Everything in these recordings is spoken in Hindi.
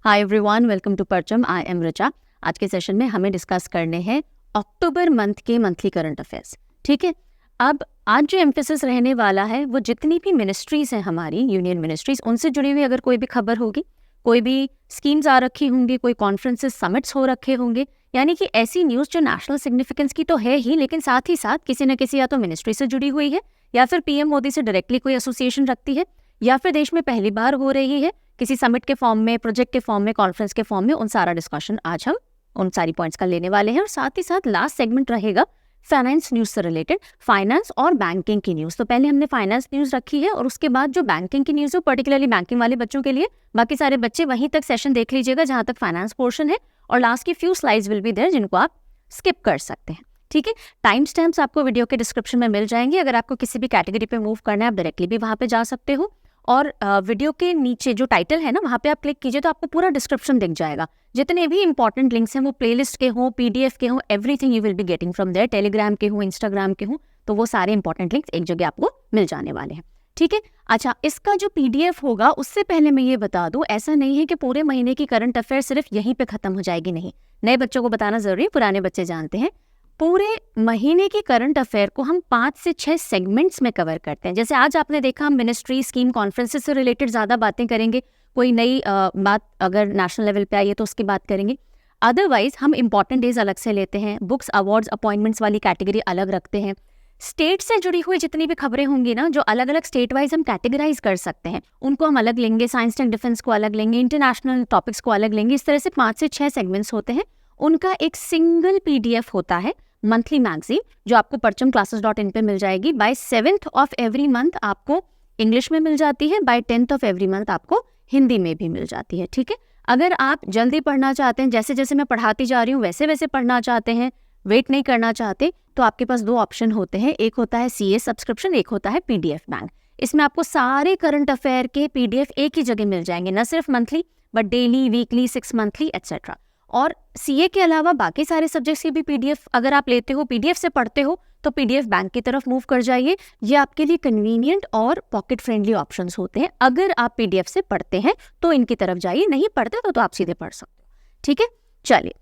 हाय एवरीवन, वेलकम टू परचम। आई एम रचा। आज के सेशन में हमें डिस्कस करने हैं अक्टूबर मंथ के मंथली करंट अफेयर्स। ठीक है, अब आज जो एम्फेसिस रहने वाला है वो जितनी भी मिनिस्ट्रीज हैं हमारी यूनियन मिनिस्ट्रीज, उनसे जुड़ी हुई अगर कोई भी खबर होगी, कोई भी स्कीम्स आ रखी होंगी, कोई कॉन्फ्रेंसेस समिट्स हो रखे होंगे, यानी कि ऐसी न्यूज़ जो नेशनल सिग्निफिकेंस की तो है ही, लेकिन साथ ही साथ किसी न किसी या तो मिनिस्ट्री से जुड़ी हुई है या फिर पीएम मोदी से डायरेक्टली कोई एसोसिएशन रखती है, या फिर देश में पहली बार हो रही है किसी समिट के फॉर्म में, प्रोजेक्ट के फॉर्म में, कॉन्फ्रेंस के फॉर्म में, उन सारा डिस्कशन आज हम उन सारी पॉइंट्स का लेने वाले हैं। और साथ ही साथ लास्ट सेगमेंट रहेगा फाइनेंस न्यूज से रिलेटेड, फाइनेंस और बैंकिंग की न्यूज़। तो पहले हमने फाइनेंस न्यूज़ रखी है और उसके बाद जो बैंकिंग की न्यूज़ है, पर्टिकुलरली बैंकिंग वाले बच्चों के लिए, बाकी सारे बच्चे वहीं तक सेशन देख लीजिएगा जहां तक फाइनेंस पोर्शन है, और लास्ट की few slides will be there जिनको आप स्किप कर सकते हैं। ठीक है, टाइम स्टैम्प्स आपको वीडियो के डिस्क्रिप्शन में मिल जाएंगे। अगर आपको किसी भी कैटेगरी पे मूव करना है, आप डायरेक्टली भी वहां पे जा सकते हो, और वीडियो के नीचे जो टाइटल है ना, वहाँ पे आप क्लिक कीजिए तो आपको पूरा डिस्क्रिप्शन दिख जाएगा। जितने भी इंपॉर्टेंट लिंक्स हैं, वो प्लेलिस्ट के हों, पीडीएफ के हों, everything you will be getting from there. Telegram के हों, इंस्टाग्राम के हों, तो वो सारे इंपॉर्टेंट लिंक्स एक जगह आपको मिल जाने वाले हैं। ठीक है, अच्छा, इसका जो पीडीएफ होगा, उससे पहले मैं ये बता दूं, ऐसा नहीं है कि पूरे महीने की करंट अफेयर सिर्फ यहीं पे खत्म हो जाएगी। नहीं, नए बच्चों को बताना जरूरी है, पुराने बच्चे जानते हैं। पूरे महीने की करंट अफेयर को हम 5 से 6 सेगमेंट्स में कवर करते हैं। जैसे आज आपने देखा, हम मिनिस्ट्री, स्कीम, कॉन्फ्रेंसेस से रिलेटेड ज़्यादा बातें करेंगे। कोई नई बात अगर नेशनल लेवल पे आई है तो उसकी बात करेंगे। अदरवाइज हम इंपॉर्टेंट डेज अलग से लेते हैं, बुक्स, अवार्ड्स, अपॉइंटमेंट्स वाली कैटेगरी अलग रखते हैं। स्टेट से जुड़ी हुई जितनी भी खबरें होंगी ना, जो अलग अलग स्टेट वाइज हम कैटेगराइज कर सकते हैं, उनको हम अलग लेंगे। साइंस एंड डिफेंस को अलग लेंगे, इंटरनेशनल टॉपिक्स को अलग लेंगे। इस तरह से 5 से 6 सेगमेंट्स होते हैं। उनका एक सिंगल पीडीएफ होता है, मंथली मैगजीन, जो आपको parchamclasses.in पे मिल जाएगी। By 7th of every month आपको इंग्लिश में मिल जाती है, bye 10th of every month आपको हिंदी में भी मिल जाती है। ठीक है, अगर आप जल्दी पढ़ना चाहते हैं, जैसे जैसे मैं पढ़ाती जा रही हूँ वैसे वैसे पढ़ना चाहते हैं, वेट नहीं करना चाहते, तो आपके पास 2 ऑप्शन होते हैं। एक होता है सीए सब्सक्रिप्शन, एक होता है पीडीएफ बैंक। इसमें आपको सारे करंट अफेयर के पीडीएफ एक ही जगह मिल जाएंगे, न सिर्फ monthly but daily, weekly, 6 monthly etcetera. और सीए के अलावा बाकी सारे सब्जेक्ट्स की भी पीडीएफ अगर आप लेते हो, पीडीएफ से पढ़ते हो, तो पीडीएफ बैंक की तरफ मूव कर जाइए। ये आपके लिए कन्वीनियंट और पॉकेट फ्रेंडली ऑप्शंस होते हैं। अगर आप पीडीएफ से पढ़ते हैं तो इनकी तरफ जाइए, नहीं पढ़ते तो आप सीधे पढ़ सकते हो। ठीक है, चलिए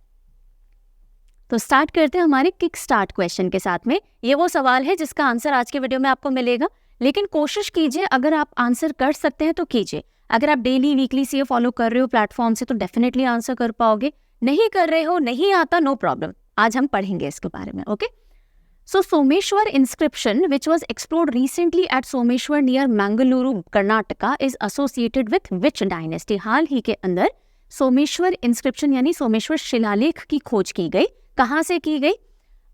तो स्टार्ट करते हैं हमारे किक स्टार्ट क्वेश्चन के साथ में। ये वो सवाल है जिसका आंसर आज के वीडियो में आपको मिलेगा, लेकिन कोशिश कीजिए अगर आप आंसर कर सकते हैं तो कीजिए। अगर आप डेली, वीकली सीए फॉलो कर रहे हो प्लेटफॉर्म से, तो डेफिनेटली आंसर कर पाओगे। नहीं कर रहे हो, नहीं आता, नो प्रॉब्लम, आज हम पढ़ेंगे इसके बारे में। Okay, so Someshwar inscription which was explored recently at Someshwar near Mangaluru, Karnataka, is associated with which dynasty. हाल ही के अंदर सोमेश्वर इंस्क्रिप्शन यानी सोमेश्वर शिलालेख की खोज की गई। कहाँ से की गई?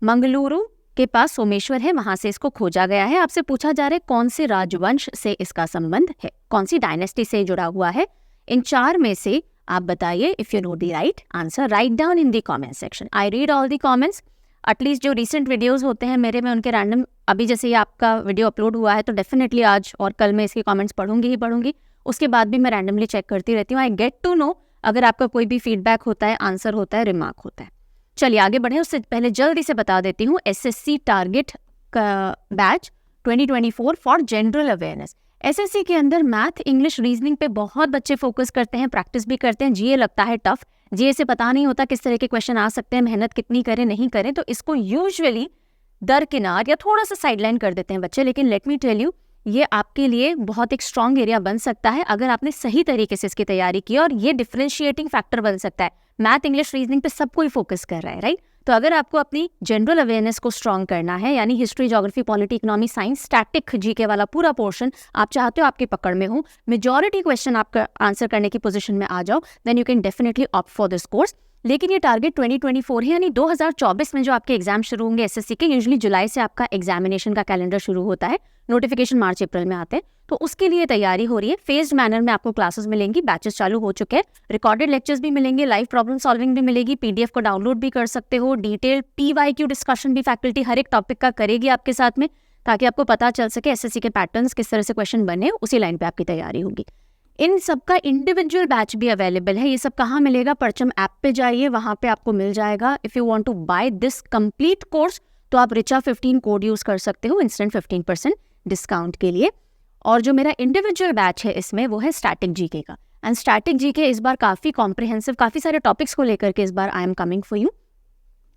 मंगलुरु के पास सोमेश्वर है, वहां से इसको खोजा गया है। आपसे पूछा जा रहा है कौन से राजवंश से इसका संबंध है, कौन सी डायनेस्टी से जुड़ा हुआ है। इन 4 में से आप बताइए। If you know the right answer, write down in the comment section. I read all the comments. At least जो रिसेंट वीडियोस होते हैं मेरे में, उनके रैंडम, अभी जैसे ये आपका वीडियो अपलोड हुआ है तो डेफिनेटली आज और कल मैं इसके कमेंट्स पढ़ूंगी ही पढ़ूंगी। उसके बाद भी मैं रैंडमली चेक करती रहती हूँ। आई गेट टू नो अगर आपका कोई भी फीडबैक होता है, आंसर होता है, रिमार्क होता है। चलिए आगे बढ़े, उससे पहले जल्दी से बता देती हूँ एसएससी टारगेट का batch 2024 for general awareness. SSC के अंदर मैथ, इंग्लिश, रीजनिंग पे बहुत बच्चे फोकस करते हैं, प्रैक्टिस भी करते हैं। जीए लगता है टफ, जीए से पता नहीं होता किस तरह के क्वेश्चन आ सकते हैं, मेहनत कितनी करें नहीं करें, तो इसको यूजुअली दरकिनार या थोड़ा सा साइडलाइन कर देते हैं बच्चे। लेकिन लेट मी टेल यू, ये आपके लिए बहुत एक स्ट्रॉन्ग एरिया बन सकता है अगर आपने सही तरीके से इसकी तैयारी की, और ये डिफरेंशिएटिंग फैक्टर बन सकता है। मैथ, इंग्लिश, रीजनिंग पे सब कोई फोकस कर रहा है, राइट? तो अगर आपको अपनी जनरल अवेयरनेस को स्ट्रॉन्ग करना है, यानी history, geography, polity, economy, science, static, GK वाला पूरा पोर्शन आप चाहते हो आपकी पकड़ में हो, मेजॉरिटी क्वेश्चन आपका आंसर करने की पोजीशन में आ जाओ, then you can definitely opt for this course. लेकिन ये टारगेट 2024 है, यानी 2024 में जो आपके एग्जाम शुरू होंगे एसएससी के। यूजुअली जुलाई से आपका एग्जामिनेशन का कैलेंडर शुरू होता है, नोटिफिकेशन मार्च अप्रैल में आते हैं, तो उसके लिए तैयारी हो रही है। फेज्ड मैनर में आपको क्लासेस मिलेंगी, बैचेस चालू हो चुके हैं, रिकॉर्डेड लेक्चर्स भी मिलेंगे, लाइव प्रॉब्लम सॉल्विंग भी मिलेगी, पीडीएफ को डाउनलोड भी कर सकते हो, डिटेल पीवाईक्यू डिस्कशन भी फैकल्टी हर एक टॉपिक का करेगी आपके साथ में, ताकि आपको पता चल सके एसएससी के पैटर्न्स किस तरह से क्वेश्चन बने, उसी लाइन पे आपकी तैयारी होगी। इन सब का इंडिविजुअल बैच भी अवेलेबल है। ये सब कहाँ मिलेगा? परचम ऐप पे जाइए, वहाँ पे आपको मिल जाएगा। If you want to buy this complete course तो आप रिचा 15 कोड यूज़ कर सकते हो इंस्टेंट 15% डिस्काउंट के लिए। और जो मेरा इंडिविजुअल बैच है इसमें, वो है स्टैटिक जीके का। एंड स्टैटिक जीके इस बार काफ़ी कॉम्प्रिहेंसिव, काफ़ी सारे टॉपिक्स को लेकर के इस बार I am coming for you.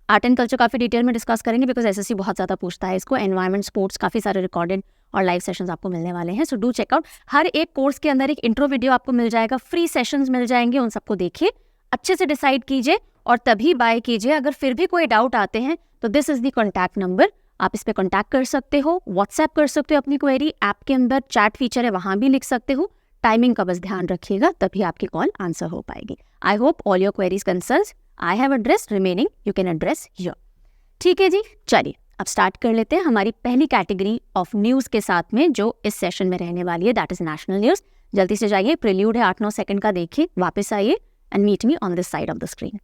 Art and culture काफ़ी डिटेल में डिस्कस करेंगे बिकॉज एसएससी बहुत ज़्यादा पूछता है इसको। एनवायरमेंट, स्पोर्ट्स, काफ़ी सारे रिकॉर्डेड और लाइव सेशंस आपको मिलने वाले हैं, सो डू चेकआउट। हर एक कोर्स के अंदर एक इंट्रो वीडियो आपको मिल जाएगा, फ्री सेशंस मिल जाएंगे, उन सबको देखिए, अच्छे से डिसाइड कीजिए और तभी बाय कीजिए। अगर फिर भी कोई डाउट आते हैं तो this is the contact number, आप इस पर कॉन्टैक्ट कर सकते हो, व्हाट्सएप कर सकते हो अपनी क्वेरी, ऐप के अंदर चैट फीचर है वहाँ भी लिख सकते हो। टाइमिंग का बस ध्यान रखिएगा, तभी आपकी कॉल आंसर हो पाएगी। I hope all your queries concerns I have addressed, remaining you can address here. ठीक है जी, चलिए अब स्टार्ट कर लेते हैं हमारी पहली कैटेगरी ऑफ न्यूज़ के साथ में जो इस सेशन में रहने वाली है, दैट इज नेशनल न्यूज़। जल्दी से जाइए, प्रिल्यूड है 8-9 सेकंड का, देखिए, वापस आइए and meet me on this side of the screen.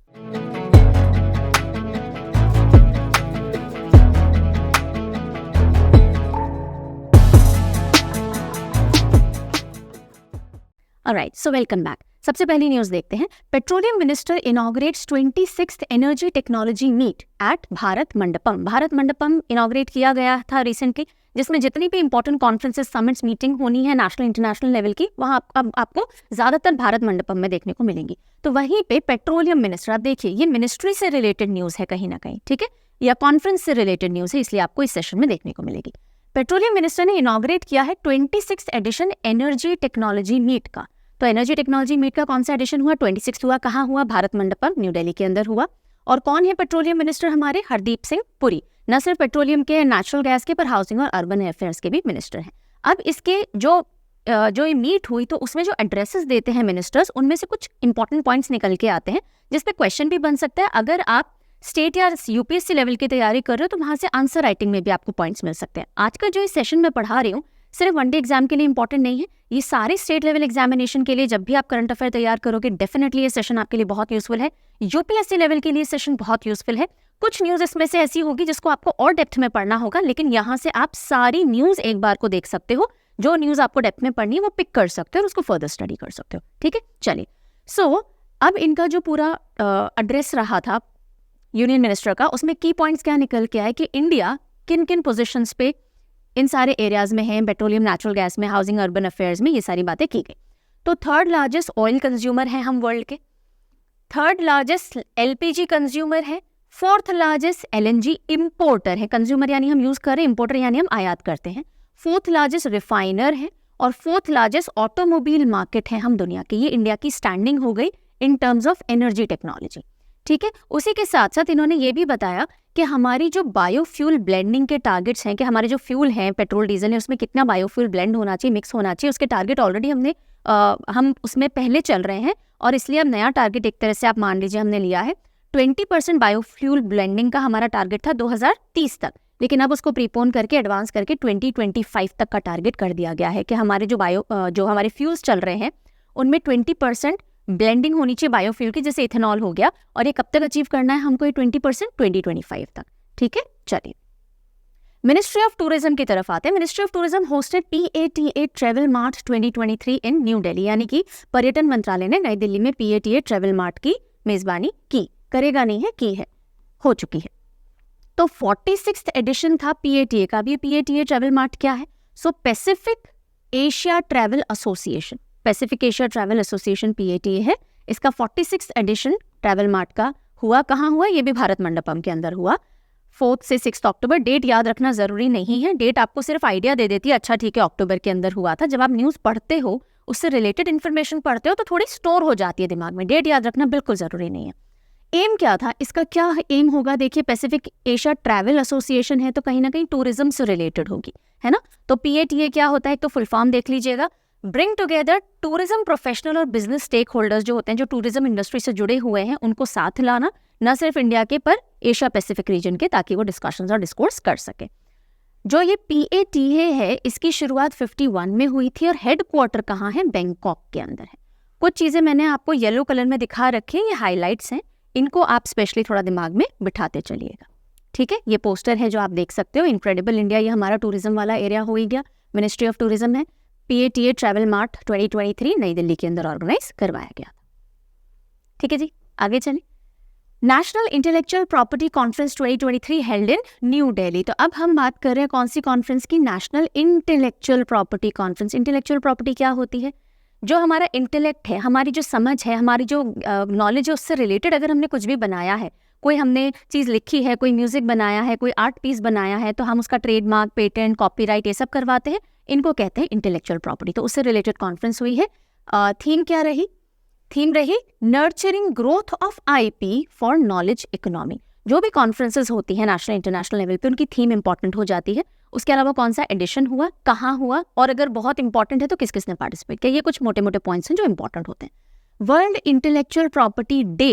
Alright, so welcome back. सबसे पहली न्यूज़ देखते हैं। Petroleum minister inaugurates 26th energy technology meet at Bharat Mandapam. Bharat Mandapam inaugurate किया गया था रिसेंटली, जिसमें जितनी भी इंपॉर्टेंट कॉन्फ्रेंसेस, समिट्स, मीटिंग होनी है नेशनल इंटरनेशनल लेवल की, वहाँ आपको ज़्यादातर भारत मंडपम में देखने को मिलेंगी। तो वहीं पे पेट्रोलियम मिनिस्टर, आप देखिए ये मिनिस्ट्री से रिलेटेड न्यूज़ है कहीं ना कहीं, ठीक है, या कॉन्फ्रेंस से रिलेटेड न्यूज़ है, इसलिए आपको इस सेशन में देखने को मिलेगी। पेट्रोलियम मिनिस्टर ने इनॉग्रेट किया है 26th addition energy technology meet का। तो एनर्जी टेक्नोलॉजी मीट का कौन सा एडिशन हुआ? 26 हुआ। कहाँ हुआ? भारत मंडपम, न्यू दिल्ली के अंदर हुआ। और कौन है पेट्रोलियम मिनिस्टर? हमारे हरदीप सिंह पुरी। न सिर्फ पेट्रोलियम के, नेचुरल गैस के, पर हाउसिंग और अर्बन अफेयर्स के भी मिनिस्टर हैं। अब इसके जो ये मीट हुई तो उसमें जो एड्रेसेस देते हैं मिनिस्टर्स, उनमें से कुछ इंपॉर्टेंट पॉइंट्स निकल के आते हैं जिसपे क्वेश्चन भी बन सकता है। अगर आप स्टेट या यूपीएससी लेवल की तैयारी कर रहे हो तो वहां से आंसर राइटिंग में भी आपको पॉइंट्स मिल सकते हैं। आज का जो इस सेशन में पढ़ा रही हूँ सिर्फ वनडे एग्जाम के लिए इंपॉर्टेंट नहीं है, ये सारे स्टेट लेवल एग्जामिनेशन के लिए, जब भी आप करंट अफेयर तैयार करोगे डेफिनेटली ये सेशन आपके लिए बहुत यूजफुल है। यूपीएससी लेवल के लिए सेशन बहुत यूजफुल है। कुछ न्यूज इसमें से ऐसी होगी जिसको आपको और डेप्थ में पढ़ना होगा, लेकिन यहाँ से आप सारी न्यूज एक बार को देख सकते हो। जो न्यूज आपको डेप्थ में पढ़नी है वो पिक कर सकते हो और उसको फर्दर स्टडी कर सकते हो। ठीक है, चलिए। सो अब इनका जो पूरा एड्रेस रहा था यूनियन मिनिस्टर का, उसमें की पॉइंट्स क्या निकल के आए कि इंडिया किन किन पोजिशंस पे इन सारे एरियाज में है, पेट्रोलियम, नेचुरल गैस में, हाउसिंग, अर्बन अफेयर्स में, ये सारी बातें की गई। तो 3rd लार्जेस्ट ऑयल कंज्यूमर है हम वर्ल्ड के, 3rd लार्जेस्ट एलपीजी कंज्यूमर है, 4th लार्जेस्ट एलएनजी इंपोर्टर है। कंज्यूमर यानी हम यूज कर रहे हैं, इंपोर्टर यानी हम आयात करते हैं। 4th लार्जेस्ट रिफाइनर है और 4th लार्जेस्ट ऑटोमोबाइल मार्केट है हम दुनिया की। ये इंडिया की स्टैंडिंग हो गई in terms of energy technology. ठीक है, उसी के साथ साथ इन्होंने ये भी बताया कि हमारी जो बायोफ्यूल ब्लेंडिंग के टारगेट्स हैं, कि हमारे जो फ्यूल हैं, पेट्रोल डीजल है, उसमें कितना बायोफ्यूल ब्लेंड होना चाहिए, मिक्स होना चाहिए, उसके टारगेट ऑलरेडी हम उसमें पहले चल रहे हैं। और इसलिए अब नया टारगेट एक तरह से आप मान लीजिए हमने लिया है 20% बायोफ्यूल ब्लेंडिंग का हमारा टारगेट था 2030 तक, लेकिन अब उसको प्रीपोन करके एडवांस करके 2025 तक का टारगेट कर दिया गया है कि हमारे जो हमारे फ्यूल्स चल रहे हैं उनमें 20% ब्लेंडिंग होनी चाहिए बायोफ्यूल की, जैसे इथेनॉल हो गया। और ये कब तक अचीव करना है हमको? ये 20% 2025 तक। ठीक है, चलिए मिनिस्ट्री ऑफ टूरिज्म की तरफ आते हैं। Ministry of tourism hosted PATA travel mart 2023 in new Delhi, यानी कि पर्यटन मंत्रालय ने नई दिल्ली में PATA ट्रेवल मार्ट की मेजबानी की। करेगा नहीं है, की है, हो चुकी है। तो 46th एडिशन था PATA का। भी PATA ट्रेवल मार्ट क्या है? So Pacific Asia Travel Association, Pacific Asia Travel Association PATA है। इसका 46th एडिशन ट्रैवल मार्ट का हुआ। कहाँ हुआ? ये भी भारत मंडपम के अंदर हुआ, 4 से 6 अक्टूबर। डेट याद रखना जरूरी नहीं है, डेट आपको सिर्फ आइडिया दे देती है, अच्छा ठीक है अक्टूबर के अंदर हुआ था। जब आप न्यूज़ पढ़ते हो, उससे रिलेटेड इन्फॉर्मेशन पढ़ते हो तो थोड़ी स्टोर हो जाती है दिमाग में, डेट याद रखना बिल्कुल जरूरी नहीं है। एम क्या था इसका? क्या एम होगा? देखिए, पैसिफिक एशिया ट्रैवल एसोसिएशन है तो कहीं ना कहीं टूरिज्म से रिलेटेड होगी, है ना। तो PATA क्या होता है? तो फुल फॉर्म देख लीजिएगा, ब्रिंग टुगेदर टूरिज्म प्रोफेशनल और बिजनेस स्टेक होल्डर्स जो होते हैं, जो टूरिज्म इंडस्ट्री से जुड़े हुए हैं, उनको साथ लाना, न सिर्फ इंडिया के पर एशिया पैसिफिक रीजन के, ताकि वो डिस्कशंस और डिस्कोर्स कर सके। जो ये PATA है इसकी शुरुआत 51 में हुई थी और हेडक्वार्टर कहाँ है? बैंकॉक के अंदर है। कुछ चीजें मैंने आपको येलो कलर में दिखा रखी हैं, ये हाईलाइट्स हैं, इनको आप स्पेशली थोड़ा दिमाग में बिठाते चलिएगा। ठीक है, ये पोस्टर है जो आप देख सकते हो, इनक्रेडिबल इंडिया, ये हमारा टूरिज्म वाला एरिया हो ही गया। मिनिस्ट्री ऑफ टूरिज्म है, PATA ट्रैवल मार्ट 2023 नई दिल्ली के अंदर ऑर्गेनाइज करवाया गया था। ठीक है जी, आगे चलें। National intellectual property conference 2023 held in new Delhi. तो अब हम बात कर रहे हैं कौन सी कॉन्फ्रेंस की? National intellectual property conference. Intellectual property क्या होती है? जो हमारा इंटेलेक्ट है, हमारी जो समझ है, हमारी जो नॉलेज है, उससे रिलेटेड अगर हमने कुछ भी बनाया है, कोई हमने चीज़ लिखी है, कोई म्यूजिक बनाया है, कोई आर्ट पीस बनाया है, तो हम उसका ट्रेडमार्क, पेटेंट, कॉपीराइट ये सब करवाते हैं, इनको कहते हैं इंटेलेक्चुअल प्रॉपर्टी। तो उससे रिलेटेड कॉन्फ्रेंस हुई है। थीम क्या रही? थीम रही nurturing growth of IP for knowledge economy. जो भी कॉन्फ्रेंसेस होती है नेशनल इंटरनेशनल लेवल पे, उनकी थीम इंपॉर्टेंट हो जाती है। उसके अलावा कौन सा एडिशन हुआ, कहाँ हुआ, और अगर बहुत इंपॉर्टेंट है तो किस किसने पार्टिसिपेट किया, ये कुछ मोटे मोटे पॉइंट्स हैं जो इंपॉर्टेंट होते हैं। World intellectual property day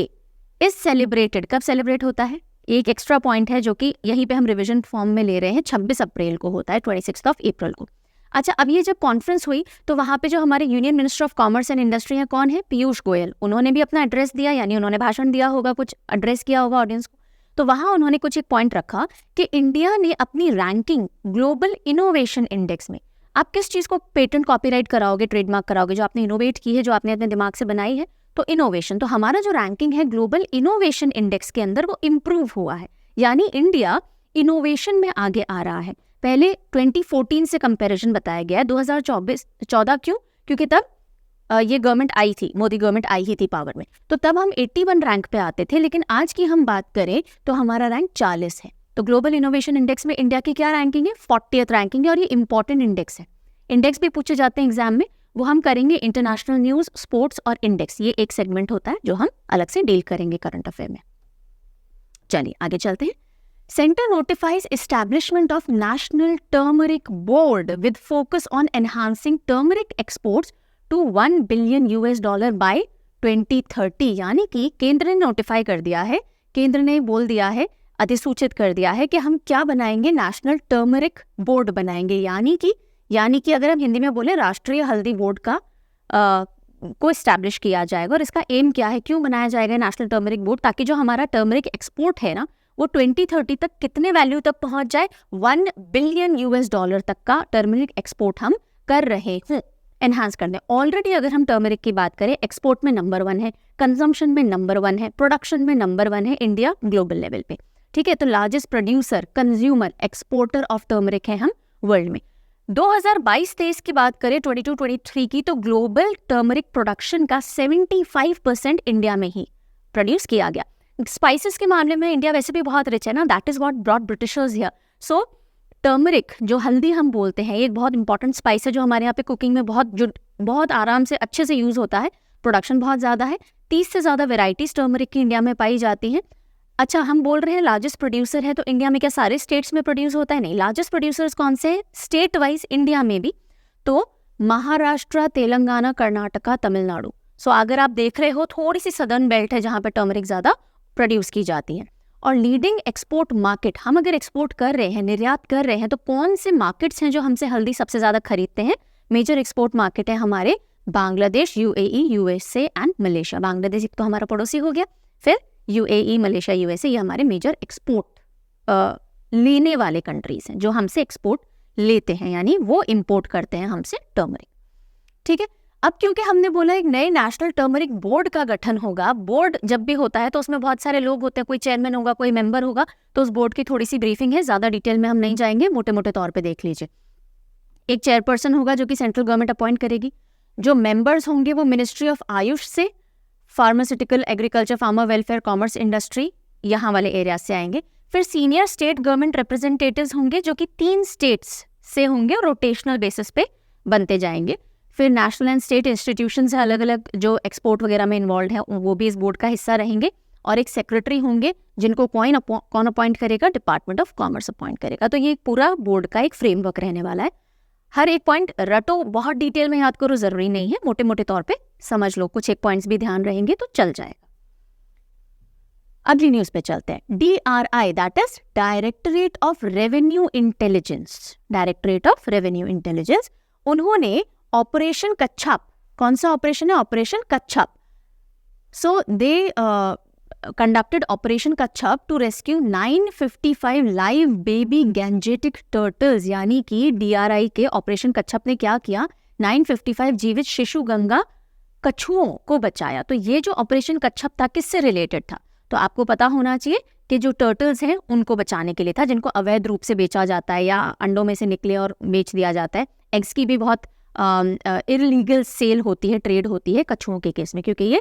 is celebrated, कब सेलिब्रेट होता है? एक एक्स्ट्रा पॉइंट है जो कि यहीं पे हम रिविजन फॉर्म में ले रहे हैं, 26 अप्रैल को होता है, 26 अप्रैल को। अच्छा, अब ये जब कॉन्फ्रेंस हुई तो वहाँ पे जो हमारे union minister of commerce and industry हैं, कौन है? पीयूष गोयल। उन्होंने भी अपना एड्रेस दिया, यानी उन्होंने भाषण दिया होगा, कुछ एड्रेस किया होगा ऑडियंस को। तो वहाँ उन्होंने कुछ एक पॉइंट रखा कि इंडिया ने अपनी रैंकिंग ग्लोबल इनोवेशन इंडेक्स में, आप किस चीज़ को पेटेंट, कॉपीराइट कराओगे, ट्रेडमार्क कराओगे? जो आपने इनोवेट की है, जो आपने अपने दिमाग से बनाई है, तो इनोवेशन। तो हमारा जो रैंकिंग है ग्लोबल इनोवेशन इंडेक्स के अंदर, वो इम्प्रूव हुआ है, यानी इंडिया इनोवेशन में आगे आ रहा है। पहले 2014 से कंपैरिजन बताया गया है, 2014 क्यों? क्योंकि तब ये गवर्नमेंट आई थी, मोदी गवर्नमेंट आई ही थी पावर में, तो तब हम 81 रैंक पे आते थे। लेकिन आज की हम बात करें तो हमारा रैंक 40 है। तो ग्लोबल इनोवेशन इंडेक्स में इंडिया की क्या रैंकिंग है? 40th रैंकिंग है, और ये इंपॉर्टेंट इंडेक्स है। इंडेक्स भी पूछे जाते हैं एग्जाम में, वो हम करेंगे इंटरनेशनल न्यूज़, स्पोर्ट्स और इंडेक्स, ये एक सेगमेंट होता है जो हम अलग से डील करेंगे करंट अफेयर में। चलिए आगे चलते हैं। Center notifies establishment of National Turmeric Board with focus on enhancing turmeric exports to $1 billion by 2030। यानी कि केंद्र ने नोटिफाई कर दिया है, केंद्र ने बोल दिया है, अधिसूचित कर दिया है कि हम क्या बनाएंगे? नेशनल टर्मरिक बोर्ड बनाएंगे। यानी कि अगर हम हिंदी में बोले, राष्ट्रीय हल्दी बोर्ड का को इस्टेब्लिश किया जाएगा। और इसका एम क्या है, क्यों बनाया जाएगा नेशनल टर्मरिक बोर्ड? ताकि जो हमारा टर्मरिक एक्सपोर्ट है ना, वो 2030 तक कितने वैल्यू तक पहुंच जाए? $1 बिलियन तक का टर्मरिक एक्सपोर्ट हम कर रहे हैं, एनहांस करने। ऑलरेडी अगर हम टर्मरिक की बात करें, एक्सपोर्ट में नंबर 1 है, कंजम्पशन में नंबर 1 है, प्रोडक्शन में नंबर 1 है इंडिया ग्लोबल लेवल पे। ठीक है, तो largest producer, consumer, exporter of turmeric है हम वर्ल्ड में। 2022-23 की बात करें, 22-23 की, तो ग्लोबल टर्मरिक प्रोडक्शन का 75% इंडिया में ही प्रोड्यूस किया गया। स्पाइसेस के मामले में इंडिया वैसे भी बहुत रिच है ना, that is what brought Britishers here. So turmeric, जो हल्दी हम बोलते हैं, एक बहुत इंपॉर्टेंट स्पाइस है जो हमारे यहाँ पे कुकिंग में बहुत आराम से अच्छे से यूज होता है। प्रोडक्शन बहुत ज़्यादा है, 30 से ज़्यादा वेराइटीज टर्मरिक की इंडिया में पाई जाती हैं। अच्छा, हम बोल रहे हैं लार्जेस्ट प्रोड्यूसर है, तो इंडिया में क्या सारे स्टेट्स में प्रोड्यूस होता है? नहीं। लार्जेस्ट प्रोड्यूसर्स कौन से? स्टेट वाइज इंडिया में भी तो महाराष्ट्र, तेलंगाना, कर्नाटका, तमिलनाडु। सो अगर आप देख रहे हो, थोड़ी सी सदर्न बेल्ट है जहाँ पे टर्मरिक ज़्यादा प्रोड्यूस की जाती है। और लीडिंग एक्सपोर्ट मार्केट, हम अगर एक्सपोर्ट कर रहे हैं, निर्यात कर रहे हैं, तो कौन से मार्केट्स हैं जो हमसे हल्दी सबसे ज़्यादा खरीदते हैं? मेजर एक्सपोर्ट मार्केट है हमारे Bangladesh, UAE, USA and Malaysia. Bangladesh एक तो हमारा पड़ोसी हो गया, फिर यूएई, मलेशिया, यूएसए, ये हमारे मेजर एक्सपोर्ट लेने वाले कंट्रीज हैं, जो हमसे एक्सपोर्ट लेते हैं, यानी वो इम्पोर्ट करते हैं हमसे टर्मरिक। ठीक है, अब क्योंकि हमने बोला एक नए नेशनल टर्मरिक बोर्ड का गठन होगा, बोर्ड जब भी होता है तो उसमें बहुत सारे लोग होते हैं, कोई चेयरमैन होगा, कोई मेंबर होगा, तो उस बोर्ड की थोड़ी सी ब्रीफिंग है, ज़्यादा डिटेल में हम नहीं जाएंगे, मोटे मोटे तौर पे देख लीजिए। एक चेयरपर्सन होगा जो कि सेंट्रल गवर्नमेंट अपॉइंट करेगी। जो मेंबर्स होंगे वो मिनिस्ट्री ऑफ आयुष से, pharmaceutical, agriculture, farmer welfare, commerce, industry, यहाँ वाले एरिया से आएंगे। फिर सीनियर स्टेट गवर्नमेंट रिप्रेजेंटेटिव्स होंगे जो कि 3 स्टेट्स से होंगे और रोटेशनल बेसिस पे बनते जाएंगे। फिर नेशनल एंड स्टेट इंस्टीट्यूशन से अलग अलग जो एक्सपोर्ट वगैरह में इन्वॉल्व है वो भी इस बोर्ड का हिस्सा रहेंगे। और एक सेक्रेटरी होंगे जिनको कौन अपॉइंट करेगा? डिपार्टमेंट ऑफ कॉमर्स अपॉइंट करेगा। तो ये पूरा बोर्ड का एक फ्रेमवर्क रहने वाला है। हर एक पॉइंट रटो, बहुत डिटेल में याद करो जरूरी नहीं है, मोटे मोटे तौर पे समझ लो, कुछ एक पॉइंट्स भी ध्यान रहेंगे तो चल जाएगा। अगली न्यूज पे चलते हैं। DRI, that is directorate of revenue intelligence, directorate of revenue intelligence, उन्होंने ऑपरेशन कच्छप, कौन सा ऑपरेशन है? Operation Kachhap. So they conducted Operation Kachap to rescue 955 live baby gangetic turtles। यानी कि DRI के ऑपरेशन कच्छप ने क्या किया? 955 जीवित शिशु गंगा कछुओं को बचाया। तो ये जो ऑपरेशन कच्छप था किससे रिलेटेड था? तो आपको पता होना चाहिए कि जो टर्टल्स हैं उनको बचाने के लिए था, जिनको अवैध रूप से बेचा जाता है या अंडों में से निकले और बेच दिया जाता है। एग्स की भी बहुत इलीगल सेल होती है, ट्रेड होती है कछुओं के केस में, क्योंकि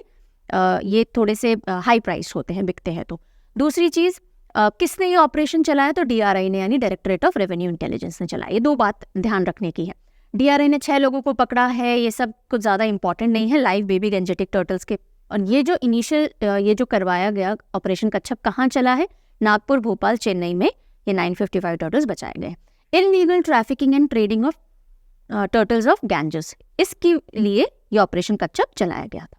ये थोड़े से हाई प्राइस होते हैं, बिकते हैं। तो दूसरी चीज़, किसने ये ऑपरेशन चलाया? तो DRI ने, यानी डायरेक्टरेट ऑफ रेवेन्यू इंटेलिजेंस ने चलाया। ये 2 बात ध्यान रखने की है। DRI ने 6 लोगों को पकड़ा है, ये सब कुछ ज़्यादा इंपॉर्टेंट नहीं है। लाइव बेबी गेंजेटिक टर्टल्स के, और ये जो इनिशियल ये जो करवाया गया ऑपरेशन कच्छप कहाँ चला है? नागपुर, भोपाल, चेन्नई में ये 955 टर्टल्स बचाए गए। Illegal trafficking and trading of turtles of Ganges, इसके लिए ये ऑपरेशन कच्छप चलाया गया था।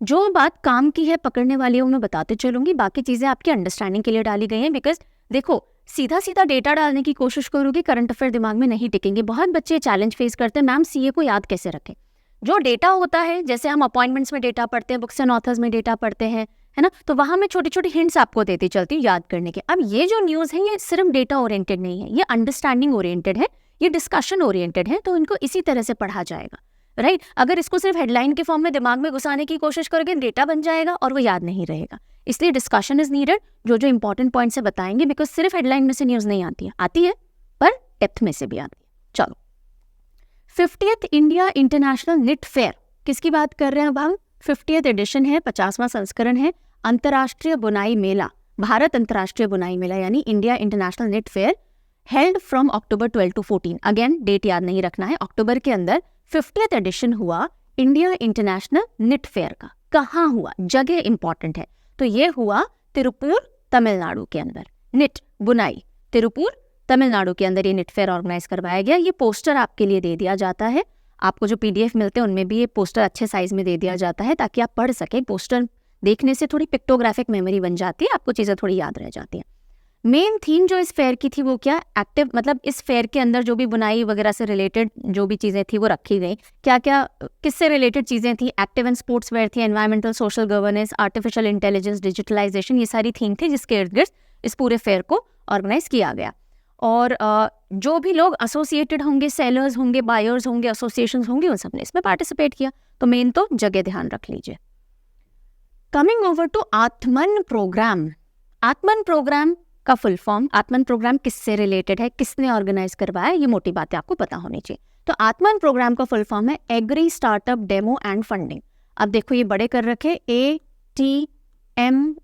जो बात काम की है पकड़ने वाली है वो मैं बताते चलूंगी, बाकी चीज़ें आपकी अंडरस्टैंडिंग के लिए डाली गई हैं। बिकॉज देखो, सीधा सीधा डेटा डालने की कोशिश करोगे, करंट अफेयर दिमाग में नहीं टिकेंगे। बहुत बच्चे चैलेंज फेस करते हैं, मैम CA को याद कैसे रखें? जो डेटा होता है, जैसे हम अपॉइंटमेंट्स में डेटा पढ़ते हैं, बुक्स एंड ऑथर्स में डेटा पढ़ते हैं, है ना, तो वहाँ मैं छोटी छोटी हिंट्स आपको देती चलती हूँ याद करने के। अब ये जो न्यूज़ है, ये सिर्फ डेटा ओरिएंटेड नहीं है, ये अंडरस्टैंडिंग ओरिएंटेड है, ये डिस्कशन ओरिएंटेड है, तो इनको इसी तरह से पढ़ा जाएगा, राइट। अगर इसको सिर्फ हेडलाइन के फॉर्म में दिमाग में घुसाने की कोशिश करोगे, डेटा बन जाएगा और वो याद नहीं रहेगा। इसलिए डिस्कशन इज नीडेड, जो जो इंपॉर्टेंट पॉइंट्स है बताएंगे, बिकॉज सिर्फ हेडलाइन में से न्यूज़ नहीं आती है पर डेप्थ में से भी आती है। चलो, 50th India international knit fair, किसकी बात कर रहे हैं अब हम? 50th एडिशन है, 50वां संस्करण है। अंतर्राष्ट्रीय बुनाई मेला, भारत अंतर्राष्ट्रीय बुनाई मेला यानी India international knit fair, held from October 12 to 14। Again date याद नहीं रखना है, अक्टूबर के अंदर 50th एडिशन हुआ इंडिया इंटरनेशनल निट फेयर का। कहाँ हुआ? जगह इंपॉर्टेंट है। तो ये हुआ तिरुपुर, तमिलनाडु के अंदर। निट बुनाई, तिरुपुर तमिलनाडु के अंदर ये निट फेयर ऑर्गेनाइज करवाया गया। ये पोस्टर आपके लिए दे दिया जाता है, आपको जो PDF मिलते हैं उनमें भी ये पोस्टर अच्छे साइज में दे दिया जाता है, ताकि आप पढ़ सकें। पोस्टर देखने से थोड़ी पिक्टोग्राफिक मेमोरी बन जाती है, आपको चीज़ें थोड़ी याद रह जाती हैं। मेन थीम जो इस फेयर की थी वो क्या? एक्टिव, मतलब इस फेयर के अंदर जो भी बुनाई वगैरह से रिलेटेड जो भी चीज़ें थी वो रखी गई। क्या क्या किससे रिलेटेड चीज़ें थी? एक्टिव एंड स्पोर्ट्स वेयर थी, environmental social governance, artificial intelligence, digitalization, ये सारी थीम थी जिसके इर्द गिर्द इस पूरे फेयर को ऑर्गेनाइज किया गया। और जो भी लोग एसोसिएटेड होंगे, सेलर्स होंगे, बायर्स होंगे, एसोसिएशंस होंगे, उन सब ने इसमें पार्टिसिपेट किया। तो मेन तो जगह ध्यान रख लीजिए। Coming over to Atman programme. Atman program का फुल फॉर्म, आत्मन प्रोग्राम किससे रिलेटेड है, किसने ऑर्गेनाइज करवाया, ये मोटी बातें आपको पता होनी चाहिए। तो आत्मन प्रोग्राम का फुल फॉर्म है agri startup demo and funding. अब देखो ये बड़े कर रखे, ATMAN,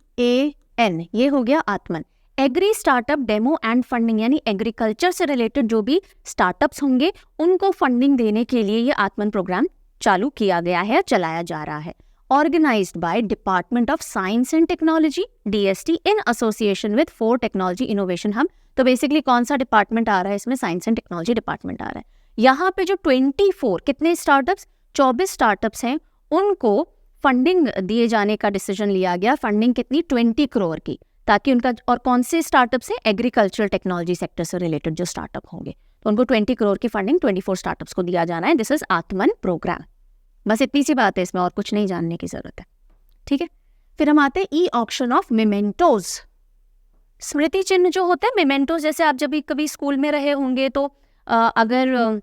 ये हो गया Aatman. Agri startup demo and funding यानी एग्रीकल्चर से रिलेटेड जो भी स्टार्टअप्स होंगे उनको फंडिंग देने के लिए ये आत्मन प्रोग्राम चालू किया गया है, चलाया जा रहा है। Organized by Department of Science and Technology DST in association with 4 Technology Innovation Hub। तो बेसिकली कौन सा डिपार्टमेंट आ रहा है इसमें? साइंस एंड टेक्नोलॉजी डिपार्टमेंट आ रहा है। यहाँ पे जो 24 कितने स्टार्टअप्स, 24 स्टार्टअप्स हैं, उनको फंडिंग दिए जाने का डिसीजन लिया गया। फंडिंग कितनी? 20 करोड़ की, ताकि उनका, और कौन से स्टार्टअप्स हैं? एग्रीकल्चरल टेक्नोलॉजी सेक्टर से रिलेटेड जो स्टार्टअप होंगे, तो उनको 20 करोड़ की फंडिंग 24 स्टार्टअप्स को दिया जाना है। This is Atman programme. बस इतनी सी बात है इसमें, और कुछ नहीं जानने की जरूरत है, ठीक है। फिर हम आते हैं ई ऑक्शन ऑफ मेमेंटोज। स्मृति चिन्ह जो होते हैं, मेमेंटोज, जैसे आप जब भी कभी स्कूल में रहे होंगे तो अगर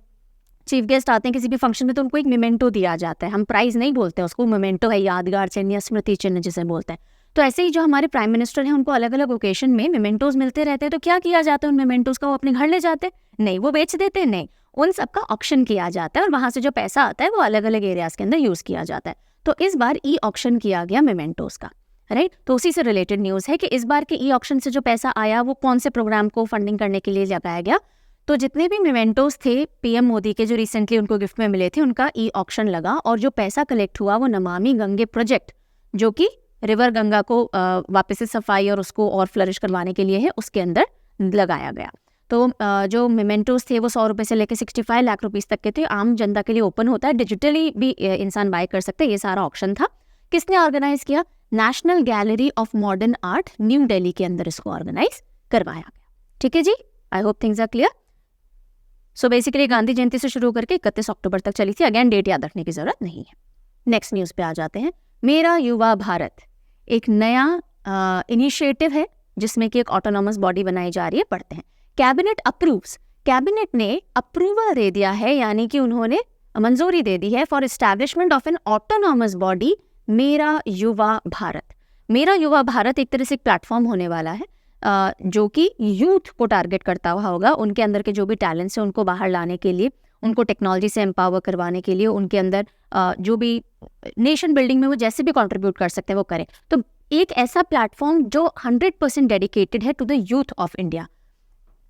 चीफ गेस्ट आते हैं किसी भी फंक्शन में तो उनको एक मेमेंटो दिया जाता है। हम प्राइज नहीं बोलते हैं उसको, मेमेंटो है, यादगार चिन्ह या स्मृति चिन्ह जिसे बोलते हैं। तो ऐसे ही जो हमारे प्राइम मिनिस्टर हैं उनको अलग अलग ओकेशन में मेमेंटोज मिलते रहते हैं। तो क्या किया जाता है उन मेमेंटोज का? वो अपने घर ले जाते हैं? नहीं। वो बेच देते हैं? नहीं। उन सबका ऑक्शन किया जाता है और वहां से जो पैसा आता है वो अलग अलग एरियाज के अंदर यूज किया जाता है। तो इस बार ई ऑक्शन किया गया मेमेंटोज का, राइट। तो उसी से रिलेटेड न्यूज है कि इस बार के ई ऑक्शन से जो पैसा आया वो कौन से प्रोग्राम को फंडिंग करने के लिए लगाया गया। तो जितने भी मेमेंटोज थे PM मोदी के जो रिसेंटली उनको गिफ्ट में मिले थे, उनका ई ऑक्शन लगा और जो पैसा कलेक्ट हुआ वो नमामि गंगे प्रोजेक्ट, जो कि रिवर गंगा को वापस से सफाई और उसको और फ्लरिश करवाने के लिए है, उसके अंदर लगाया गया। तो जो मेमेंटोज थे वो 100 रुपये से लेकर 65 लाख रुपीस तक के थे। आम जनता के लिए ओपन होता है, डिजिटली भी इंसान बाय कर सकते हैं। ये सारा ऑक्शन था। किसने ऑर्गेनाइज किया? National Gallery of Modern Art New Delhi के अंदर इसको ऑर्गेनाइज करवाया गया। ठीक है जी, I hope things are clear. So basically Gandhi Jayanti से शुरू करके 31 अक्टूबर तक चली थी। अगेन डेट याद रखने की जरूरत नहीं है। नेक्स्ट न्यूज़ पे आ जाते हैं। मेरा युवा भारत एक नया इनिशिएटिव है जिसमें कि एक ऑटोनॉमस बॉडी बनाई जा रही है। पढ़ते हैं। कैबिनेट अप्रूव्स, कैबिनेट ने अप्रूवल दे दिया है, यानी कि उन्होंने मंजूरी दे दी है for establishment of N autonomous body मेरा युवा भारत। मेरा युवा भारत एक तरह से एक प्लेटफॉर्म होने वाला है जो कि यूथ को टारगेट करता हुआ होगा। उनके अंदर के जो भी टैलेंट्स हैं उनको बाहर लाने के लिए, उनको टेक्नोलॉजी से एम्पावर करवाने के लिए उनके अंदर जो भी नेशन बिल्डिंग में वो जैसे भी कंट्रीब्यूट कर सकते हैं वो करें। तो एक ऐसा प्लेटफॉर्म जो 100% डेडिकेटेड है to the youth of India,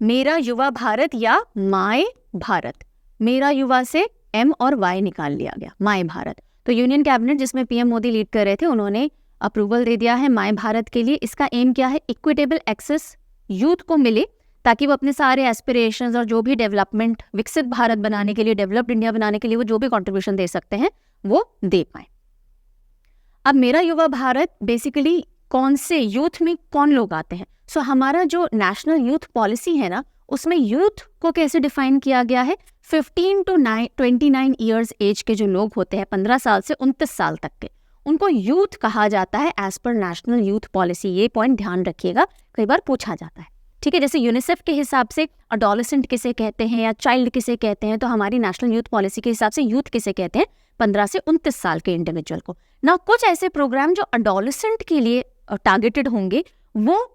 Mera Yuva Bharat या माय भारत, मेरा युवा से M और Y निकाल लिया गया, माय भारत। तो यूनियन कैबिनेट जिसमें PM मोदी लीड कर रहे थे, उन्होंने अप्रूवल दे दिया है माय भारत के लिए। इसका एम क्या है? इक्विटेबल एक्सेस यूथ को मिले ताकि वो अपने सारे एस्पिरेशंस और जो भी डेवलपमेंट, विकसित भारत बनाने के लिए, डेवलप्ड इंडिया बनाने के लिए वो जो भी कंट्रीब्यूशन दे सकते हैं वो दे पाए। अब मेरा युवा भारत बेसिकली कौन से यूथ में कौन लोग आते हैं? सो हमारा जो नेशनल यूथ पॉलिसी है ना, उसमें यूथ को कैसे डिफाइन किया गया है? 15 to 29 ईयर्स एज के जो लोग होते हैं, 15 साल से 29 साल तक के, उनको यूथ कहा जाता है as per national youth policy. ये पॉइंट ध्यान रखिएगा, कई बार पूछा जाता है, ठीक है। जैसे यूनिसेफ के हिसाब से अडोलेसेंट किसे कहते हैं या चाइल्ड किसे कहते हैं, तो हमारी नेशनल यूथ पॉलिसी के हिसाब से यूथ किसे कहते हैं? 15 से 29 साल के इंडिविजुअल को ना। कुछ ऐसे प्रोग्राम जो अडोलेसेंट के लिए टारगेटेड होंगे वो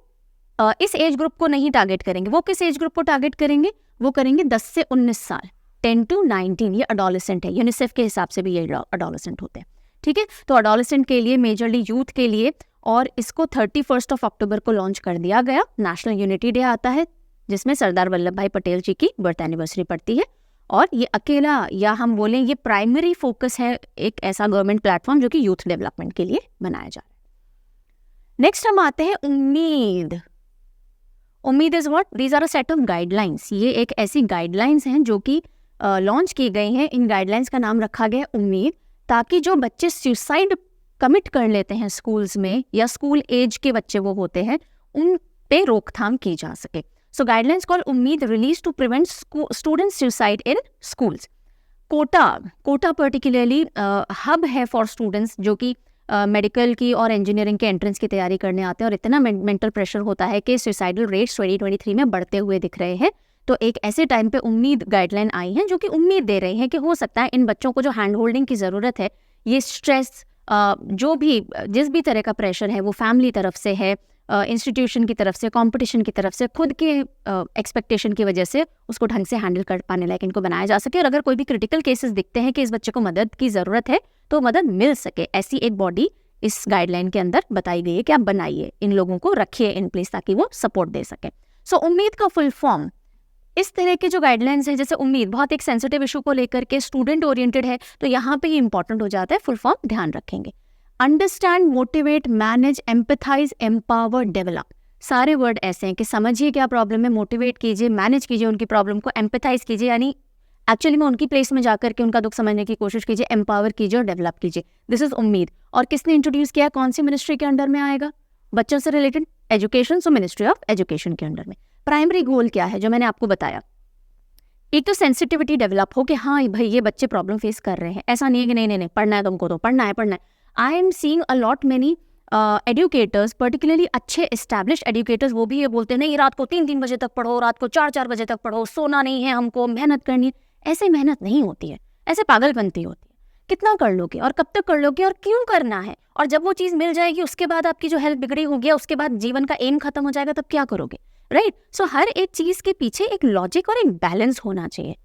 इस एज ग्रुप को नहीं टारगेट करेंगे। वो किस एज ग्रुप को टारगेट करेंगे? वो करेंगे 10 से 19 साल, 10 to 19, ये अडोलेसेंट है। यूनिसेफ के हिसाब से भी ये अडोलेसेंट होते हैं, ठीक है। तो अडोलेसेंट के लिए, मेजरली यूथ के लिए, और इसको 31 अक्टूबर को लॉन्च कर दिया गया। नेशनल यूनिटी डे आता है जिसमें सरदार वल्लभ भाई पटेल जी की बर्थ एनिवर्सरी पड़ती है, और ये अकेला या हम बोलें ये प्राइमरी फोकस है, एक ऐसा गवर्नमेंट प्लेटफॉर्म जो कि यूथ डेवलपमेंट के लिए बनाया जा रहा है। नेक्स्ट हम आते हैं Ummeed. Ummeed is what? These are a set of guidelines. ये एक ऐसी गाइडलाइंस हैं जो कि लॉन्च की गई हैं। इन गाइडलाइंस का नाम रखा गया है उम्मीद, ताकि जो बच्चे सुसाइड कमिट कर लेते हैं स्कूल्स में, या स्कूल एज के बच्चे वो होते हैं, उन पे रोकथाम की जा सके। So guidelines called Ummeed release to prevent student suicide in schools. Kota particularly hub है फॉर स्टूडेंट्स जो कि मेडिकल की और इंजीनियरिंग के एंट्रेंस की तैयारी करने आते हैं, और इतना मेंटल प्रेशर होता है कि सुसाइडल रेट्स 2023 में बढ़ते हुए दिख रहे हैं। तो एक ऐसे टाइम पे उम्मीद गाइडलाइन आई है जो कि उम्मीद दे रही है कि हो सकता है इन बच्चों को जो हैंड होल्डिंग की ज़रूरत है, ये स्ट्रेस, जो भी जिस भी तरह का प्रेशर है वो फैमिली तरफ से है, इंस्टीट्यूशन की तरफ से, कंपटीशन की तरफ से, खुद के एक्सपेक्टेशन की वजह से उसको ढंग से हैंडल कर पाने लायक इनको बनाया जा सके। और अगर कोई भी क्रिटिकल केसेस दिखते हैं कि इस बच्चे को मदद की ज़रूरत है तो मदद मिल सके, ऐसी एक बॉडी इस गाइडलाइन के अंदर बताई गई है कि आप बनाइए, इन लोगों को रखिए इन प्लेस ताकि वो सपोर्ट दे सके। सो उम्मीद का फुल फॉर्म, इस तरह के जो गाइडलाइंस हैं, जैसे उम्मीद बहुत एक सेंसिटिव इशू को लेकर के स्टूडेंट ओरिएंटेड है, तो यहाँ पे ये इंपॉर्टेंट हो जाता है। फुल फॉर्म ध्यान रखेंगे। Understand, motivate, manage, empathise, empower, develop. सारे वर्ड ऐसे हैं कि समझिए क्या प्रॉब्लम है, मोटिवेट कीजिए, मैनेज कीजिए उनकी प्रॉब्लम को, एम्पैथाइज कीजिए यानी एक्चुअली में उनकी प्लेस में जाकर के उनका दुख समझने की कोशिश कीजिए, एम्पावर कीजिए और डेवलप कीजिए। दिस इज उम्मीद। और किसने इंट्रोड्यूस किया? कौन सी मिनिस्ट्री के अंडर में आएगा? बच्चों से related education, so ministry of education के अंडर में। प्राइमरी गोल क्या है जो मैंने आपको बताया? एक तो सेंसिटिविटी डेवलप हो कि हाँ भाई ये बच्चे प्रॉब्लम फेस कर रहे हैं, ऐसा नहीं है कि नहीं पढ़ना है तुमको तो पढ़ना है। I am seeing a lot many educators, particularly अच्छे एस्टैब्लिश्ड एडुकेटर्स, वो भी ये बोलते हैं नहीं रात को 3-3 बजे तक पढ़ो, रात को 4-4 बजे तक पढ़ो, सोना नहीं है हमको, मेहनत करनी है। ऐसे मेहनत नहीं होती है, ऐसे पागलपंती होती है। कितना कर लोगे और कब तक कर लोगे और क्यों करना है? और जब वो चीज़ मिल जाएगी उसके बाद आपकी जो हेल्थ बिगड़ी होगी, उसके बाद जीवन का एम खत्म हो जाएगा, तब क्या करोगे? राइट। सो हर एक चीज़ के पीछे एक लॉजिक और एक बैलेंस होना चाहिए।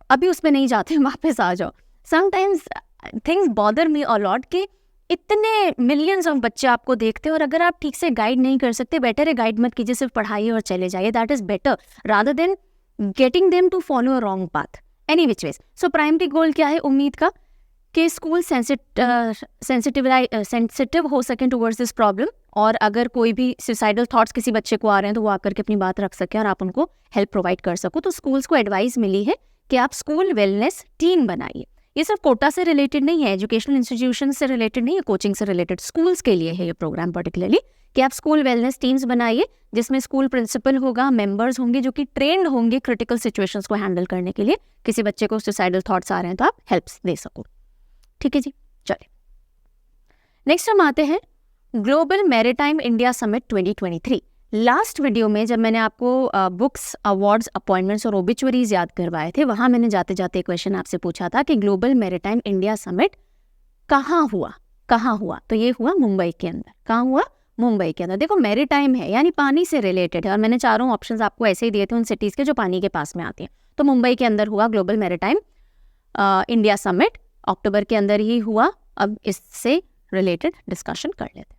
अभी उसमें नहीं जाते, वापस आ जाओ। Sometimes things bother me a lot कि इतने मिलियंस ऑफ बच्चे आपको देखते हैं और अगर आप ठीक से गाइड नहीं कर सकते, बेटर है गाइड मत कीजिए, सिर्फ पढ़ाइए और चले जाइए। That is better rather than getting them to follow a wrong path any which ways. So primary goal क्या है उम्मीद का? कि स्कूल सेंसिटिव हो सकें टुवर्ड्स दिस प्रॉब्लम, और अगर कोई भी सुसाइडल थॉट्स किसी बच्चे को आ रहे हैं तो वो आकर के अपनी बात रख सकें और आप उनको हेल्प प्रोवाइड कर सको। तो स्कूल्स को एडवाइस मिली है कि आप स्कूल वेलनेस टीम बनाइए। ये सिर्फ कोटा से रिलेटेड नहीं है, एजुकेशनल इंस्टीट्यूशन से रिलेटेड नहीं है, कोचिंग से रिलेटेड, स्कूल्स के लिए है ये प्रोग्राम पर्टिकुलरली, कि आप स्कूल वेलनेस टीम्स बनाइए जिसमें स्कूल प्रिंसिपल होगा, मेंबर्स होंगे जो कि ट्रेंड होंगे क्रिटिकल सिचुएशंस को हैंडल करने के लिए। किसी बच्चे को सुसाइडल थॉट्स आ रहे हैं तो आप हेल्प दे सको। ठीक है जी, चलिए नेक्स्ट हम आते हैं global Maritime India Summit 2023। Last video में जब मैंने आपको बुक्स, अवार्ड्स, अपॉइंटमेंट्स और ओबिचुअरीज याद करवाए थे, वहाँ मैंने जाते जाते क्वेश्चन आपसे पूछा था कि ग्लोबल मैरीटाइम इंडिया समिट कहाँ हुआ? तो ये हुआ मुंबई के अंदर। कहाँ हुआ? मुंबई के अंदर। देखो मैरीटाइम है यानी पानी से रिलेटेड है, और मैंने चारों ऑप्शंस आपको ऐसे ही दिए थे उन सिटीज़ के जो पानी के पास में आती हैं। तो मुंबई के अंदर हुआ ग्लोबल मैरीटाइम इंडिया समिट, अक्टूबर के अंदर ही हुआ। अब इससे रिलेटेड डिस्कशन कर लेते हैं।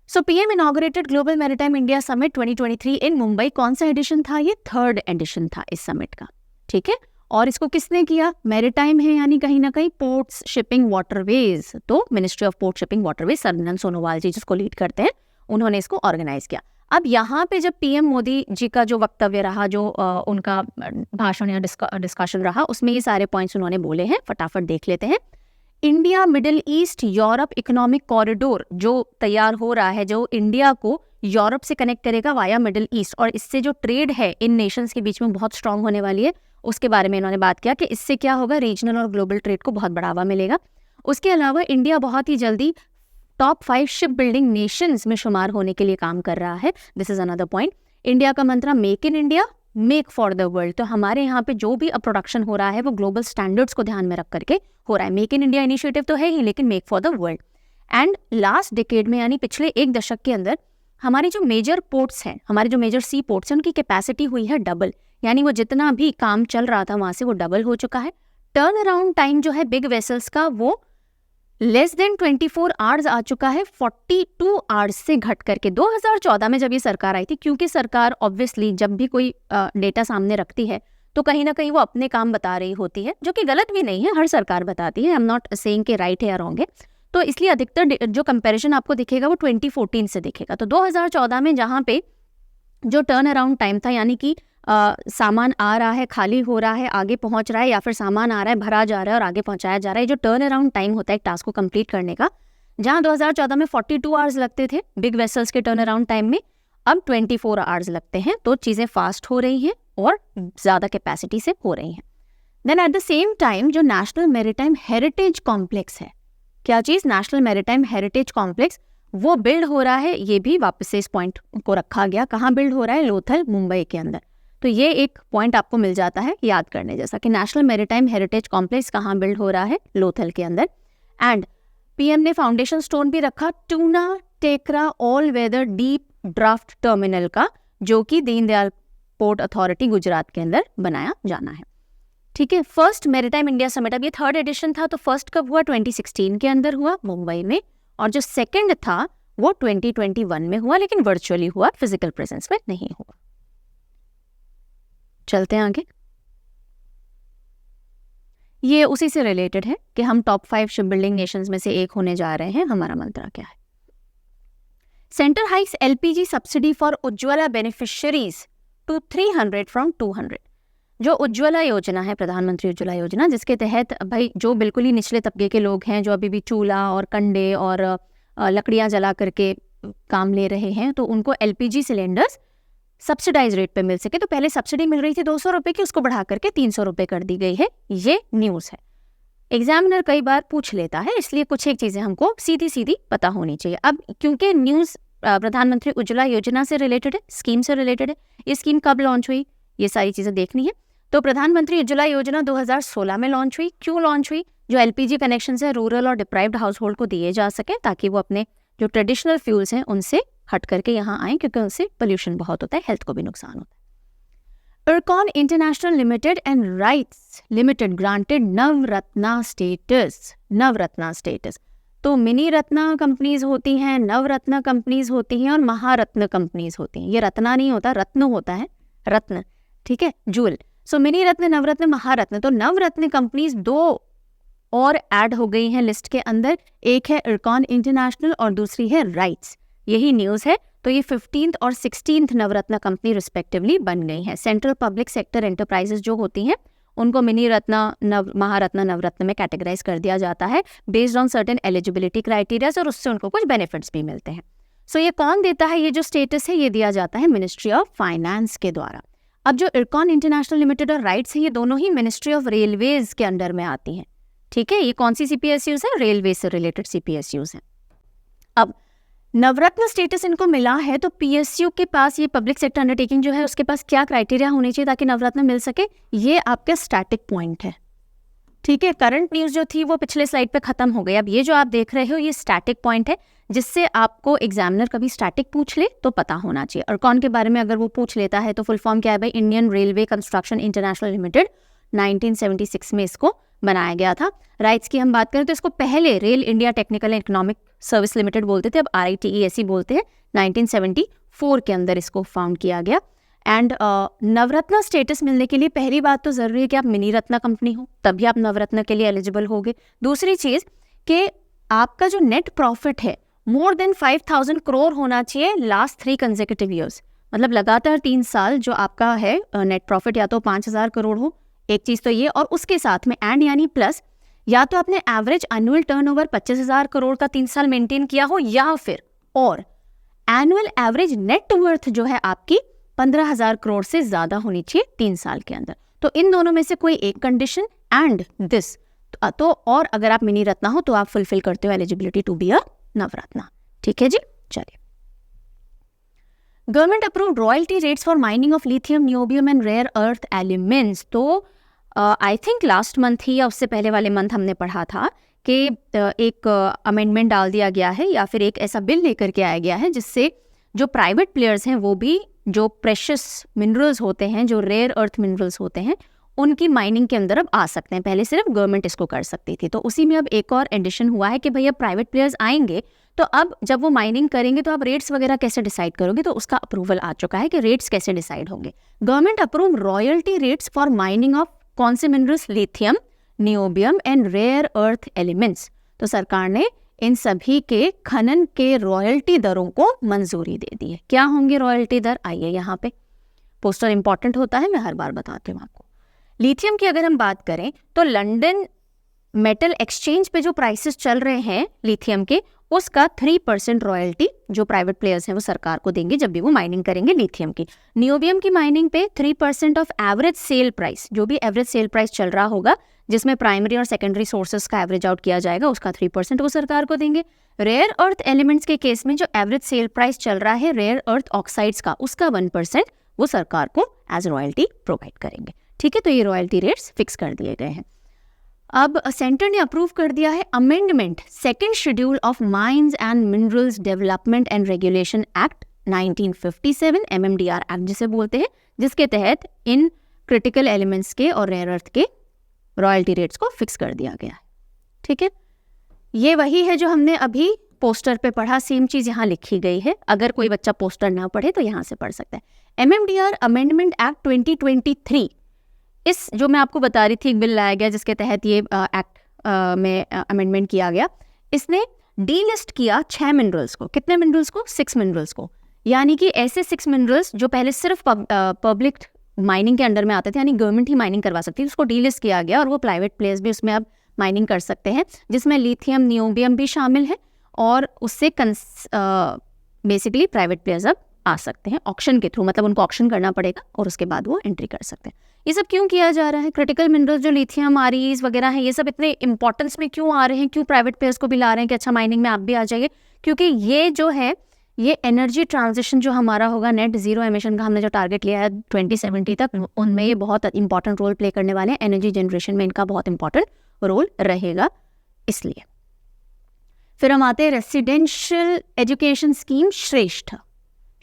So PM inaugurated Global Maritime India Summit 2023 in Mumbai. कौन सा एडिशन था? ये 3rd एडिशन था इस समिट का, ठीक है। और इसको किसने किया? मैरीटाइम है यानी कहीं ना कहीं पोर्ट्स, शिपिंग, वाटरवेज, तो ministry of port, shipping, waterways, Sarbananda Sonowal ji जिसको लीड करते हैं, उन्होंने इसको ऑर्गेनाइज किया। अब यहाँ पे जब पीएम मोदी जी का जो वक्तव्य रहा, जो उनका भाषण या डिस्कशन रहा, उसमें ये सारे पॉइंट्स उन्होंने बोले हैं, फटाफट देख लेते हैं। India middle east Europe economic corridor जो तैयार हो रहा है, जो इंडिया को यूरोप से कनेक्ट करेगा वाया मिडिल ईस्ट, और इससे जो ट्रेड है इन नेशंस के बीच में बहुत स्ट्रांग होने वाली है, उसके बारे में इन्होंने बात किया कि इससे क्या होगा, रीजनल और ग्लोबल ट्रेड को बहुत बढ़ावा मिलेगा। उसके अलावा इंडिया बहुत ही जल्दी टॉप 5 शिप बिल्डिंग नेशंस में शुमार होने के लिए काम कर रहा है। This is another point. India का मंत्र make in India, make for the world. तो हमारे यहाँ पे जो भी प्रोडक्शन हो रहा है वो ग्लोबल स्टैंडर्ड्स को ध्यान में रख करके हो रहा है। मेक इन इंडिया इनिशिएटिव तो है ही, लेकिन make for the world. And last decade में यानी पिछले 1 दशक के अंदर हमारी जो मेजर पोर्ट्स हैं, हमारे जो मेजर सी पोर्ट्स हैं, उनकी कैपेसिटी हुई है डबल, यानी वो जितना भी काम चल रहा था वहां से वो डबल हो चुका है। टर्न अराउंड टाइम जो है बिग वेसल्स का वो लेस देन 24 आवर्स आ चुका है, 42 आवर्स से घट करके। 2014 में जब ये सरकार आई थी, क्योंकि सरकार ऑब्वियसली जब भी कोई डेटा सामने रखती है तो कहीं ना कहीं वो अपने काम बता रही होती है, जो कि गलत भी नहीं है, हर सरकार बताती है, आई एम नॉट सेइंग कि राइट है या रॉन्ग है। तो इसलिए अधिकतर जो कंपैरिजन आपको दिखेगा वो 2014 से दिखेगा। तो 2014 में जहाँ पे जो टर्न अराउंड टाइम था, यानी कि सामान आ रहा है, खाली हो रहा है, आगे पहुंच रहा है, या फिर सामान आ रहा है, भरा जा रहा है और आगे पहुंचाया जा रहा है, जो टर्न अराउंड टाइम होता है एक टास्क को कंप्लीट करने का, जहां 2014 में 42 आवर्स लगते थे बिग वेसल्स के टर्न अराउंड टाइम में, अब 24 आवर्स लगते हैं। तो चीज़ें फास्ट हो रही हैं और ज़्यादा कैपेसिटी से हो रही हैं। Then at the same time जो नेशनल मैरीटाइम हेरिटेज कॉम्प्लेक्स है, क्या चीज़? नेशनल मैरीटाइम हेरिटेज कॉम्प्लेक्स, वो बिल्ड हो रहा है। ये भी वापस से इस पॉइंट को रखा गया, कहाँ बिल्ड हो रहा है? लोथल, मुंबई के अंदर। तो ये एक पॉइंट आपको मिल जाता है याद करने जैसा कि नेशनल मैरीटाइम हेरिटेज कॉम्प्लेक्स कहाँ बिल्ड हो रहा है? लोथल के अंदर। एंड पीएम ने फाउंडेशन स्टोन भी रखा Tuna Tekra all weather deep draft terminal का, जो कि दीनदयाल पोर्ट अथॉरिटी गुजरात के अंदर बनाया जाना है, ठीक है। फर्स्ट मैरीटाइम इंडिया समिट, अब ये 3rd एडिशन था, तो फर्स्ट कब हुआ? 2016 के अंदर हुआ मुंबई में, और जो सेकंड था वो 2021 में हुआ, लेकिन वर्चुअली हुआ, फिजिकल प्रेजेंस में नहीं हुआ। चलते हैं आगे। ये उसी से रिलेटेड है कि हम टॉप 5 शिप बिल्डिंग नेशंस में से एक होने जा रहे हैं। हमारा मंत्र क्या है? Centre hikes LPG subsidy for Ujjwala beneficiaries to 300 from 200। जो उज्ज्वला योजना है, प्रधानमंत्री उज्ज्वला योजना, जिसके तहत भाई जो बिल्कुल ही निचले तबके के लोग हैं, जो अभी भी चूल्हा और कंडे और लकड़ियाँ जला करके काम ले रहे हैं, तो उनको एलपीजी सिलेंडर्स सब्सिडाइज रेट पे मिल सके। तो पहले सब्सिडी मिल रही थी 200 रुपये की, उसको बढ़ा करके 300 रुपये कर दी गई है। ये न्यूज़ है, एग्जामिनर कई बार पूछ लेता है, इसलिए कुछ एक चीज़ें हमको सीधी सीधी पता होनी चाहिए। अब क्योंकि न्यूज़ प्रधानमंत्री उज्ज्वला योजना से रिलेटेड है, स्कीम से रिलेटेड है, ये स्कीम कब लॉन्च हुई, ये सारी चीज़ें देखनी है। तो प्रधानमंत्री उज्ज्वला योजना 2016 में लॉन्च हुई। क्यों लॉन्च हुई? जो एलपीजी कनेक्शन है रूरल और डिप्राइव्ड हाउस होल्ड को दिए जा सके, ताकि वो अपने जो ट्रेडिशनल फ्यूल्स हैं उनसे हट करके यहाँ आए, क्योंकि उनसे पोल्यूशन बहुत होता है, हेल्थ को भी नुकसान होता है। IRCON international limited and rights limited granted Navratna status. Navratna status, तो मिनी रत्ना कंपनीज होती हैं, नवरत्ना कंपनीज होती हैं और महारत्न कंपनीज होती हैं। ये रत्ना नहीं होता, रत्न होता है, रत्न, ठीक है, जूल। सो मिनी रत्न, नवरत्न, महारत्न। तो नवरत्न कंपनीज 2 और ऐड हो गई हैं लिस्ट के अंदर। एक है इरकॉन इंटरनेशनल और दूसरी है राइट्स। यही न्यूज़ है। तो ये 15th और 16th नवरत्न कंपनी रिस्पेक्टिवली बन गई हैं। सेंट्रल पब्लिक सेक्टर एंटरप्राइजेस जो होती हैं उनको मिनी रत्न, महारत्न, नवरत्न में कैटेगराइज कर दिया जाता है based on certain eligibility criterias, और उससे उनको कुछ बेनिफिट्स भी मिलते हैं। सो ये कौन देता है? ये जो स्टेटस है ये दिया जाता है मिनिस्ट्री ऑफ फाइनेंस के द्वारा। अब जो इरकॉन इंटरनेशनल लिमिटेड और राइट्स है, ये दोनों ही मिनिस्ट्री ऑफ रेलवेज के अंडर में आती हैं, ठीक है। ये कौन सी सीपीएसयूज है? रेलवे से रिलेटेड सीपीएसयूज हैं। अब नवरत्न स्टेटस इनको मिला है, तो पीएसयू के पास, ये पब्लिक सेक्टर अंडरटेकिंग जो है, उसके पास क्या क्राइटेरिया होने चाहिए ताकि नवरत्न मिल सके? ये आपका स्टैटिक पॉइंट है, ठीक है, करंट न्यूज़ जो थी वो पिछले स्लाइड पे खत्म हो गई। अब ये जो आप देख रहे हो ये स्टैटिक पॉइंट है, जिससे आपको एग्जामिनर कभी स्टैटिक पूछ ले तो पता होना चाहिए। और कौन के बारे में अगर वो पूछ लेता है तो फुल फॉर्म क्या है भाई, Indian railway construction international limited, 1976 में इसको बनाया गया था। राइट्स की हम बात करें तो इसको पहले rail India technical and economic service limited बोलते थे, अब RITES बोलते हैं। 1974 के अंदर इसको फाउंड किया गया। एंड नवरत्न स्टेटस मिलने के लिए पहली बात तो ज़रूरी है कि आप मिनी रत्न कंपनी हो, तभी आप नवरत्न के लिए एलिजिबल होगे। दूसरी चीज़ कि आपका जो नेट प्रॉफिट है मोर देन 5000 करोड़ होना चाहिए लास्ट 3 कंसेक्यूटिव ईयर्स, मतलब लगातार 3 साल जो आपका है नेट प्रॉफिट या तो 5000 करोड़ हो, एक चीज़ तो ये, और उसके साथ में एंड यानी प्लस या तो आपने एवरेज एनुअल टर्नओवर 25,000 करोड़ का 3 साल मेंटेन किया हो, या फिर और एनुअल एवरेज नेट वर्थ जो है आपकी 15,000 करोड़ से ज्यादा होनी चाहिए 3 साल के अंदर। तो इन दोनों में से कोई एक कंडीशन एंड दिस तो, और अगर आप मिनी रत्ना हो तो आप फुलफिल करते हो eligibility to be a Navratna. ठीक है जी, चलिए। Government approve royalty rates for mining of lithium, niobium and rare earth elements. तो आई थिंक लास्ट मंथ ही या उससे पहले वाले मंथ हमने पढ़ा था कि एक अमेंडमेंट डाल दिया गया है या फिर एक ऐसा बिल लेकर के आया गया है जिससे जो प्राइवेट प्लेयर्स हैं वो भी जो प्रेशियस मिनरल्स होते हैं, जो रेयर अर्थ मिनरल्स होते हैं, उनकी माइनिंग के अंदर अब आ सकते हैं। पहले सिर्फ गवर्नमेंट इसको कर सकती थी, तो उसी में अब एक और एडिशन हुआ है कि भैया प्राइवेट प्लेयर्स आएंगे तो अब जब वो माइनिंग करेंगे तो आप रेट्स वगैरह कैसे डिसाइड करोगे, तो उसका अप्रूवल आ चुका है कि रेट्स कैसे डिसाइड होंगे। Government approve royalty rates for mining of कौन से minerals, lithium, niobium and rare earth elements. तो सरकार ने इन सभी के खनन के रॉयल्टी दरों को मंजूरी दे दी है। क्या होंगे रॉयल्टी दर, आइए यहाँ पे, पोस्टर इंपॉर्टेंट होता है, मैं हर बार बताती हूँ आपको। लिथियम की अगर हम बात करें तो लंदन मेटल एक्सचेंज पे जो प्राइसेस चल रहे हैं लिथियम के, उसका 3% रॉयल्टी जो प्राइवेट प्लेयर्स हैं वो सरकार को देंगे जब भी वो माइनिंग करेंगे लिथियम की। नियोबियम की माइनिंग पे 3% ऑफ एवरेज सेल प्राइस, जो भी एवरेज सेल प्राइस चल रहा होगा जिसमें प्राइमरी और सेकेंडरी सोर्सेस का एवरेज आउट किया जाएगा, उसका 3% वो सरकार को देंगे। रेयर अर्थ एलिमेंट्स के केस में जो एवरेज सेल प्राइस चल रहा है रेयर अर्थ ऑक्साइड्स का, उसका 1% वो सरकार को एज रॉयल्टी प्रोवाइड करेंगे। ठीक है, तो ये रॉयल्टी रेट्स फिक्स कर दिए गए हैं। अब सेंटर ने अप्रूव कर दिया है amendment second schedule of mines and minerals development and regulation act 1957, MMDR act जिसे बोलते हैं, जिसके तहत इन क्रिटिकल एलिमेंट्स के और रेयर अर्थ के रॉयल्टी रेट्स को फिक्स कर दिया गया है। ठीक है, ये वही है जो हमने अभी पोस्टर पे पढ़ा, सेम चीज़ यहाँ लिखी गई है। अगर कोई बच्चा पोस्टर ना पढ़े तो यहाँ से पढ़ सकता है। MMDR अमेंडमेंट एक्ट 2023, इस जो मैं आपको बता रही थी एक बिल लाया गया जिसके तहत ये एक्ट में अमेंडमेंट किया गया। इसने डीलिस्ट किया 6 मिनरल्स को। कितने मिनरल्स को? 6 मिनरल्स को। यानी कि ऐसे 6 मिनरल्स जो पहले सिर्फ पब्लिक माइनिंग के अंडर में आते थे, यानी गवर्नमेंट ही माइनिंग करवा सकती है, उसको डीलिस्ट किया गया और वो प्राइवेट प्लेयर्स भी उसमें अब माइनिंग कर सकते हैं, जिसमें लिथियम, नियोबियम भी शामिल है। और उससे बेसिकली प्राइवेट प्लेयर्स अब आ सकते हैं ऑक्शन के थ्रू, मतलब उनको ऑक्शन करना पड़ेगा और उसके बाद वो एंट्री कर सकते हैं। ये सब क्यों किया जा रहा है? क्रिटिकल मिनरल्स जो लिथियम, आरईज वगैरह हैं, ये सब इतने इंपॉर्टेंस में क्यों आ रहे हैं, क्यों प्राइवेट प्लेयर्स को भी ला रहे हैं कि अच्छा माइनिंग में आप भी आ जाइए? क्योंकि ये जो है ये एनर्जी ट्रांजिशन जो हमारा होगा, नेट जीरो एमिशन का हमने जो टारगेट लिया है 2070 तक, उनमें ये बहुत इंपॉर्टेंट रोल प्ले करने वाले हैं। एनर्जी जनरेशन में इनका बहुत इंपॉर्टेंट रोल रहेगा। इसलिए फिर हम आते हैं रेसिडेंशियल एजुकेशन स्कीम श्रेष्ठ।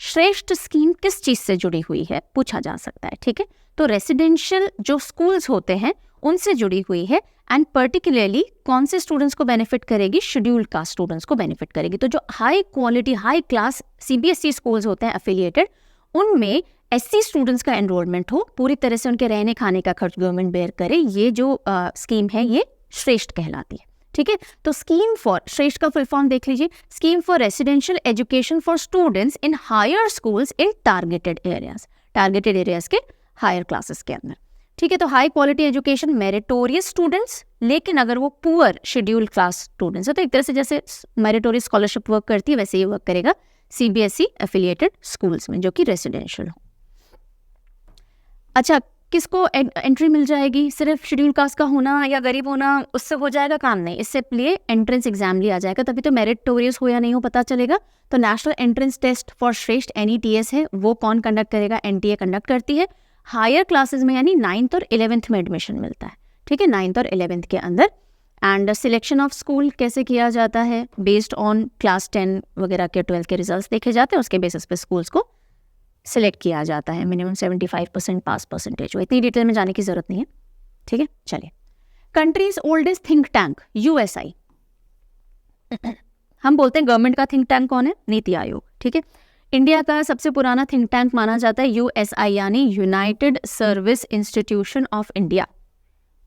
श्रेष्ठ स्कीम किस चीज से जुड़ी हुई है पूछा जा सकता है। ठीक है, तो रेसिडेंशियल जो स्कूल्स होते हैं उनसे जुड़ी हुई है एंड पर्टिकुलरली कौन से स्टूडेंट्स को बेनिफिट करेगी? शेड्यूल्ड कास्ट स्टूडेंट्स को बेनिफिट करेगी। तो जो high quality high class CBSE schools होते हैं एफिलिएटेड, उनमें SC स्टूडेंट्स का एनरोलमेंट हो, पूरी तरह से उनके रहने खाने का खर्च गवर्नमेंट बेयर करे, ये जो स्कीम है ये श्रेष्ठ कहलाती है। ठीक है, तो स्कीम फॉर श्रेष्ठ का फुल फॉर्म देख लीजिए, scheme for residential education for students in higher schools in targeted areas, targeted areas के हायर क्लासेस के अंदर। ठीक है, तो high quality education, meritorious students, लेकिन अगर वो पुअर शेड्यूल्ड क्लास स्टूडेंट्स है तो एक तरह से जैसे मेरिटोरियस स्कॉलरशिप वर्क करती है वैसे ये वर्क करेगा CBSE एफिलिएटेड स्कूल्स में जो कि रेसिडेंशियल हो। अच्छा, किसको एंट्री मिल जाएगी? सिर्फ शेड्यूल कास्ट का होना या गरीब होना उससे हो जाएगा काम नहीं, इससे लिए एंट्रेंस एग्जाम लिया जाएगा, तभी तो मेरिटोरियस हो या नहीं हो पता चलेगा। तो नेशनल एंट्रेंस टेस्ट फॉर श्रेष्ठ NETS है, वो कौन कंडक्ट करेगा? NTA कंडक्ट करती है। हायर क्लासेस में यानी 9th और 11th में एडमिशन मिलता है। ठीक है, 9th और 11th के अंदर। एंड सिलेक्शन ऑफ स्कूल कैसे किया जाता है, बेस्ड ऑन क्लास 10 वगैरह के 12th के रिजल्ट्स देखे जाते हैं, उसके बेसिस पे स्कूल्स को सिलेक्ट किया जाता है। मिनिमम 75% पास परसेंटेज हो, इतनी डिटेल में जाने की ज़रूरत नहीं है, ठीक है। चलिए, countries oldest think tank USI, हम बोलते हैं गवर्नमेंट का थिंक टैंक कौन है, नीति आयोग, ठीक है। इंडिया का सबसे पुराना थिंक टैंक माना जाता है USI यानी United service institution of India,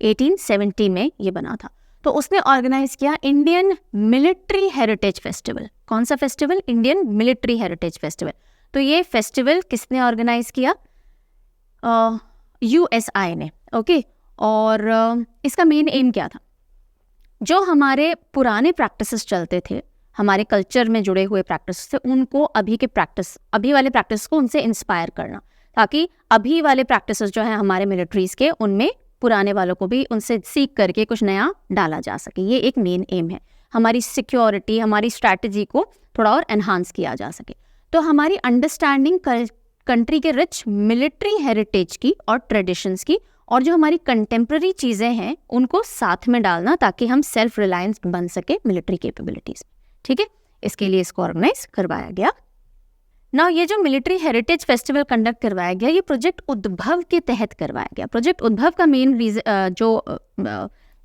1870 में ये बना था। तो उसने ऑर्गेनाइज किया इंडियन मिलिट्री हेरिटेज फेस्टिवल। कौन सा festival, Indian military heritage festival. तो ये फेस्टिवल किसने ऑर्गेनाइज किया, USI ने, ओके। और इसका मेन एम क्या था, जो हमारे पुराने प्रैक्टिसेस चलते थे, हमारे कल्चर में जुड़े हुए प्रैक्टिस थे, उनको अभी वाले प्रैक्टिस को उनसे इंस्पायर करना, ताकि अभी वाले प्रैक्टिसेस जो है हमारे मिलिट्रीज के, उनमें पुराने वालों को भी उनसे सीख करके कुछ नया डाला जा सके। ये एक मेन एम है, हमारी सिक्योरिटी, हमारी स्ट्रैटेजी को थोड़ा और एनहांस किया जा सके। तो हमारी अंडरस्टैंडिंग कंट्री के रिच मिलिट्री हेरिटेज की और ट्रेडिशंस की, और जो हमारी कंटेम्प्रेरी चीज़ें हैं उनको साथ में डालना, ताकि हम सेल्फ रिलायंस बन सके मिलिट्री कैपेबिलिटीज, ठीक है। इसके लिए इसको ऑर्गेनाइज करवाया गया। ना ये जो मिलिट्री हेरिटेज फेस्टिवल कंडक्ट करवाया गया, ये प्रोजेक्ट उद्भव के तहत करवाया गया। प्रोजेक्ट उद्भव का मेन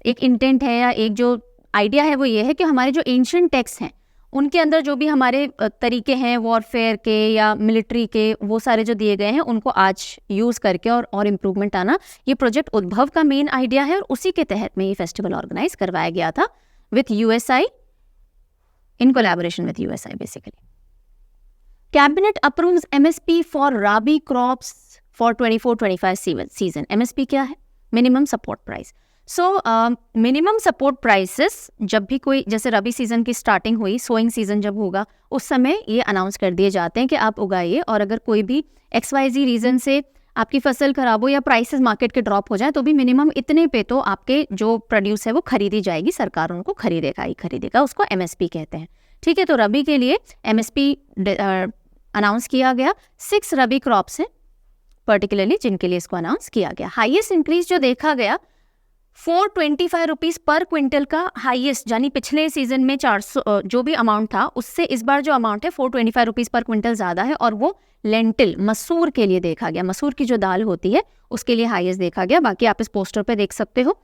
एक इंटेंट है या एक जो आइडिया है वो ये है कि हमारे जो एंशिएंट टेक्स्ट हैं उनके अंदर जो भी हमारे तरीके हैं वॉरफेयर के या मिलिट्री के, वो सारे जो दिए गए हैं उनको आज यूज़ करके और इम्प्रूवमेंट आना, ये प्रोजेक्ट उद्भव का मेन आइडिया है। और उसी के तहत में ये फेस्टिवल ऑर्गेनाइज करवाया गया था with USI, in collaboration with USI basically. Cabinet approves MSP for Rabi crops for 24-25 season. MSP क्या है, minimum support price. So minimum support prices जब भी कोई, जैसे रबी सीजन की स्टार्टिंग हुई, सोइंग सीजन जब होगा, उस समय ये अनाउंस कर दिए जाते हैं कि आप उगाइए, और अगर कोई भी XYZ रीजन से आपकी फसल खराब हो या प्राइसेस मार्केट के ड्रॉप हो जाए, तो भी मिनिमम इतने पे तो आपके जो प्रोड्यूस है वो खरीदी जाएगी, सरकार उनको खरीदेगा, उसको MSP कहते हैं, ठीक है। तो रबी के लिए MSP अनाउंस किया गया। 6 रबी क्रॉप्स हैं पर्टिकुलरली जिनके लिए इसको अनाउंस किया गया। हाईएस्ट इंक्रीज जो देखा गया 425 रुपीज़ पर क्विंटल का हाईएस्ट, यानी पिछले सीजन में 400 जो भी अमाउंट था उससे इस बार जो अमाउंट है 425 रुपीज़ पर क्विंटल ज़्यादा है, और वो लेंटिल, मसूर के लिए देखा गया। मसूर की जो दाल होती है उसके लिए हाईएस्ट देखा गया। बाकी आप इस पोस्टर पे देख सकते हो।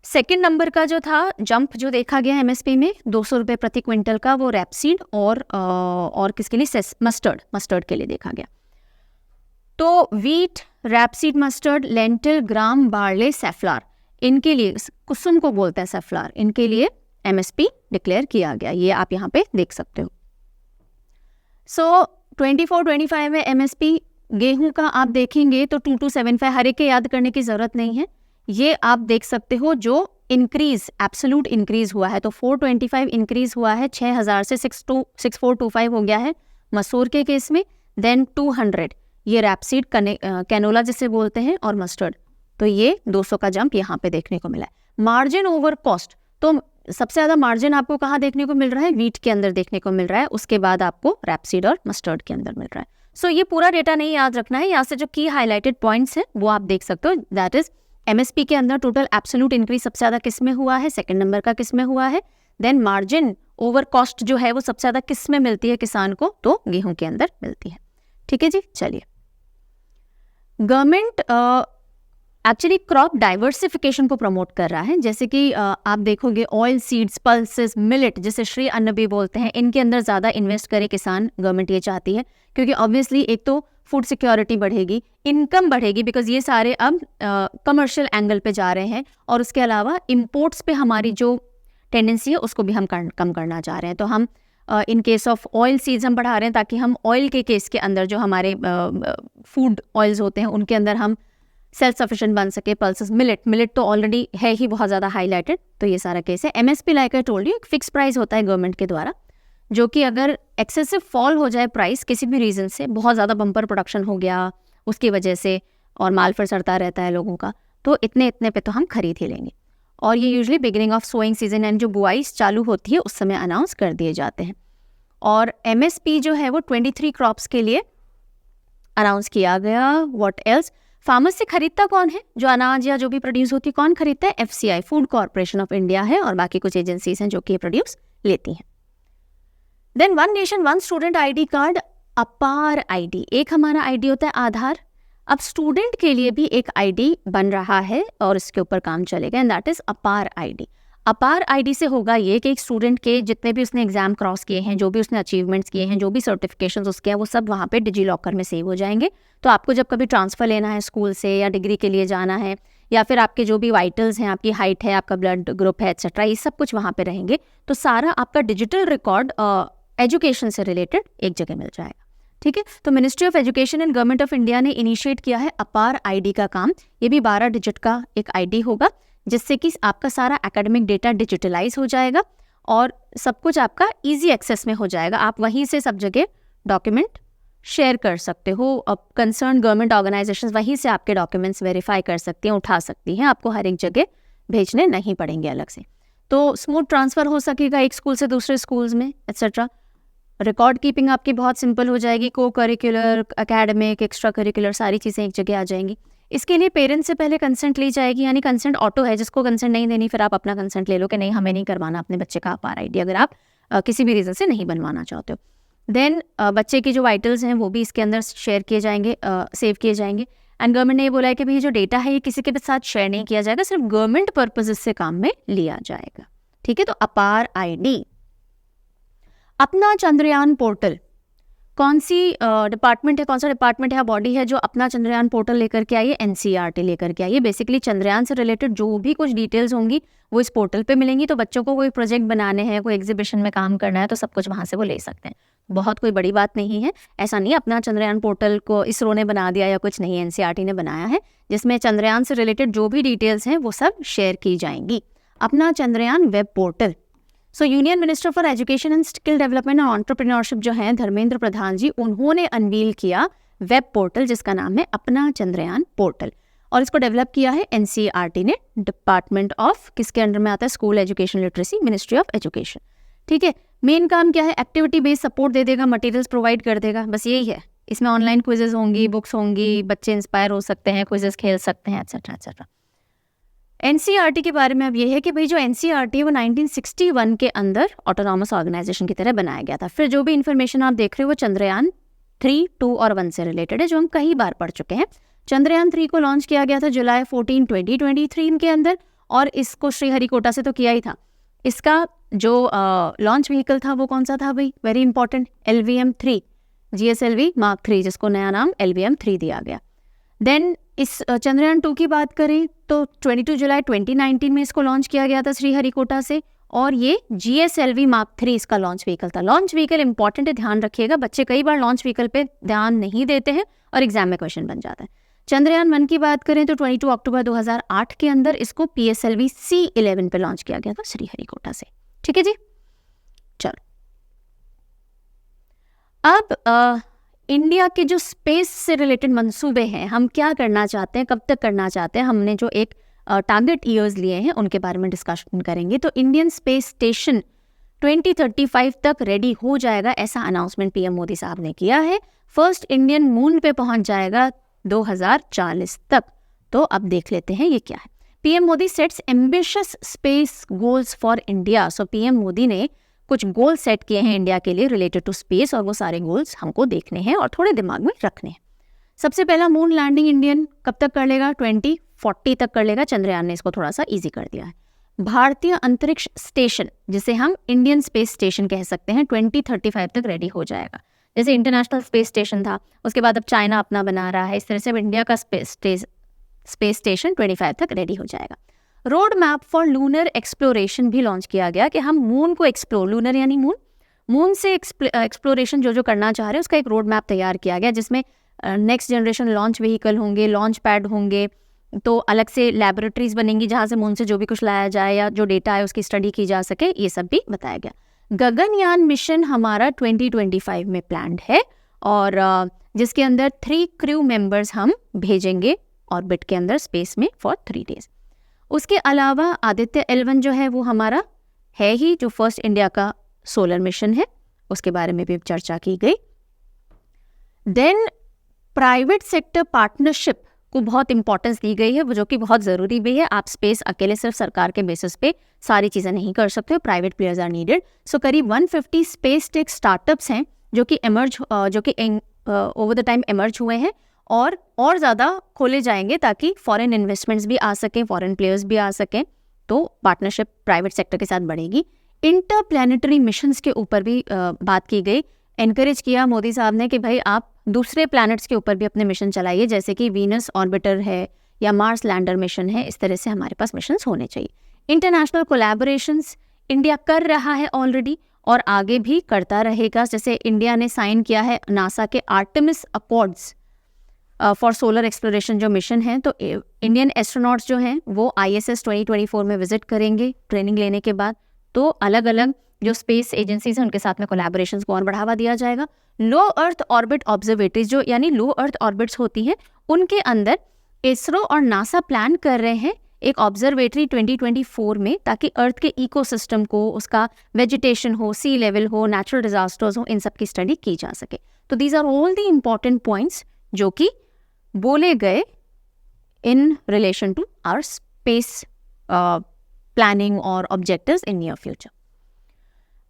सेकेंड नंबर का जो था जंप जो देखा गया MSP में 200 रुपये प्रति क्विंटल का, वो रैपसीड और किसके लिए, मस्टर्ड के लिए देखा गया। तो वीट, रैपसीड, मस्टर्ड, लेंटिल, ग्राम, बार्ले, सेफ्लार, इनके लिए, कुसुम को बोलते हैं सेफ्लार, इनके लिए MSP डिक्लेयर किया गया। ये आप यहाँ पे देख सकते हो। सो 24-25 में MSP गेहूं का आप देखेंगे तो 2275, हर एक के याद करने की जरूरत नहीं है, ये आप देख सकते हो जो इंक्रीज, एब्सोल्यूट इंक्रीज हुआ है। तो 425 इंक्रीज हुआ है 6000 से 6425 हो गया है मसूर के केस में। देन 200 ये रैपसीड, कैनोला जिसे बोलते हैं, और मस्टर्ड, तो ये 200 का जंप यहाँ पे देखने को मिला है। मार्जिन ओवर कॉस्ट, तो सबसे ज़्यादा मार्जिन आपको कहाँ देखने को मिल रहा है, वीट के अंदर देखने को मिल रहा है, उसके बाद आपको रैपसीड और मस्टर्ड के अंदर मिल रहा है। सो ये पूरा डेटा नहीं याद रखना है, यहाँ से जो की हाईलाइटेड पॉइंट्स हैं वो आप देख सकते हो। दैट इज MSP के अंदर टोटल एब्सोल्यूट इंक्रीज सबसे ज़्यादा किस में हुआ है, सेकंड नंबर का किस में हुआ है। देन मार्जिन ओवर कॉस्ट जो है वो सबसे ज़्यादा किस में मिलती है किसान को, तो गेहूं के अंदर मिलती है। ठीक है जी, चलिए। गवर्नमेंट एक्चुअली क्रॉप डाइवर्सिफिकेशन को प्रमोट कर रहा है। जैसे कि आप देखोगे ऑयल सीड्स, पल्सेस, मिलेट, जिसे श्री अन्न भी बोलते हैं, इनके अंदर ज़्यादा इन्वेस्ट करे किसान, गवर्नमेंट ये चाहती है, क्योंकि ऑब्वियसली एक तो फूड सिक्योरिटी बढ़ेगी, इनकम बढ़ेगी, बिकॉज ये सारे अब कमर्शियल एंगल पे जा रहे हैं, और उसके अलावा इम्पोर्ट्स पे हमारी जो टेंडेंसी है उसको भी हम कम करना चाह रहे हैं। तो हम in case of oil seeds हम बढ़ा रहे हैं, ताकि हम ऑयल के केस के अंदर जो हमारे फूड ऑयल्स होते हैं उनके अंदर हम सेल्फ सफिशिएंट बन सके। पल्सेस, मिलेट तो ऑलरेडी है ही बहुत ज़्यादा हाईलाइटेड, तो ये सारा केस है। MSP like I told you, एक फिक्स प्राइस होता है गवर्नमेंट के द्वारा, जो कि अगर एक्सेसिव फॉल हो जाए प्राइस किसी भी रीज़न से, बहुत ज़्यादा बम्पर प्रोडक्शन हो गया उसकी वजह से, और माल फिर सड़ता रहता है लोगों का, तो इतने पे तो हम खरीद ही लेंगे। और ये usually beginning of sowing season and जो बुआई चालू होती है उस समय अनाउंस कर दिए जाते हैं। और MSP जो है वो 23 क्रॉप्स के लिए अनाउंस किया गया। व्हाट एल्स, फार्मर्स से खरीदता कौन है? जो अनाज या जो भी प्रोड्यूस होती है कौन खरीदता है? FCI, food corporation of India है, और बाकी कुछ एजेंसीज हैं जो कि प्रोड्यूस लेती हैं। Then one nation one student ID card, Apaar ID। एक हमारा ID होता है आधार, अब स्टूडेंट के लिए भी एक ID बन रहा है और इसके ऊपर काम चलेगा, एंड दैट इज अपार ID। अपार ID से होगा ये कि एक स्टूडेंट के जितने भी उसने एग्जाम क्रॉस किए हैं, जो भी उसने अचीवमेंट्स किए हैं, जो भी सर्टिफिकेशंस उसके हैं, वो सब वहाँ पे डिजी लॉकर में सेव हो जाएंगे। तो आपको जब कभी ट्रांसफ़र लेना है स्कूल से या डिग्री के लिए जाना है, या फिर आपके जो भी वाइटल्स हैं, आपकी हाइट है, आपका ब्लड ग्रुप है, एक्सेट्रा, ये सब कुछ वहाँ पे रहेंगे। तो सारा आपका डिजिटल रिकॉर्ड एजुकेशन से रिलेटेड एक जगह मिल जाएगा। ठीक है, तो ministry of education and government of India ने इनिशिएट किया है अपार ID का काम। ये भी 12 डिजिट का एक ID होगा, जिससे कि आपका सारा एकेडमिक डेटा डिजिटलाइज हो जाएगा और सब कुछ आपका इजी एक्सेस में हो जाएगा। आप वहीं से सब जगह डॉक्यूमेंट शेयर कर सकते हो। अब कंसर्न गवर्नमेंट ऑर्गेनाइजेशंस वहीं से आपके डॉक्यूमेंट्स वेरीफाई कर सकती हैं, उठा सकती हैं, आपको हर एक जगह भेजने नहीं पड़ेंगे अलग से। तो स्मूथ ट्रांसफ़र हो सकेगा एक स्कूल से दूसरे स्कूल्स में, एक्सेट्रा। रिकॉर्ड कीपिंग आपकी बहुत सिंपल हो जाएगी, को करिकुलर, एकेडमिक, एक्स्ट्रा करिकुलर सारी चीज़ें एक जगह आ जाएंगी। इसके लिए पेरेंट्स से पहले कंसेंट ली जाएगी, यानी कंसेंट ऑटो है, जिसको कंसेंट नहीं देनी फिर आप अपना कंसेंट ले लो कि नहीं हमें नहीं करवाना अपने बच्चे का अपार ID, अगर आप किसी भी रीज़न से नहीं बनवाना चाहते हो। देन बच्चे की जो वाइटल्स हैं वो भी इसके अंदर शेयर किए जाएंगे, सेव किए जाएंगे। एंड गवर्नमेंट ने ये बोला है कि भाई जो डेटा है ये किसी के साथ शेयर नहीं किया जाएगा, सिर्फ गवर्नमेंट पर्पजेज से काम में लिया जाएगा। ठीक है, तो अपार ID। अपना चंद्रयान पोर्टल, कौन सी डिपार्टमेंट है, कौन सा डिपार्टमेंट है, बॉडी है जो अपना चंद्रयान पोर्टल लेकर के आई है? NCERT लेकर के आई है। बेसिकली चंद्रयान से रिलेटेड जो भी कुछ डिटेल्स होंगी वो इस पोर्टल पे मिलेंगी। तो बच्चों को कोई प्रोजेक्ट बनाने हैं, कोई एग्जीबिशन में काम करना है, तो सब कुछ वहाँ से वो ले सकते हैं। बहुत कोई बड़ी बात नहीं है, ऐसा नहीं अपना चंद्रयान पोर्टल को इसरो ने बना दिया या कुछ नहीं, NCERT ने बनाया है, जिसमें चंद्रयान से रिलेटेड जो भी डिटेल्स हैं वो सब शेयर की जाएंगी। अपना Chandrayaan web portal. So union minister for education and skill development और एंटरप्रेन्योरशिप जो हैं धर्मेंद्र प्रधान जी, उन्होंने अनवील किया वेब पोर्टल जिसका नाम है अपना चंद्रयान पोर्टल, और इसको डेवलप किया है NCERT ने, डिपार्टमेंट ऑफ, किसके अंडर में आता है? School education literacy, ministry of education. ठीक है, मेन काम क्या है? एक्टिविटी बेस्ड सपोर्ट दे देगा, मटेरियल्स प्रोवाइड कर देगा, बस यही है। इसमें ऑनलाइन क्विजेज होंगी, बुक्स होंगी, बच्चे इंस्पायर हो सकते हैं, क्विजेज खेल सकते हैं, एक्सेट्रा एक्सेट्रा। NCERT के बारे में अब ये है कि भाई जो NCERT है वो 1961 के अंदर ऑटोनॉमस ऑर्गेनाइजेशन की तरह बनाया गया था। फिर जो भी इन्फॉर्मेशन आप देख रहे हो वो चंद्रयान 3, 2 और 1 से रिलेटेड है, जो हम कई बार पढ़ चुके हैं। चंद्रयान 3 को लॉन्च किया गया था जुलाई 14, 2023 के अंदर, और इसको श्रीहरिकोटा से तो किया ही था। इसका जो लॉन्च व्हीकल था वो कौन सा था भाई? Very important, LVM-3, GSLV Mark 3, जिसको नया नाम LVM-3 दिया गया। देन इस चंद्रयान 2 की बात करें तो 22 जुलाई 2019 में इसको लॉन्च किया गया था श्रीहरिकोटा से, और ये GSLV Mark 3 इसका लॉन्च व्हीकल था। लॉन्च व्हीकल इंपॉर्टेंट है, ध्यान रखिएगा, बच्चे कई बार लॉन्च व्हीकल पे ध्यान नहीं देते हैं और एग्जाम में क्वेश्चन बन जाता है। चंद्रयान 1 की बात करें तो 22 अक्टूबर 2008 के अंदर इसको PSLV C11 पे लॉन्च किया गया था श्रीहरिकोटा से। ठीक है जी, चलो अब इंडिया के जो स्पेस से रिलेटेड मंसूबे हैं, हम क्या करना चाहते हैं, कब तक करना चाहते हैं, हमने जो एक टारगेट ईयर्स लिए हैं उनके बारे में डिस्कशन करेंगे। तो इंडियन स्पेस स्टेशन 2035 तक रेडी हो जाएगा, ऐसा अनाउंसमेंट PM मोदी साहब ने किया है। फर्स्ट इंडियन मून पे पहुंच जाएगा 2040 तक। तो अब देख लेते हैं ये क्या है। PM Modi sets ambitious space goals for India. So PM Modi ने कुछ गोल सेट किए हैं इंडिया के लिए रिलेटेड टू स्पेस, और वो सारे गोल्स हमको देखने हैं और थोड़े दिमाग में रखने हैं। सबसे पहला, मून लैंडिंग इंडियन कब तक कर लेगा? 2040 तक कर लेगा। चंद्रयान ने इसको थोड़ा सा इजी कर दिया है। भारतीय अंतरिक्ष स्टेशन, जिसे हम इंडियन स्पेस स्टेशन कह सकते हैं, 2035 तक रेडी हो जाएगा। जैसे इंटरनेशनल स्पेस स्टेशन था, उसके बाद अब चाइना अपना बना रहा है, इस तरह से अब इंडिया का स्पेस स्टेशन 25 तक रेडी हो जाएगा। Road map for lunar exploration भी लॉन्च किया गया कि हम मून को एक्सप्लोर, लूनर यानी मून से एक्सप्लोरेशन जो करना चाह रहे हैं उसका एक रोड मैप तैयार किया गया, जिसमें नेक्स्ट जनरेशन लॉन्च व्हीकल होंगे, लॉन्च पैड होंगे, तो अलग से लैबोरेटरीज बनेंगी जहाँ से मून से जो भी कुछ लाया जाए या जो डेटा है उसकी स्टडी की जा सके, ये सब भी बताया गया। गगनयान मिशन हमारा 2025 में प्लान्ड है, और जिसके अंदर 3 क्रू मेंबर्स हम भेजेंगे ऑर्बिट के अंदर स्पेस में फॉर 3 डेज। उसके अलावा आदित्य L1 जो है वो हमारा है ही, जो फर्स्ट इंडिया का सोलर मिशन है, उसके बारे में भी चर्चा की गई। देन प्राइवेट सेक्टर पार्टनरशिप को बहुत इंपॉर्टेंस दी गई है, वो जो कि बहुत ज़रूरी भी है। आप स्पेस अकेले सिर्फ सरकार के बेसिस पे सारी चीज़ें नहीं कर सकते हो, प्राइवेट प्लेयर्स आर नीडेड। सो करीब 150 स्पेस टेक स्टार्टअप्स हैं जो कि ओवर द टाइम एमर्ज हुए हैं और ज़्यादा खोले जाएंगे ताकि फॉरेन इन्वेस्टमेंट्स भी आ सकें, फॉरेन प्लेयर्स भी आ सकें, तो पार्टनरशिप प्राइवेट सेक्टर के साथ बढ़ेगी। इंटरप्लैनेटरी मिशंस के ऊपर भी बात की गई। एनकरेज किया मोदी साहब ने कि भाई आप दूसरे प्लैनेट्स के ऊपर भी अपने मिशन चलाइए, जैसे कि वीनस ऑर्बिटर है या मार्स लैंडर मिशन है, इस तरह से हमारे पास मिशंस होने चाहिए। इंटरनेशनल कोलैबोरेशंस इंडिया कर रहा है ऑलरेडी और आगे भी करता रहेगा। जैसे इंडिया ने साइन किया है नासा के Artemis accords for solar exploration जो मिशन है, तो इंडियन एस्ट्रोनॉट्स जो हैं वो ISS 2024 में विजिट करेंगे ट्रेनिंग लेने के बाद। तो अलग अलग जो स्पेस एजेंसीज हैं उनके साथ में कोलैबोरेशंस को और बढ़ावा दिया जाएगा। लो अर्थ ऑर्बिट ऑब्जर्वेटरीज जो यानी लो अर्थ ऑर्बिट्स होती हैं, उनके अंदर इसरो और नासा प्लान कर रहे हैं एक ऑब्जर्वेटरी 2024 में, ताकि अर्थ के इकोसिस्टम को, उसका वेजिटेशन हो, सी लेवल हो, नेचुरल डिजास्टर्स हो, इन सब की स्टडी की जा सके। तो these are all the important points जो कि बोले गए in relation to our space planning और ऑब्जेक्टिव्स इन नियर फ्यूचर।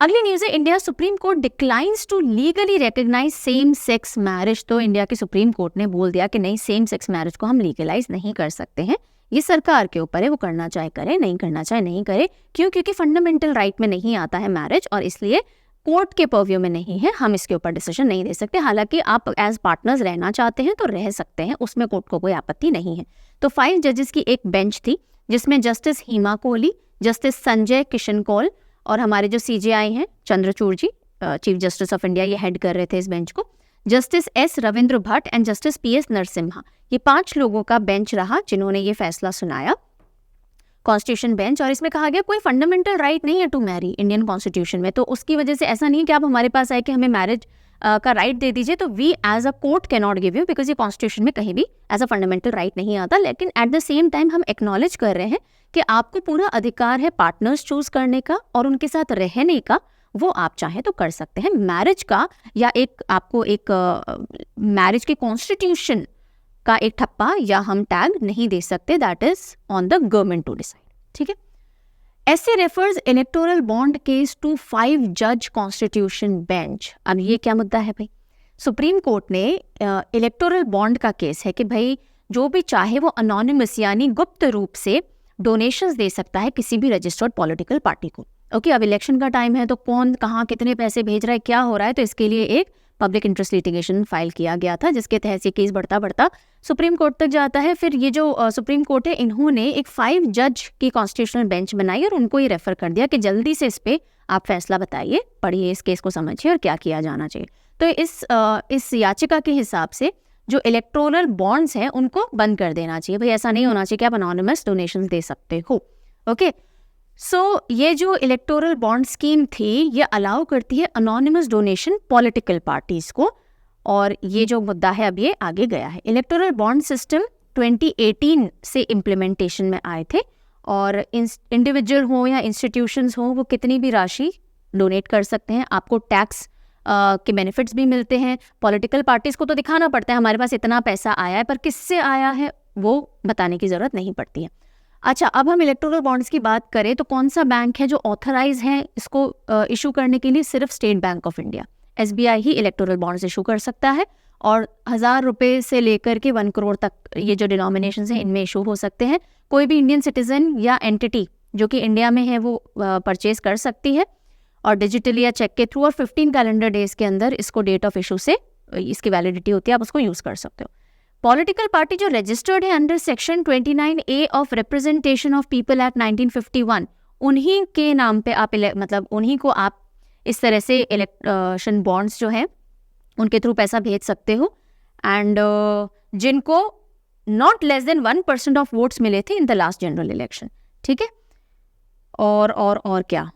अगली न्यूज़ है, India Supreme Court declines to legally recognize same sex marriage. तो इंडिया की सुप्रीम कोर्ट ने बोल दिया कि नहीं, सेम सेक्स मैरिज को हम लीगलाइज नहीं कर सकते हैं, ये सरकार के ऊपर है, वो करना चाहे करे, नहीं करना चाहे नहीं करे। क्यों? क्योंकि फंडामेंटल राइट में नहीं आता है मैरिज और इसलिए कोर्ट के पर्व्यू में नहीं है, हम इसके ऊपर डिसीजन नहीं दे सकते। हालांकि आप एज पार्टनर्स रहना चाहते हैं तो रह सकते हैं, उसमें कोर्ट को कोई आपत्ति नहीं है। तो 5 जजेस की एक बेंच थी जिसमें जस्टिस हिमा कोहली, जस्टिस संजय किशन कौल और हमारे जो CJI हैं चंद्रचूड़ जी, चीफ जस्टिस ऑफ इंडिया, ये हेड कर रहे थे इस बेंच को। Justice S Ravindra Bhatt and justice PS Narasimha, ये 5 लोगों का बेंच रहा जिन्होंने ये फैसला सुनाया, कॉन्स्टिट्यूशन बेंच। और इसमें कहा गया कोई फंडामेंटल राइट नहीं है टू मैरी इंडियन कॉन्स्टिट्यूशन में, तो उसकी वजह से ऐसा नहीं है कि आप हमारे पास आए कि हमें मैरिज का राइट दे दीजिए, तो we as a court can not give you, because ये कॉन्स्टिट्यूशन में कहीं भी एज अ फंडामेंटल राइट नहीं आता। लेकिन एट द सेम टाइम हम एक्नॉलेज कर रहे हैं कि आपको पूरा अधिकार है पार्टनर्स चूज करने का और उनके साथ रहने का, वो आप चाहें तो कर सकते हैं। मैरिज का या आपको एक मैरिज के कॉन्स्टिट्यूशन का एक ठप्पा या हम टैग नहीं दे सकते, that is on the government to decide. ठीक है। ऐसे refers electoral bond case to 5 जज कॉन्स्टिट्यूशन बेंच। अब ये क्या मुद्दा है भाई? सुप्रीम कोर्ट ने इलेक्टोरल बॉन्ड का केस है कि भाई जो भी चाहे वो अनोनिमस यानी गुप्त रूप से डोनेशंस दे सकता है किसी भी रजिस्टर्ड पॉलिटिकल पार्टी को। ओके, अब इलेक्शन का टाइम है तो कौन कहाँ कितने पैसे भेज रहा है, क्या हो रहा है, तो इसके लिए एक पब्लिक इंटरेस्ट लिटिगेशन फाइल किया गया था, जिसके तहत ये केस बढ़ता बढ़ता सुप्रीम कोर्ट तक जाता है। फिर ये जो सुप्रीम कोर्ट है, इन्होंने एक 5 जज की कॉन्स्टिट्यूशनल बेंच बनाई और उनको ये रेफर कर दिया कि जल्दी से इस पे आप फैसला बताइए, पढ़िए, इस केस को समझिए और क्या किया जाना चाहिए। तो इस याचिका के हिसाब से जो इलेक्टोरल बॉन्ड्स हैं उनको बंद कर देना चाहिए। भाई ऐसा नहीं होना चाहिए कि आप अनोनिमस डोनेशंस दे सकते हो। ओके, सो ये जो इलेक्टोरल बॉन्ड स्कीम थी ये अलाउ करती है अनोनिमस डोनेशन पॉलिटिकल पार्टीज को, और ये जो मुद्दा है अब ये आगे गया है। इलेक्टोरल बॉन्ड सिस्टम 2018 से इम्प्लीमेंटेशन में आए थे और इंडिविजुअल हो या इंस्टीट्यूशंस हो वो कितनी भी राशि डोनेट कर सकते हैं, आपको टैक्स के बेनिफिट्स भी मिलते हैं। पॉलिटिकल पार्टीज को तो दिखाना पड़ता है हमारे पास इतना पैसा आया है, पर किससे आया है वो बताने की जरूरत नहीं पड़ती है। अच्छा, अब हम इलेक्टोरल बॉन्ड्स की बात करें तो कौन सा बैंक है जो ऑथराइज है इसको इशू करने के लिए? सिर्फ state bank of India, SBI he electoral bonds issue कर सकता है, और 1000 रुपये से लेकर के 1 करोड़ तक ये जो डिनोमिनेशन है इनमें इशू हो सकते हैं। कोई भी इंडियन सिटीजन या एंटिटी जो कि इंडिया में है वो परचेज कर सकती है, और डिजिटली या चेक के थ्रू, और 15 कैलेंडर डेज के अंदर इसको डेट ऑफ इशू से इसकी वैलिडिटी होती है, आप उसको यूज़ कर सकते हो। पॉलिटिकल पार्टी जो रजिस्टर्ड है under section 29A of representation of people act 1951, उन्हीं के नाम पे आप मतलब उन्हीं को आप इस तरह से इलेक्शन बॉन्ड्स जो हैं उनके थ्रू पैसा भेज सकते हो, एंड जिनको not less than 1% of votes मिले थे in the last general election. ठीक है, और क्या,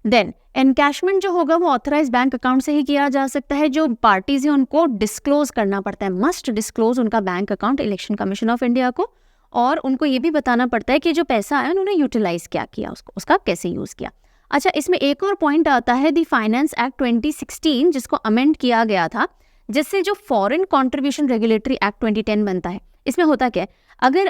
देन एनकैशमेंट जो होगा वो ऑथराइज बैंक अकाउंट से ही किया जा सकता है। जो पार्टीज हैं उनको डिस्क्लोज करना पड़ता है, मस्ट डिस्क्लोज उनका bank account election commission of India को, और उनको ये भी बताना पड़ता है कि जो पैसा आया उन्होंने यूटिलाइज क्या किया, उसका कैसे यूज किया। अच्छा, इसमें एक और पॉइंट आता है द फाइनेंस एक्ट 2016 जिसको अमेंड किया गया था, जिससे जो फॉरेन कंट्रीब्यूशन रेगुलेटरी एक्ट 2010 बनता है, इसमें होता क्या है, अगर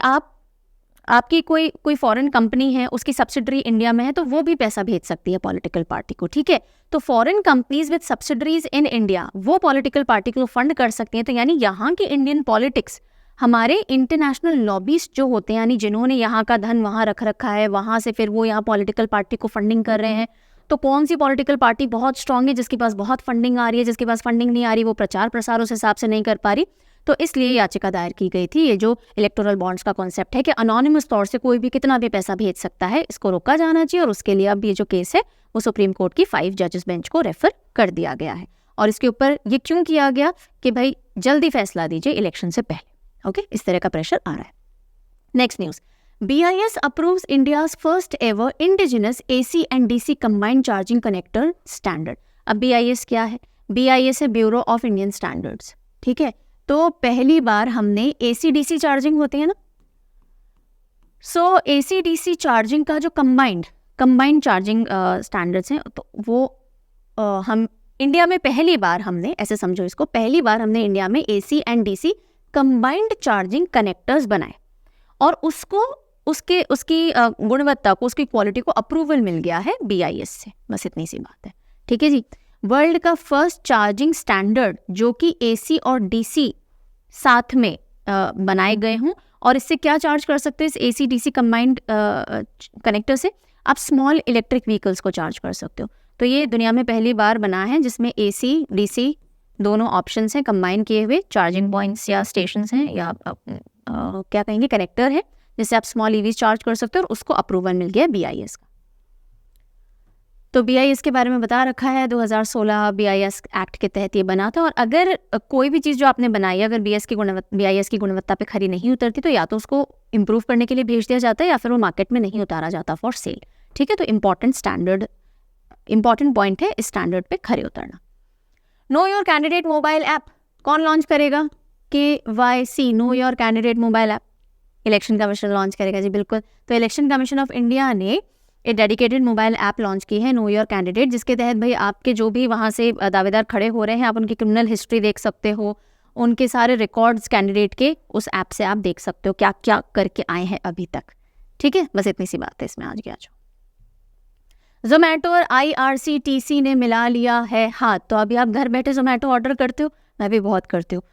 आपकी कोई फॉरेन कंपनी है, उसकी सब्सिडरी इंडिया में है, तो वो भी पैसा भेज सकती है पॉलिटिकल पार्टी को, ठीक है। तो foreign companies with subsidiaries in India वो पॉलिटिकल पार्टी को फंड कर सकती हैं। तो यानी यहाँ की इंडियन पॉलिटिक्स हमारे इंटरनेशनल लॉबीज जो होते हैं, यानी जिन्होंने यहाँ का धन वहाँ रख रखा है, वहाँ से फिर वो यहाँ पॉलिटिकल पार्टी को फंडिंग कर रहे हैं। तो कौन सी पॉलिटिकल पार्टी बहुत स्ट्रांग है, जिसके पास बहुत फंडिंग आ रही है, जिसके पास फंडिंग नहीं आ रही, वो प्रचार प्रसार उस हिसाब से नहीं कर पा रही, तो इसलिए याचिका दायर की गई थी। ये जो इलेक्टोरल बॉन्ड्स का कॉन्सेप्ट है कि अनोनिमस तौर से कोई भी कितना भी पैसा भेज सकता है, इसको रोका जाना चाहिए। और उसके लिए अब ये जो केस है वो सुप्रीम कोर्ट की 5 जजेस बेंच को रेफर कर दिया गया है। और इसके ऊपर ये क्यों किया गया कि भाई जल्दी फैसला दीजिए इलेक्शन से पहले। ओके, इस तरह का प्रेशर आ रहा है। Next news, BIS approves India's first ever indigenous AC and DC combined charging connector standard। अब BIS क्या है? BIS है ब्यूरो ऑफ इंडियन स्टैंडर्ड्स, ठीक है। तो पहली बार हमने AC-DC चार्जिंग होती है ना, सो AC-DC चार्जिंग का जो कंबाइंड चार्जिंग स्टैंडर्ड्स हैं, तो वो हम इंडिया में पहली बार हमने, ऐसे समझो इसको, पहली बार हमने इंडिया में AC and DC combined charging connectors बनाए और उसकी गुणवत्ता को, उसकी क्वालिटी को अप्रूवल मिल गया है BIS से। बस इतनी सी बात है, ठीक है जी। वर्ल्ड का फर्स्ट चार्जिंग स्टैंडर्ड जो कि AC और DC साथ में बनाए गए हों, और इससे क्या चार्ज कर सकते हैं, इस AC-DC कंबाइंड कनेक्टर से आप स्मॉल इलेक्ट्रिक व्हीकल्स को चार्ज कर सकते हो। तो ये दुनिया में पहली बार बना है जिसमें AC-DC दोनों ऑप्शंस हैं कंबाइन किए हुए, चार्जिंग पॉइंट्स या स्टेशंस हैं या क्या कहेंगे, कनेक्टर है, जिससे आप स्मॉल EVs चार्ज कर सकते हो, और उसको अप्रूवल मिल गया BIS का। तो BIS के बारे में बता रखा है, 2016 BIS एक्ट के तहत ये बना था। और अगर कोई भी चीज़ जो आपने बनाई है, अगर BIS की गुणवत्ता पे खरी नहीं उतरती, तो या तो उसको इम्प्रूव करने के लिए भेज दिया जाता है या फिर वो मार्केट में नहीं उतारा जाता फॉर सेल, ठीक है। तो इंपॉर्टेंट पॉइंट है इस स्टैंडर्ड पे खरे उतरना। Know your candidate mobile app कौन लॉन्च करेगा? KYC, know your candidate mobile app election commission launch करेगा जी, बिल्कुल। तो इलेक्शन कमीशन ऑफ इंडिया ने एक डेडिकेटेड मोबाइल ऐप लॉन्च की है, नो योर कैंडिडेट, जिसके तहत भाई आपके जो भी वहाँ से दावेदार खड़े हो रहे हैं, आप उनकी क्रिमिनल हिस्ट्री देख सकते हो, उनके सारे रिकॉर्ड्स कैंडिडेट के उस ऐप से आप देख सकते हो, क्या क्या करके आए हैं अभी तक, ठीक है। बस इतनी सी बात है इसमें आज के आज। जोमेटो और IRCTC ने मिला लिया है हाथ। तो अभी आप घर बैठे जोमेटो ऑर्डर करते हो, मैं भी बहुत करती हूँ,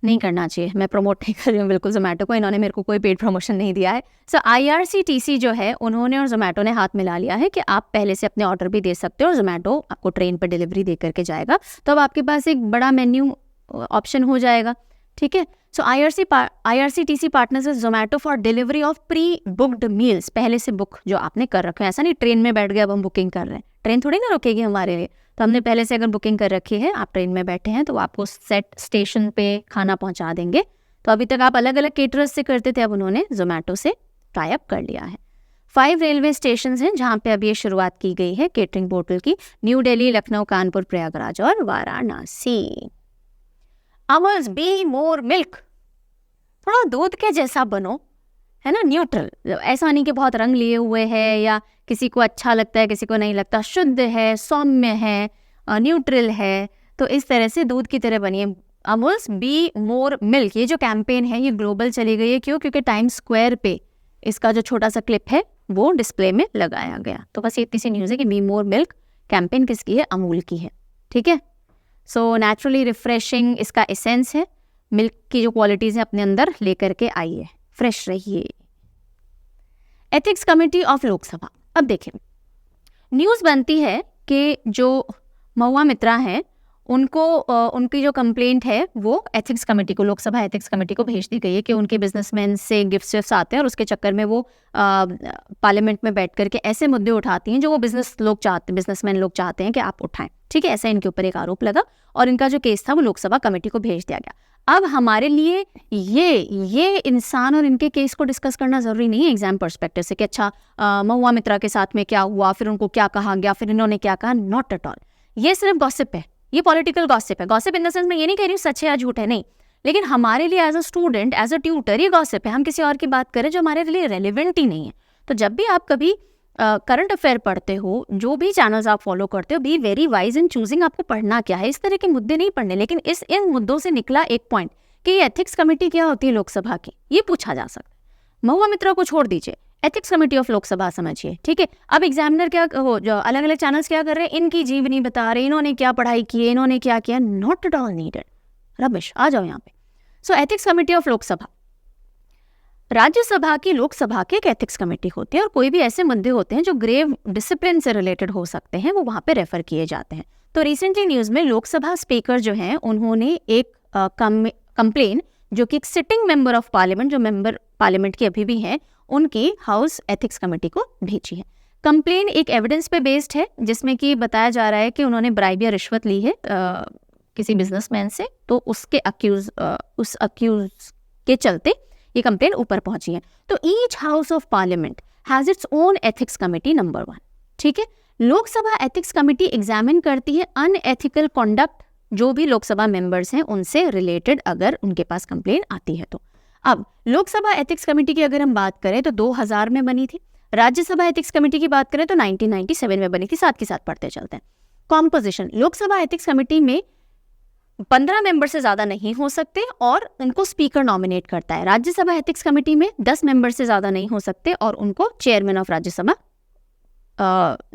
नहीं करना चाहिए, मैं प्रमोट नहीं कर रही हूँ बिल्कुल जोमेटो को, इन्होंने मेरे को कोई पेड प्रमोशन नहीं दिया है। सो IRCTC जो है, उन्होंने और जोमेटो ने हाथ मिला लिया है कि आप पहले से अपने ऑर्डर भी दे सकते हो और जोमेटो आपको ट्रेन पर डिलीवरी दे करके जाएगा। तो अब आपके पास एक बड़ा मेन्यू ऑप्शन हो जाएगा, ठीक है। सो IRCTC partners with Zomato for delivery of pre booked meals, पहले से बुक जो आपने कर रखे हैं। ऐसा नहीं ट्रेन में बैठ गए अब हम बुकिंग कर रहे हैं, ट्रेन थोड़ी ना रुकेगी हमारे लिए। तो हमने पहले से अगर बुकिंग कर रखी है, आप ट्रेन में बैठे हैं, तो आपको सेट स्टेशन पे खाना पहुंचा देंगे। तो अभी तक आप अलग अलग केटरर्स से करते थे, अब उन्होंने जोमेटो से टाई अप कर लिया है। 5 रेलवे स्टेशन हैं जहाँ पे अभी ये शुरुआत की गई है केटरिंग पोर्टल की, न्यू दिल्ली, लखनऊ, कानपुर, प्रयागराज और Varanasi. Amuls be more milk, थोड़ा दूध के जैसा बनो, है ना, न्यूट्रल, ऐसा नहीं कि बहुत रंग लिए हुए है या किसी को अच्छा लगता है किसी को नहीं लगता, शुद्ध है, सौम्य है, न्यूट्रल है, तो इस तरह से दूध की तरह बनिए। अमूल्स बी मोर मिल्क, ये जो कैंपेन है ये ग्लोबल चली गई है, क्यों? क्योंकि टाइम्स स्क्वायर पे इसका जो छोटा सा क्लिप है वो डिस्प्ले में लगाया गया। तो बस इतनी सी न्यूज़ है कि बी मोर मिल्क कैंपेन किसकी है? अमूल की है, ठीक है। सो नेचुरली रिफ्रेशिंग इसका एसेंस है, मिल्क की जो क्वालिटीज़ है अपने अंदर लेकर के आइए, फ्रेश रहिए। एथिक्स कमेटी ऑफ लोकसभा, अब देखें न्यूज़ बनती है कि जो महुआ मित्रा हैं उनको उनकी जो कंप्लेंट है वो एथिक्स कमेटी को, लोकसभा एथिक्स कमेटी को भेज दी गई है कि उनके बिजनेसमैन से गिफ्ट्स आते हैं और उसके चक्कर में वो पार्लियामेंट में बैठ करके ऐसे मुद्दे उठाती हैं जो वो बिजनेसमैन लोग चाहते हैं कि आप उठाएं, ठीक है। ऐसा इनके ऊपर एक आरोप लगा और इनका जो केस था वो लोकसभा कमेटी को भेज दिया गया। अब हमारे लिए ये इंसान और इनके केस को डिस्कस करना ज़रूरी नहीं है एग्जाम पर्सपेक्टिव से कि अच्छा महुआ मित्रा के साथ में क्या हुआ, फिर उनको क्या कहा गया, फिर इन्होंने क्या कहा। नॉट एट ऑल, ये सिर्फ गॉसिप है, ये पॉलिटिकल गॉसिप है। गॉसिप इन द सेंस मैं ये नहीं कह रही हूँ सच है या झूठ है, नहीं, लेकिन हमारे लिए as a student, as a tutor ये गॉसिप है। हम किसी और की बात करें जो हमारे लिए रेलिवेंट ही नहीं है। तो जब भी आप कभी करंट अफेयर पढ़ते हो, जो भी चैनल्स आप फॉलो करते हो, be very wise in choosing आपको पढ़ना क्या है। इस तरह के मुद्दे नहीं पढ़ने, लेकिन इन मुद्दों से निकला एक पॉइंट कि ये एथिक्स कमेटी क्या होती है लोकसभा की, ये पूछा जा सकता है। महुआ मित्रा को छोड़ दीजिए, एथिक्स कमेटी ऑफ लोकसभा समझिए, ठीक है। अब एग्जामिनर क्या हो, जो अलग अलग चैनल्स क्या कर रहे हैं, इनकी जीवनी बता रहे, इन्होंने क्या पढ़ाई की है, इन्होंने क्या किया, not at all needed, rubbish. आ जाओ यहाँ पे। So ethics committee of Lok Sabha, Rajya Sabha की लोकसभा की एक एथिक्स कमेटी होती है, और कोई भी ऐसे मुद्दे होते हैं जो ग्रेव डिसिप्लिन से रिलेटेड हो सकते हैं, वो वहां पे रेफर किए जाते हैं। तो रिसेंटली न्यूज में लोकसभा स्पीकर जो हैं, उन्होंने एक कंप्लेन, जो कि एक सिटिंग मेंबर ऑफ पार्लियामेंट, जो मेंबर पार्लियामेंट की अभी भी हैं, उनकी हाउस एथिक्स कमेटी को भेजी है। कंप्लेन एक एविडेंस पे बेस्ड है, जिसमें कि बताया जा रहा है कि उन्होंने ब्राइब या रिश्वत ली है किसी बिजनेसमैन से, तो उस अक्यूज के चलते ये कंप्लेन ऊपर पहुंची है। तो each house of parliament has its own ethics committee number 1, ठीक है। लोकसभा एथिक्स कमेटी एग्जामिन करती है अनएथिकल कॉन्डक्ट, जो भी लोकसभा मेंबर्स हैं उनसे रिलेटेड अगर उनके पास कंप्लेन आती है तो। अब लोकसभा एथिक्स कमेटी की अगर हम बात करें तो 2000 में बनी थी। राज्यसभा एथिक्स कमेटी की बात करें तो 1997 में बनी थी। साथ के साथ पढ़ते चलते हैं। कॉम्पोजिशन, लोकसभा एथिक्स कमेटी में 15 मेंबर से ज्यादा नहीं हो सकते और उनको स्पीकर नॉमिनेट करता है। राज्यसभा एथिक्स कमेटी में 10 मेंबर से ज्यादा नहीं हो सकते और उनको चेयरमैन ऑफ राज्यसभा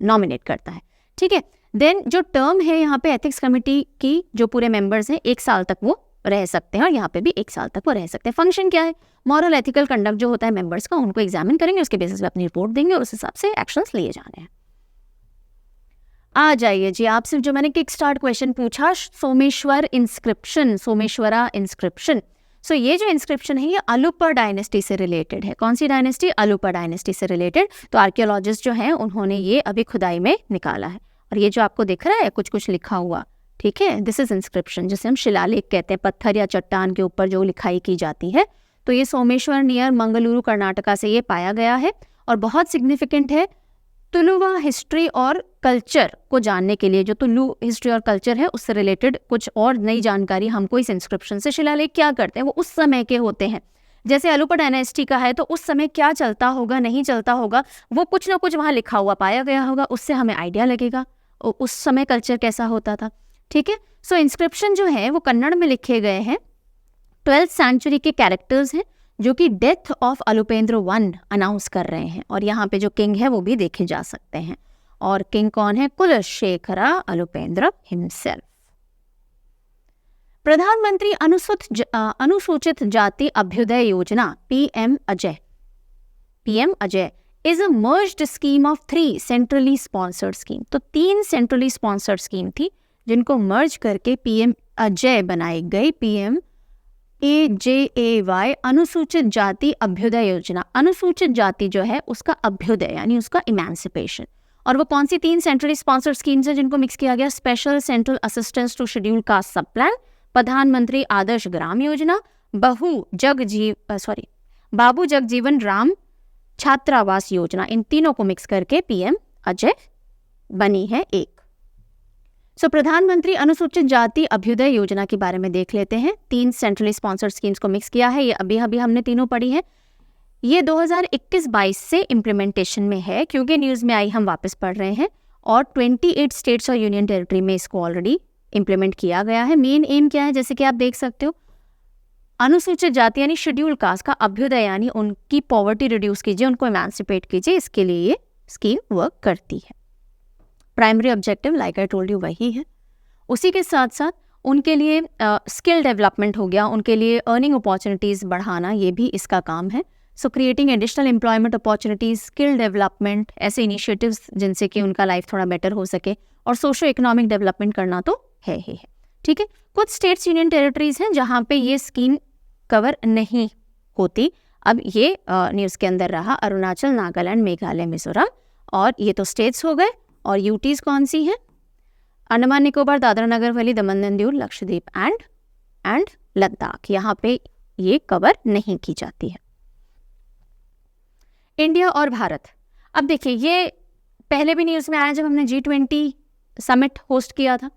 नॉमिनेट करता है, ठीक है। देन जो टर्म है यहाँ पे एथिक्स कमेटी की, जो पूरे मेंबर्स हैं 1 साल तक वो रह सकते हैं, और यहाँ पे भी 1 साल तक वो रह सकते हैं। फंक्शन क्या है, मॉरल एथिकल कंडक्ट जो होता है मेंबर्स का, उनको एग्जामिन करेंगे, उसके बेसिस पे अपनी रिपोर्ट देंगे और उस हिसाब से एक्शंस लिए जाने हैं। आ जाइए जी, आपसे जो मैंने किक स्टार्ट क्वेश्चन पूछा, सोमेश्वरा इंस्क्रिप्शन। सो ये जो इंस्क्रिप्शन है ये अलुपा डायनेस्टी से रिलेटेड है। कौन सी डायनेस्टी? अलुपा डायनेस्टी से रिलेटेड। तो आर्कियोलॉजिस्ट जो हैं उन्होंने ये अभी खुदाई में निकाला है, और ये जो आपको दिख रहा है कुछ कुछ लिखा हुआ, ठीक है, दिस इज इंस्क्रिप्शन, जिसे हम शिलालेख कहते हैं, पत्थर या चट्टान के ऊपर जो लिखाई की जाती है। तो ये सोमेश्वर नियर मंगलुरु कर्नाटका से ये पाया गया है और बहुत सिग्निफिकेंट है तुलुवा हिस्ट्री और कल्चर को जानने के लिए। जो तुलु हिस्ट्री और कल्चर है उससे रिलेटेड कुछ और नई जानकारी हमको इस इंस्क्रिप्शन से। शिलालेख क्या करते हैं, वो उस समय के होते हैं। जैसे अलुपा डायनेस्टी का है तो उस समय क्या चलता होगा, नहीं चलता होगा, वो कुछ ना कुछ वहाँ लिखा हुआ पाया गया होगा, उससे हमें आइडिया लगेगा उस समय कल्चर कैसा होता था, ठीक है। सो इंस्क्रिप्शन जो है वो कन्नड़ में लिखे गए हैं। 12th सेंचुरी के कैरेक्टर्स हैं जो कि डेथ ऑफ अलुपेंद्र I अनाउंस कर रहे हैं, और यहाँ पे जो किंग है वो भी देखे जा सकते हैं। और किंग कौन है? कुलशेखरा अलुपेंद्र हिमसेल्फ। प्रधानमंत्री अनुसूचित जाति अभ्युदय योजना PM Ajay is a merged scheme of 3 centrally sponsored scheme. तो 3 सेंट्रली स्पॉन्सर्ड स्कीम थी जिनको मर्ज करके पीएम अजय बनाई गई। पीएम AJAY अनुसूचित जाति अभ्युदय योजना। अनुसूचित जाति जो है उसका अभ्युदय यानी उसका इमेंसिपेशन। और वो कौन सी 3 सेंट्रली स्पॉन्सर्ड स्कीम्स है जिनको मिक्स किया गया? Special central assistance to scheduled caste sub plan, Pradhanmantri Adarsh Gram Yojana, बाबू जगजीवन राम छात्रावास योजना। इन तीनों को मिक्स करके पीएम अजय बनी है एक। प्रधानमंत्री अनुसूचित जाति अभ्युदय योजना के बारे में देख लेते हैं। 3 सेंट्रली स्पॉन्सर्ड स्कीम्स को मिक्स किया है। ये अभी हमने तीनों पढ़ी है। ये 2021-22 से इम्प्लीमेंटेशन में है, क्योंकि न्यूज में आई हम वापस पढ़ रहे हैं। और 28 स्टेट्स और यूनियन टेरिटरी में इसको ऑलरेडी इम्प्लीमेंट किया गया है। मेन एम क्या है, जैसे कि आप देख सकते हो, अनुसूचित जाति यानी शेड्यूल कास्ट का अभ्युदय यानी उनकी पॉवर्टी रिड्यूस कीजिए, उनको इमेंसिपेट कीजिए, इसके लिए ये स्कीम वर्क करती है। Primary objective like I told you वही है। उसी के साथ साथ उनके लिए स्किल डेवलपमेंट हो गया, उनके लिए अर्निंग अपॉर्चुनिटीज़ बढ़ाना, ये भी इसका काम है। सो creating additional employment opportunities, skill development, ऐसे इनिशिएटिव्स जिनसे कि उनका लाइफ थोड़ा बेटर हो सके, और सोशो इकोनॉमिक डेवलपमेंट करना तो है ही है, ठीक है। कुछ स्टेट्स यूनियन टेरिटरीज हैं जहाँ पे ये स्कीम कवर नहीं होती। अब ये न्यूज़ के अंदर रहा, अरुणाचल, नागालैंड, मेघालय, मिजोरम, और ये तो स्टेट्स हो गए। और यूटीज कौन सी हैं? अंडमान निकोबार, दादरा नगर हवेली, दमन एंड दीव, लक्षद्वीप एंड लद्दाख। यहाँ पे ये कवर नहीं की जाती है। इंडिया और भारत, अब देखिए ये पहले भी न्यूज़ में आया जब हमने G20 समिट होस्ट किया था।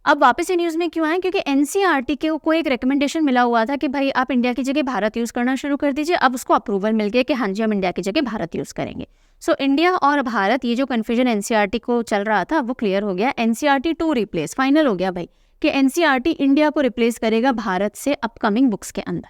अब वापस ये न्यूज़ में क्यों आए, क्योंकि एनसीईआरटी के को एक रिकमेंडेशन मिला हुआ था कि भाई आप इंडिया की जगह भारत यूज़ करना शुरू कर दीजिए। अब उसको अप्रूवल मिल गया कि हाँ जी हम इंडिया की जगह भारत यूज़ करेंगे। सो इंडिया और भारत, ये जो कन्फ्यूजन एनसीईआरटी को चल रहा था वो क्लियर हो गया। एनसीईआरटी टू रिप्लेस, फाइनल हो गया भाई कि एनसीईआरटी इंडिया को रिप्लेस करेगा भारत से अपकमिंग बुक्स के अंदर।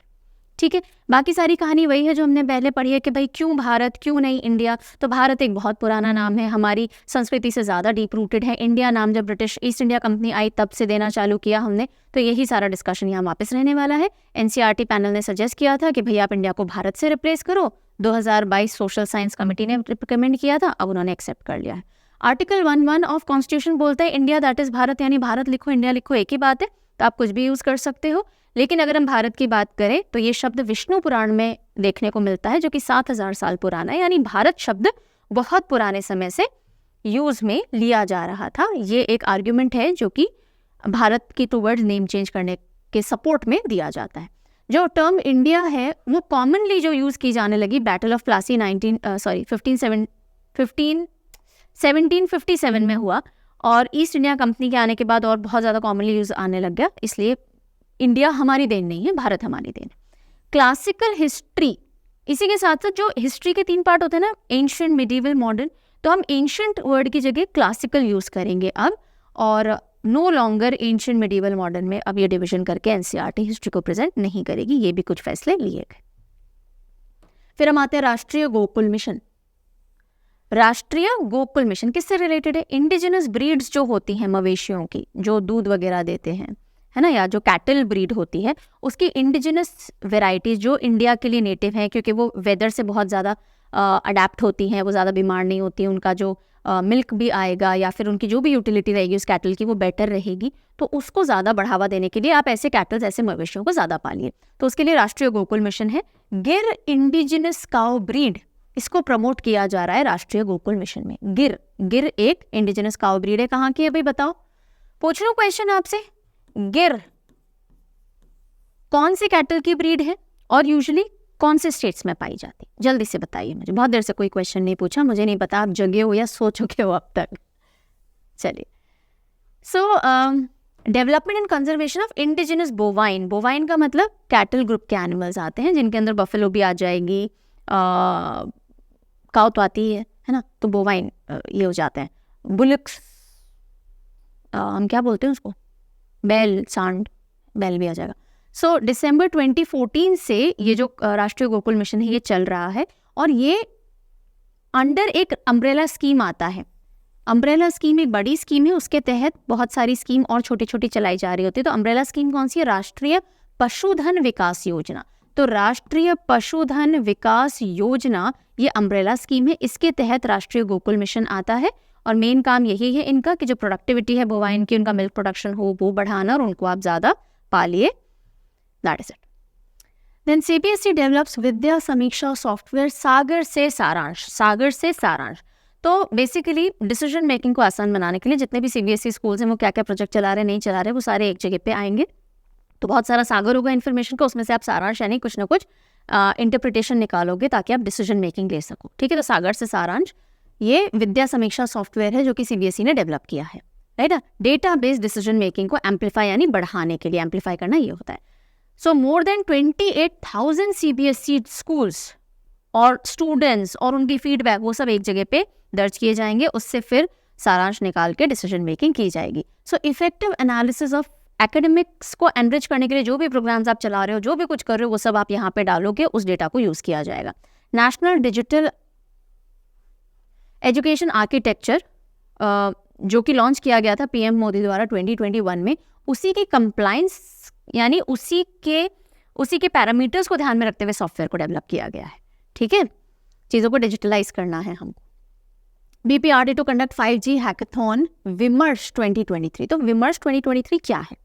ठीक है, बाकी सारी कहानी वही है जो हमने पहले पढ़ी है कि भाई क्यों भारत, क्यों नहीं इंडिया। तो भारत एक बहुत पुराना नाम है, हमारी संस्कृति से ज़्यादा डीप रूटेड है। इंडिया नाम जब ब्रिटिश ईस्ट इंडिया कंपनी आई तब से देना चालू किया हमने। तो यही सारा डिस्कशन यहाँ वापस रहने वाला है। एनसीईआरटी पैनल ने सजेस्ट किया था कि भाई आप इंडिया को भारत से रिप्लेस करो। 2022 सोशल साइंस कमेटी ने रिकमेंड किया था, अब उन्होंने एक्सेप्ट कर लिया है। आर्टिकल 1(1) ऑफ कॉन्स्टिट्यूशन बोलता है इंडिया दैट इज भारत, यानी भारत लिखो इंडिया लिखो एक ही बात है, तो आप कुछ भी यूज़ कर सकते हो। लेकिन अगर हम भारत की बात करें तो ये शब्द विष्णु पुराण में देखने को मिलता है जो कि 7000 साल पुराना है, यानी भारत शब्द बहुत पुराने समय से यूज में लिया जा रहा था। ये एक आर्ग्यूमेंट है जो कि भारत की टूवर्ड्स नेम चेंज करने के सपोर्ट में दिया जाता है। जो टर्म इंडिया है वो कॉमनली जो यूज़ की जाने लगी बैटल ऑफ प्लासी 1757 में हुआ, और ईस्ट इंडिया कंपनी के आने के बाद और बहुत ज़्यादा कॉमनली यूज़ आने लग गया। इसलिए इंडिया हमारी देन नहीं है, भारत हमारी देन है। क्लासिकल हिस्ट्री, इसी के साथ साथ जो हिस्ट्री के 3 पार्ट होते हैं ना, एंशिएंट, मिडीवल, मॉडर्न, तो हम एंशिएंट वर्ड की जगह क्लासिकल यूज़ करेंगे अब, और no longer ancient, medieval, modern में अब ये डिवीजन करके एनसीईआरटी हिस्ट्री को प्रेजेंट नहीं करेगी। ये भी कुछ फैसले लिए गए। फिर हम आते हैं राष्ट्रीय गोकुल मिशन। राष्ट्रीय गोकुल मिशन किससे रिलेटेड है? इंडिजिनस ब्रीड्स जो होती हैं मवेशियों की, जो दूध वगैरह देते हैं, है ना, या जो कैटल ब्रीड होती है, उसकी इंडिजिनस वेराइटीज जो इंडिया के लिए नेटिव हैं, क्योंकि वो वेदर से बहुत ज़्यादा अडेप्ट होती हैं, वो ज़्यादा बीमार नहीं होती, उनका जो मिल्क भी आएगा या फिर उनकी जो भी यूटिलिटी रहेगी उस कैटल की वो बेटर रहेगी। तो उसको ज़्यादा बढ़ावा देने के लिए आप ऐसे कैटल्स, ऐसे मवेशियों को ज़्यादा पालिए। तो उसके लिए राष्ट्रीय गोकुल मिशन है। गिर इंडिजिनस काउ ब्रीड, इसको प्रमोट किया जा रहा है राष्ट्रीय गोकुल मिशन में। गिर एक इंडिजिनस काउ ब्रीड है। कहाँ की है भाई बताओ? पूछ लो क्वेश्चन आपसे। गिर कौन से कैटल की ब्रीड है और यूजुअली कौन से स्टेट्स में पाई जाती? जल्दी से बताइए मुझे। बहुत देर से कोई क्वेश्चन नहीं पूछा, मुझे नहीं पता आप जगे हो या सो चुके हो अब तक। चलिए, development and conservation of indigenous bovine. Bovine का मतलब कैटल ग्रुप के एनिमल्स आते हैं, जिनके अंदर बफेलो भी आ जाएगी, काउ तो आती है ना, तो बोवाइन ये हो जाते हैं। बुलक्स हम क्या बोलते हैं उसको? बैल, सांड, बैल भी आ जाएगा। सो दिसंबर 2014 से ये जो राष्ट्रीय गोकुल मिशन है ये चल रहा है, और ये अंडर एक अम्ब्रेला स्कीम आता है। अम्ब्रेला स्कीम एक बड़ी स्कीम है, उसके तहत बहुत सारी स्कीम और छोटी छोटी चलाई जा रही होती है। तो अम्ब्रेला स्कीम कौन सी है? राष्ट्रीय पशुधन विकास योजना। तो राष्ट्रीय पशुधन विकास योजना ये अम्ब्रेला स्कीम है, इसके तहत राष्ट्रीय गोकुल मिशन आता है। और मेन काम यही है इनका कि जो प्रोडक्टिविटी है बोवाइन की, उनका मिल्क प्रोडक्शन हो वो बढ़ाना, और उनको आप ज़्यादा पालिए। That is it. Then CBSE develops Vidya Samiksha software सागर से सारांश। सागर से सारांश तो बेसिकली डिसीजन मेकिंग को आसान बनाने के लिए जितने भी सीबीएसई स्कूल्स हैं वो क्या क्या प्रोजेक्ट चला रहे नहीं चला रहे, वो सारे एक जगह पे आएंगे। तो बहुत सारा सागर होगा इन्फॉर्मेशन का, उसमें से आप सारांश यानी कुछ ना कुछ इंटरप्रिटेशन निकालोगे ताकि आप डिसीजन मेकिंग ले सको। ठीक है, तो सागर से सारांश ये विद्या समीक्षा सॉफ्टवेयर है जो कि सीबीएसई ने डेवलप किया है, right. Data based decision making को एम्पलीफाई यानी बढ़ाने के लिए, एम्पलीफाई करना ये होता है। सो मोर देन 28,000 सीबीएसई स्कूल्स और स्टूडेंट्स और उनकी फीडबैक वो सब एक जगह पे दर्ज किए जाएंगे, उससे फिर सारांश निकाल के डिसीजन मेकिंग की जाएगी। So effective analysis of academics को एनरिच करने के लिए जो भी प्रोग्राम्स आप चला रहे हो, जो भी कुछ कर रहे हो, वो सब आप यहाँ पे डालोगे, उस डेटा को यूज किया जाएगा। नेशनल डिजिटल एजुकेशन आर्किटेक्चर जो कि लॉन्च किया गया था पीएम मोदी द्वारा 2021 में, उसी की कंप्लायंस यानी उसी के पैरामीटर्स को ध्यान में रखते हुए सॉफ्टवेयर को डेवलप किया गया है। ठीक है, चीज़ों को डिजिटलाइज करना है हमको। BPRD to conduct 5G hackathon विमर्श 2023। तो विमर्श 2023 क्या है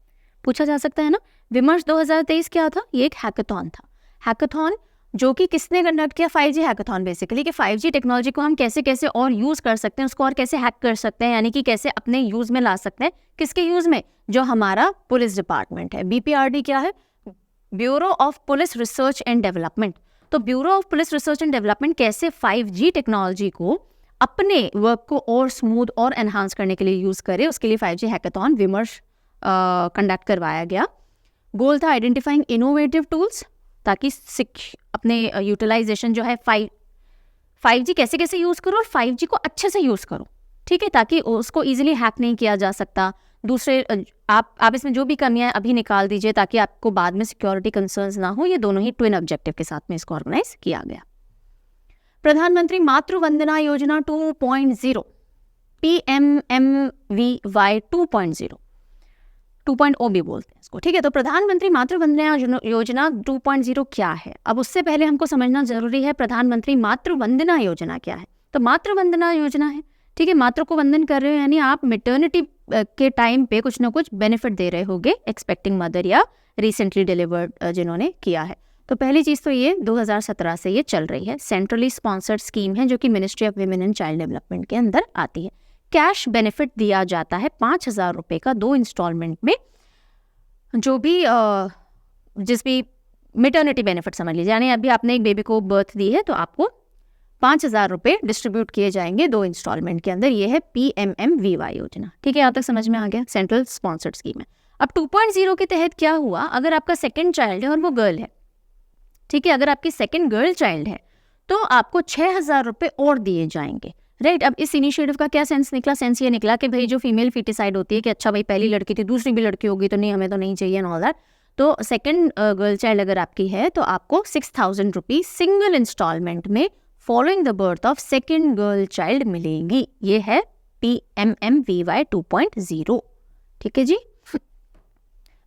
पूछा जा सकता है ना। विमर्श 2023 क्या था? ये एक हैकाथॉन था। हैकाथॉन जो कि किसने कंडक्ट किया? 5G हैकाथॉन बेसिकली, कि 5G टेक्नोलॉजी को हम कैसे कैसे और यूज़ कर सकते हैं, उसको और कैसे हैक कर सकते हैं, यानी कि कैसे अपने यूज़ में ला सकते हैं। किसके यूज़ में? जो हमारा पुलिस डिपार्टमेंट है। बीपीआरडी क्या है? Bureau of Police Research and Development. तो Bureau of Police Research and Development कैसे 5G टेक्नोलॉजी को अपने वर्क को और स्मूथ और एनहांस करने के लिए यूज़ करे, उसके लिए 5G हैकाथॉन विमर्श कंडक्ट करवाया गया। गोल था आइडेंटिफाइंग इनोवेटिव टूल्स, ताकि अपने यूटिलाइजेशन जो है 5G कैसे कैसे यूज़ करो और 5G को अच्छे से यूज़ करो, ठीक है, ताकि उसको ईजिली हैक नहीं किया जा सकता। दूसरे आप इसमें जो भी कमियां अभी निकाल दीजिए ताकि आपको बाद में सिक्योरिटी कंसर्न्स ना हो। ये दोनों ही ट्विन ऑब्जेक्टिव के साथ में इसको ऑर्गेनाइज किया गया। प्रधानमंत्री मातृ वंदना योजना 2.0, PMMVY 2.0, 2.0 भी बोलते हैं इसको, ठीक है। तो प्रधानमंत्री मातृ वंदना योजना 2.0 क्या है? अब उससे पहले हमको समझना जरूरी है प्रधानमंत्री मातृ वंदना योजना क्या है। तो मातृ वंदना योजना है, ठीक है, मातृ को वंदन कर रहे हो, यानी आप मेटर्निटी के टाइम पे कुछ ना कुछ बेनिफिट दे रहे होगे एक्सपेक्टिंग मदर या रिसेंटली डिलीवर्ड जिन्होंने किया है। तो पहली चीज़ तो ये 2017 से ये चल रही है, सेंट्रली स्पॉन्सर्ड स्कीम है जो कि ministry of women and child development के अंदर आती है। कैश बेनिफिट दिया जाता है 5,000 रुपये का 2 इंस्टॉलमेंट में, जो भी जिस भी मेटर्निटी बेनिफिट समझ लीजिए, यानी अभी आपने एक बेबी को बर्थ दी है तो आपको 5,000 रुपये डिस्ट्रीब्यूट किए जाएंगे 2 इंस्टॉलमेंट के अंदर। ये है PMMVY योजना, ठीक है, यहाँ तक समझ में आ गया, सेंट्रल स्पॉन्सर्ड स्कीम है। अब 2.0 के तहत क्या हुआ, अगर आपका सेकंड चाइल्ड है और वो गर्ल है, ठीक है, अगर आपकी सेकंड गर्ल चाइल्ड है तो आपको 6,000 रुपये और दिए जाएंगे, राइट। अब इस इनिशिएटिव का क्या सेंस निकला? सेंस ये निकला कि भाई जो फीमेल फीटिसाइड होती है कि अच्छा भाई पहली लड़की थी दूसरी भी लड़की होगी तो नहीं, हमें तो नहीं चाहिए एंड ऑल दैट। तो सेकंड गर्ल चाइल्ड अगर आपकी है तो आपको 6,000 रुपीज सिंगल इंस्टॉलमेंट में following the birth of second girl child मिलेगी। ये है PMMVY 2.0, ठीक है जी।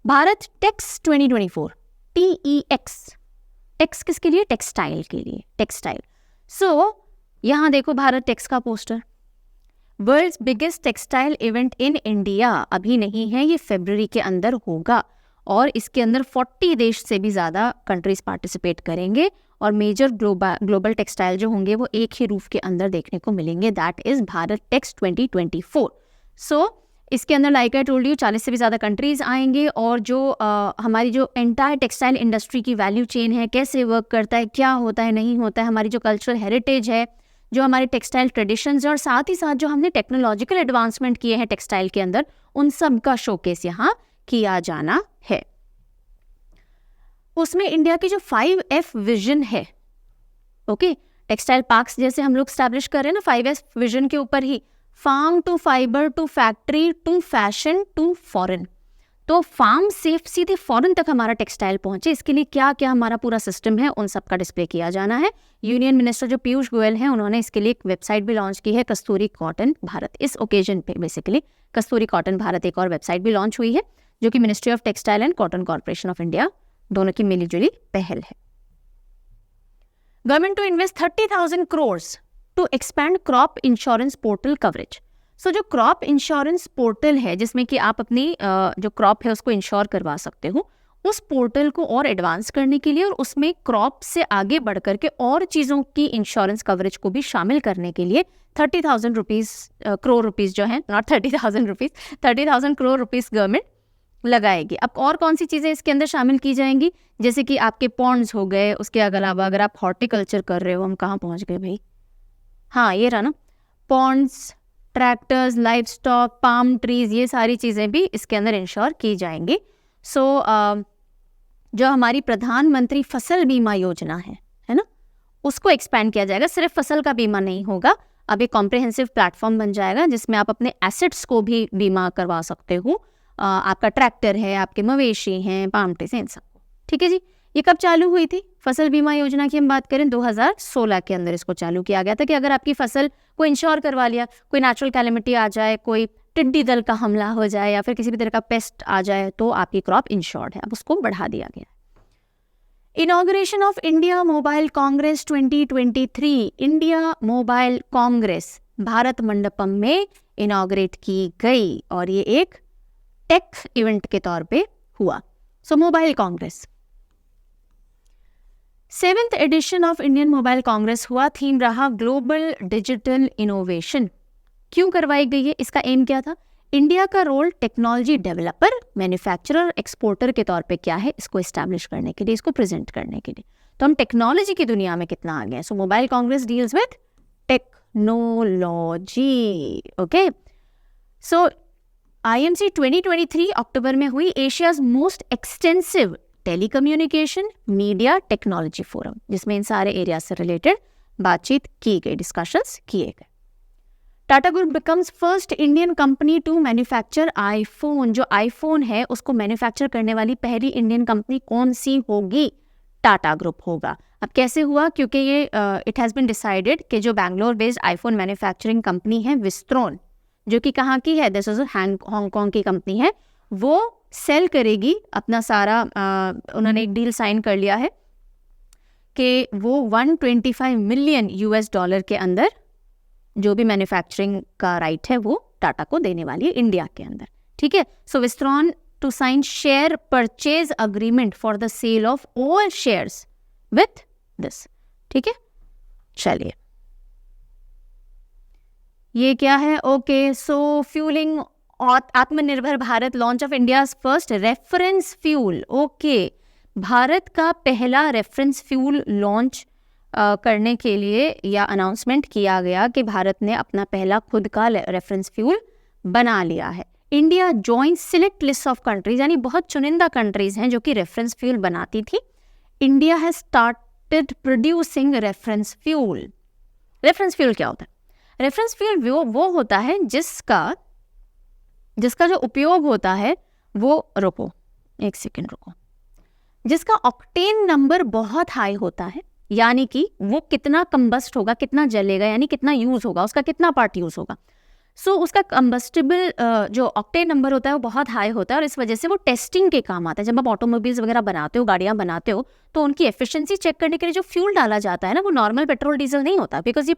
भारत टेक्स 2024, TEX, टेक्स किसके लिए? टेक्सटाइल के लिए, टेक्सटाइल। सो यहाँ देखो भारत टेक्स का poster, world's biggest textile event in India अभी नहीं है, ये फरवरी के अंदर होगा और इसके अंदर 40 देश से भी ज़्यादा कंट्रीज पार्टिसिपेट करेंगे और मेजर ग्लोबल टेक्सटाइल जो होंगे वो एक ही रूफ के अंदर देखने को मिलेंगे, दैट इज़ भारत टेक्स 2024। सो इसके अंदर लाइक आई टोल्ड यू 40 से भी ज़्यादा कंट्रीज आएंगे और जो हमारी जो एंटायर टेक्सटाइल इंडस्ट्री की वैल्यू चेन है, कैसे वर्क करता है, क्या होता है नहीं होता है, हमारी जो कल्चरल हेरिटेज है, जो हमारे टेक्सटाइल ट्रेडिशंस है और साथ ही साथ जो हमने टेक्नोलॉजिकल एडवांसमेंट किए हैं टेक्सटाइल के अंदर, उन सब का शोकेस यहाँ किया जाना है। उसमें इंडिया की जो 5F विजन है, ओके, टेक्सटाइल पार्क्स जैसे हम लोग स्टैब्लिश कर रहे हैं ना 5F विजन के ऊपर ही, farm to fibre to factory to fashion to foreign. तो फार्म से सीधे फॉरेन तक हमारा टेक्सटाइल पहुंचे, इसके लिए क्या क्या हमारा पूरा सिस्टम है उन सब का डिस्प्ले किया जाना है। यूनियन मिनिस्टर जो पीयूष गोयल हैं उन्होंने इसके लिए एक वेबसाइट भी लॉन्च की है, कस्तूरी कॉटन भारत। इस ओकेजन पे बेसिकली कस्तूरी कॉटन भारत एक और वेबसाइट भी लॉन्च हुई है जो कि ministry of textile and Cotton Corporation of India दोनों की मिलीजुली पहल है। Government to invest 30,000 crore to expand crop insurance portal coverage. So जो क्रॉप इंश्योरेंस पोर्टल है जिसमें कि आप अपनी जो क्रॉप है उसको इंश्योर करवा सकते हो, उस पोर्टल को और एडवांस करने के लिए और उसमें क्रॉप से आगे बढ़ करके और चीज़ों की इंश्योरेंस कवरेज को भी शामिल करने के लिए 30,000 करोड़ रुपीज़ जो है, not 30,000 rupees, 30,000 crore rupees government लगाएगी। अब और कौन सी चीज़ें इसके अंदर शामिल की जाएंगी, जैसे कि आपके पॉन्ड्स हो गए, उसके अलावा अगर आप हॉर्टिकल्चर कर रहे हो, हम कहाँ पहुँच गए भाई, हाँ ये रहा ना, ponds, tractors, livestock, palm trees, ये सारी चीज़ें भी इसके अंदर इंश्योर की जाएंगी। सो जो हमारी प्रधानमंत्री फसल बीमा योजना है ना, उसको एक्सपैंड किया जाएगा। सिर्फ फसल का बीमा नहीं होगा, अब एक कॉम्प्रिहेंसिव प्लेटफॉर्म बन जाएगा जिसमें आप अपने एसेट्स को भी बीमा करवा सकते हो। आपका ट्रैक्टर है, आपके मवेशी हैं, पाम ट्रीज हैं, इन सबको, ठीक है जी। ये कब चालू हुई थी फसल बीमा योजना की हम बात करें, 2016 के अंदर इसको चालू किया गया था कि अगर आपकी फसल को इंश्योर करवा लिया, कोई नेचुरल कैलेमिटी आ जाए, कोई टिड्डी दल का हमला हो जाए या फिर किसी भी तरह का पेस्ट आ जाए तो आपकी क्रॉप इंश्योर्ड है। अब उसको बढ़ा दिया गया। Inauguration of India mobile Congress 2023, India mobile Congress Bharat Mandapam में इनॉग्रेट की गई और ये एक टेक इवेंट के तौर पे हुआ। So mobile congress 7th edition of Indian mobile congress हुआ, थीम रहा ग्लोबल डिजिटल इनोवेशन। क्यों करवाई गई है, इसका एम क्या था, इंडिया का role technology developer, manufacturer, exporter के तौर पे क्या है, इसको एस्टैब्लिश करने के लिए, इसको प्रेजेंट करने के लिए। तो हम टेक्नोलॉजी की दुनिया में कितना आ गए। So mobile congress deals with technology, okay. So IMC 2023 October में हुई Asia's most extensive telecommunication media technology forum, जिसमें इन सारे एरिया से रिलेटेड बातचीत की गई, डिस्कशंस किए गए। Tata group becomes first Indian company to manufacture iPhone. जो आईफोन है उसको मैन्युफैक्चर करने वाली पहली इंडियन कंपनी कौन सी होगी? टाटा ग्रुप होगा। अब कैसे हुआ? क्योंकि ये इट हैज़ बीन डिसाइडेड कि जो Bangalore based iPhone manufacturing company है विस्ट्रॉन, जो कि कहाँ की है, दिस इज हांगकांग की कंपनी है, वो सेल करेगी अपना सारा उन्होंने एक डील साइन कर लिया है कि वो $125 मिलियन के अंदर जो भी मैन्युफैक्चरिंग का राइट है वो टाटा को देने वाली है इंडिया के अंदर। ठीक है, so Wistron to sign share purchase agreement for the sale of all shares with this. ठीक है, चलिए ये क्या है? ओके, सो फ्यूलिंग आत्मनिर्भर Bharat, launch of India's first reference fuel. Okay, Bharat का पहला रेफरेंस फ्यूल लॉन्च करने के लिए या अनाउंसमेंट किया गया कि भारत ने अपना पहला खुद का रेफरेंस फ्यूल बना लिया है। India join select list of countries, यानी बहुत चुनिंदा कंट्रीज हैं जो कि रेफरेंस फ्यूल बनाती थी। India has started producing reference fuel. Reference fuel क्या होता है? रेफरेंस फ्यूल वो होता है जिसका जो उपयोग होता है वो, रुको एक सेकेंड रुको, जिसका ऑक्टेन नंबर बहुत हाई होता है, यानी कि वो कितना कंबस्ट होगा, कितना जलेगा, यानी कितना यूज होगा, उसका कितना पार्ट यूज होगा। सो उसका कंबस्टिबल जो ऑक्टेन नंबर होता है वो बहुत हाई होता है और इस वजह से वो टेस्टिंग के काम आता है। जब आप ऑटोमोबाइल्स वगैरह बनाते हो, गाड़ियां बनाते हो, तो उनकी एफिशिएंसी चेक करने के लिए जो फ्यूल डाला जाता है ना, वो नॉर्मल पेट्रोल डीजल नहीं होता, बिकॉज ये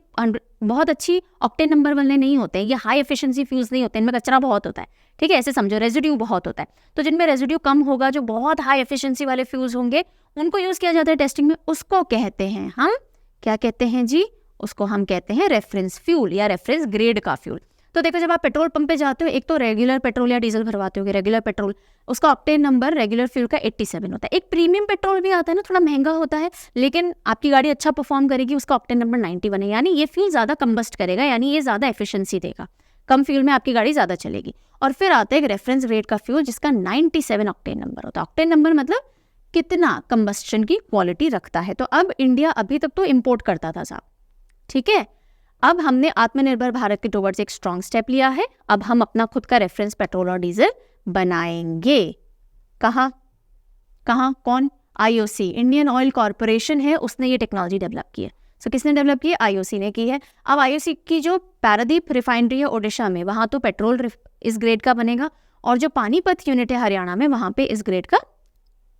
बहुत अच्छी ऑक्टेन नंबर वाले नहीं होते हैं, ये हाई एफिशिएंसी फ्यूल्स नहीं होते, इनमें कचरा बहुत होता है। ठीक है, ऐसे समझो, रेजिड्यू बहुत होता है। तो जिनमें रेजिड्यू कम होगा, जो बहुत हाई एफिशिएंसी वाले फ्यूल्स होंगे, उनको यूज किया जाता है टेस्टिंग में। उसको कहते हैं हम, क्या कहते हैं जी? उसको हम कहते हैं रेफरेंस फ्यूल या रेफरेंस ग्रेड का फ्यूल। तो देखो, जब आप पेट्रोल पंप पे जाते हो, एक तो रेगुलर पेट्रोल या डीजल भरवाते हो, रेगुलर पेट्रोल, उसका ऑक्टेन नंबर रेगुलर फ्यूल का 87 होता है। एक प्रीमियम पेट्रोल भी आता है ना, थोड़ा महंगा होता है, लेकिन आपकी गाड़ी अच्छा परफॉर्म करेगी, उसका ऑक्टेन नंबर 91 है, यानी ये फ्यूल ज़्यादा कंबस्ट करेगा, यानी ये ज़्यादा एफिशिएंसी देगा, कम फ्यूल में आपकी गाड़ी ज़्यादा चलेगी। और फिर आता है एक रेफरेंस ग्रेड का फ्यूल जिसका 97 ऑक्टेन नंबर होता है। ऑक्टेन नंबर मतलब कितना कंबस्शन की क्वालिटी रखता है। तो अब इंडिया अभी तक तो इम्पोर्ट करता था साहब, ठीक है, अब हमने आत्मनिर्भर भारत के टुवर्ड्स एक स्ट्रॉन्ग स्टेप लिया है। अब हम अपना खुद का रेफरेंस पेट्रोल और डीजल बनाएंगे। कहाँ? कौन? IOC, इंडियन ऑयल कॉरपोरेशन है, उसने ये टेक्नोलॉजी डेवलप की है। सो किसने डेवलप की है? IOC ने की है। अब IOC की जो पारादीप रिफाइनरी है ओडिशा में, वहाँ तो पेट्रोल इस ग्रेड का बनेगा, और जो पानीपत यूनिट है हरियाणा में, वहाँ पे इस ग्रेड का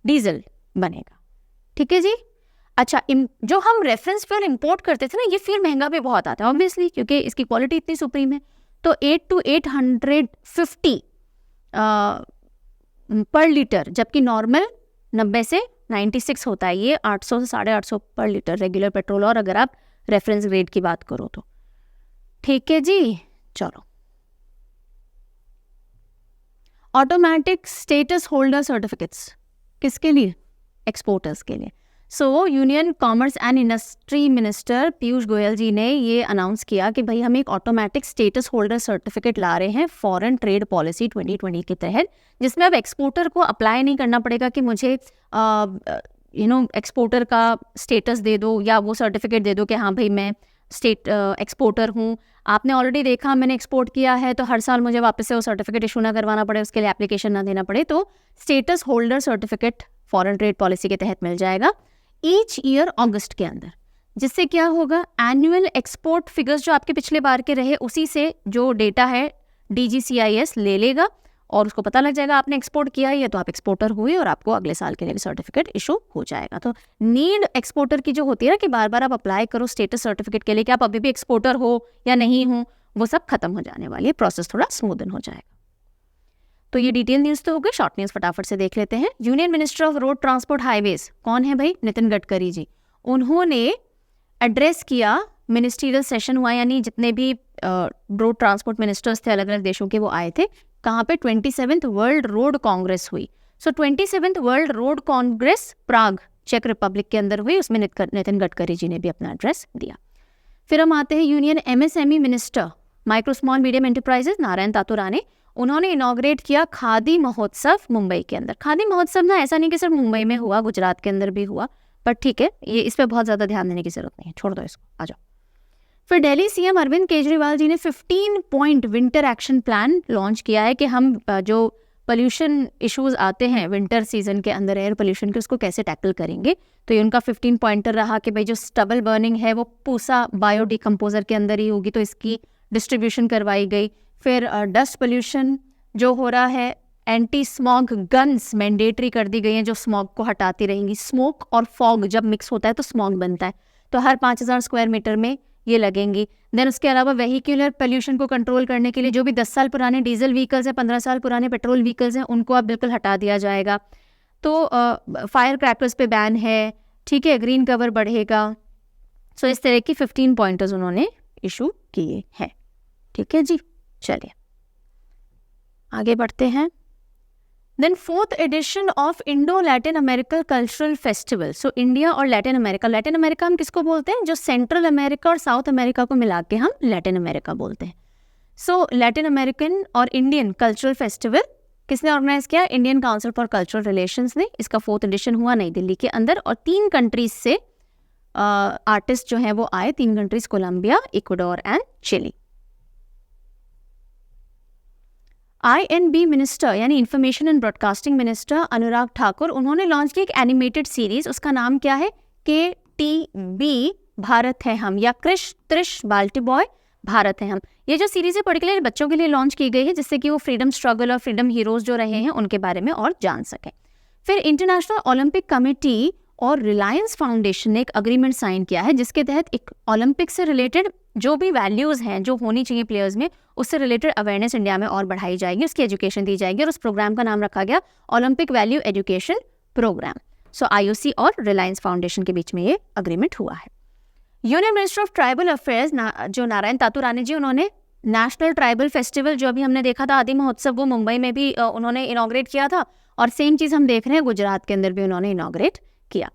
डीजल बनेगा। ठीक है जी। अच्छा, जो हम रेफरेंस फ्यूल इंपोर्ट करते थे ना, ये फ्यूल महंगा भी बहुत आता है ऑब्वियसली, क्योंकि इसकी क्वालिटी इतनी सुप्रीम है। तो 8 to 850 पर लीटर, जबकि नॉर्मल 90 से 96 होता है। ये 800 से 850 पर लीटर रेगुलर पेट्रोल, और अगर आप रेफरेंस ग्रेड की बात करो तो। ठीक है जी, चलो। ऑटोमेटिक स्टेटस होल्डर सर्टिफिकेट्स किसके लिए? एक्सपोर्टर्स के लिए। So union commerce and industry minister Piyush Goyal ji ने ये अनाउंस किया कि भाई हम एक ऑटोमेटिक स्टेटस होल्डर सर्टिफिकेट ला रहे हैं फॉरेन ट्रेड पॉलिसी 2020 के तहत, जिसमें अब एक्सपोर्टर को अप्लाई नहीं करना पड़ेगा कि मुझे एक्सपोर्टर का स्टेटस दे दो या वो सर्टिफिकेट दे दो कि हाँ भाई मैं एक्सपोर्टर हूँ। आपने ऑलरेडी देखा, मैंने एक्सपोर्ट किया है तो हर साल मुझे वापस से वो सर्टिफिकेट इशू ना करवाना पड़े, उसके लिए एप्लीकेशन ना देना पड़े। तो status holder certificate foreign trade policy के तहत मिल जाएगा ईच ईयर अगस्त के अंदर, जिससे क्या होगा, एनुअल एक्सपोर्ट फिगर्स जो आपके पिछले बार के रहे, उसी से जो डेटा है DGCIS ले लेगा और उसको पता लग जाएगा आपने एक्सपोर्ट किया है तो आप एक्सपोर्टर हुए, और आपको अगले साल के लिए भी सर्टिफिकेट इशू हो जाएगा। तो नीड एक्सपोर्टर की जो होती है ना कि बार बार आप अप्लाई करो स्टेटस सर्टिफिकेट के लिए कि आप अभी भी एक्सपोर्टर हो या नहीं हो, वो सब खत्म हो जाने वाली है, प्रोसेस थोड़ा स्मूदन हो जाएगा। तो ये डिटेल न्यूज़ तो हो गई, शॉर्ट न्यूज़ फटाफट से देख लेते हैं। Union minister of road transport highways कौन है भाई? नितिन गडकरी जी। उन्होंने एड्रेस किया, मिनिस्ट्रियल सेशन हुआ, यानी जितने भी रोड ट्रांसपोर्ट मिनिस्टर्स थे अलग अलग देशों के, वो आए थे। कहाँ पे? 27th वर्ल्ड रोड कांग्रेस हुई। सो 27th वर्ल्ड रोड कांग्रेस प्राग, चेक रिपब्लिक के अंदर हुई, उसमें नितिन गडकरी जी ने भी अपना एड्रेस दिया। फिर हम आते हैं union MSME minister micro small medium enterprises Narayan Tatu Rane. उन्होंने इनॉग्रेट किया खादी महोत्सव मुंबई के अंदर। खादी महोत्सव ना ऐसा नहीं कि सिर्फ मुंबई में हुआ, गुजरात के अंदर भी हुआ, पर ठीक है, ये इस पर बहुत ज़्यादा ध्यान देने की जरूरत नहीं है, छोड़ दो इसको, आ जाओ। फिर दिल्ली सीएम अरविंद केजरीवाल जी ने 15 point winter action plan launch किया है कि हम जो पोल्यूशन इश्यूज आते हैं विंटर सीजन के अंदर एयर पोल्यूशन के, उसको कैसे टैकल करेंगे। तो ये उनका 15 पॉइंटर रहा कि भाई जो स्टबल बर्निंग है वो पूसा बायोडिकम्पोजर के अंदर ही होगी, तो इसकी डिस्ट्रीब्यूशन करवाई गई। फिर डस्ट पोल्यूशन जो हो रहा है, एंटी स्मॉग गन्स मैंडेटरी कर दी गई हैं जो स्मॉग को हटाती रहेंगी। स्मोक और फॉग जब मिक्स होता है तो स्मॉग बनता है, तो हर 5000 स्क्वायर मीटर में ये लगेंगी। देन उसके अलावा वेहिकुलर पोल्यूशन को कंट्रोल करने के लिए जो भी 10 साल पुराने डीजल व्हीकल्स हैं, 15 साल पुराने पेट्रोल व्हीकल्स हैं, उनको अब बिल्कुल हटा दिया जाएगा। तो फायर क्रैकर्स पे बैन है, ठीक है, ग्रीन कवर बढ़ेगा। सो इस तरह की 15 पॉइंटर्स उन्होंने इशू किए हैं, ठीक है जी। चलिए आगे बढ़ते हैं। Then 4th edition of Indo Latin American cultural festival. So India और लैटिन अमेरिका हम किसको बोलते हैं? जो सेंट्रल अमेरिका और साउथ अमेरिका को मिला के हम लैटिन अमेरिका बोलते हैं। सो लैटिन अमेरिकन और इंडियन कल्चरल फेस्टिवल किसने ऑर्गेनाइज किया? Indian Council for Cultural Relations ने। इसका 4th एडिशन हुआ नई दिल्ली के अंदर और 3 कंट्रीज से आर्टिस्ट जो हैं वो आए। 3 countries, Colombia, Ecuador and Chile. INB minister यानी information and broadcasting minister Anurag Thakur, उन्होंने लॉन्च की एक एनिमेटेड सीरीज। उसका नाम क्या है? KTB भारत है हम, या कृष त्रिश बाल्टी बॉय भारत है हम। ये जो सीरीज है पर्टिकुलर बच्चों के लिए लॉन्च की गई है, जिससे कि वो फ्रीडम स्ट्रगल और फ्रीडम हीरोज जो रहे हैं उनके बारे में और जान सकें। फिर इंटरनेशनल ओलंपिक कमेटी और रिलायंस फाउंडेशन ने एक अग्रीमेंट साइन किया है, जिसके तहत एक ओलंपिक से रिलेटेड जो भी वैल्यूज़ हैं जो होनी चाहिए प्लेयर्स में, उससे रिलेटेड अवेयरनेस इंडिया में और बढ़ाई जाएगी, उसकी एजुकेशन दी जाएगी। और उस प्रोग्राम का नाम रखा गया ओलंपिक वैल्यू एजुकेशन प्रोग्राम। सो IOC और रिलायंस फाउंडेशन के बीच में ये अग्रीमेंट हुआ है। Union minister of tribal affairs जो नारायण तातुरानी जी, उन्होंने नेशनल ट्राइबल फेस्टिवल जो अभी हमने देखा था आदि महोत्सव, वो मुंबई में भी उन्होंने इनॉग्रेट किया था, और सेम चीज़ हम देख रहे हैं गुजरात के अंदर भी उन्होंने इनॉग्रेट किया।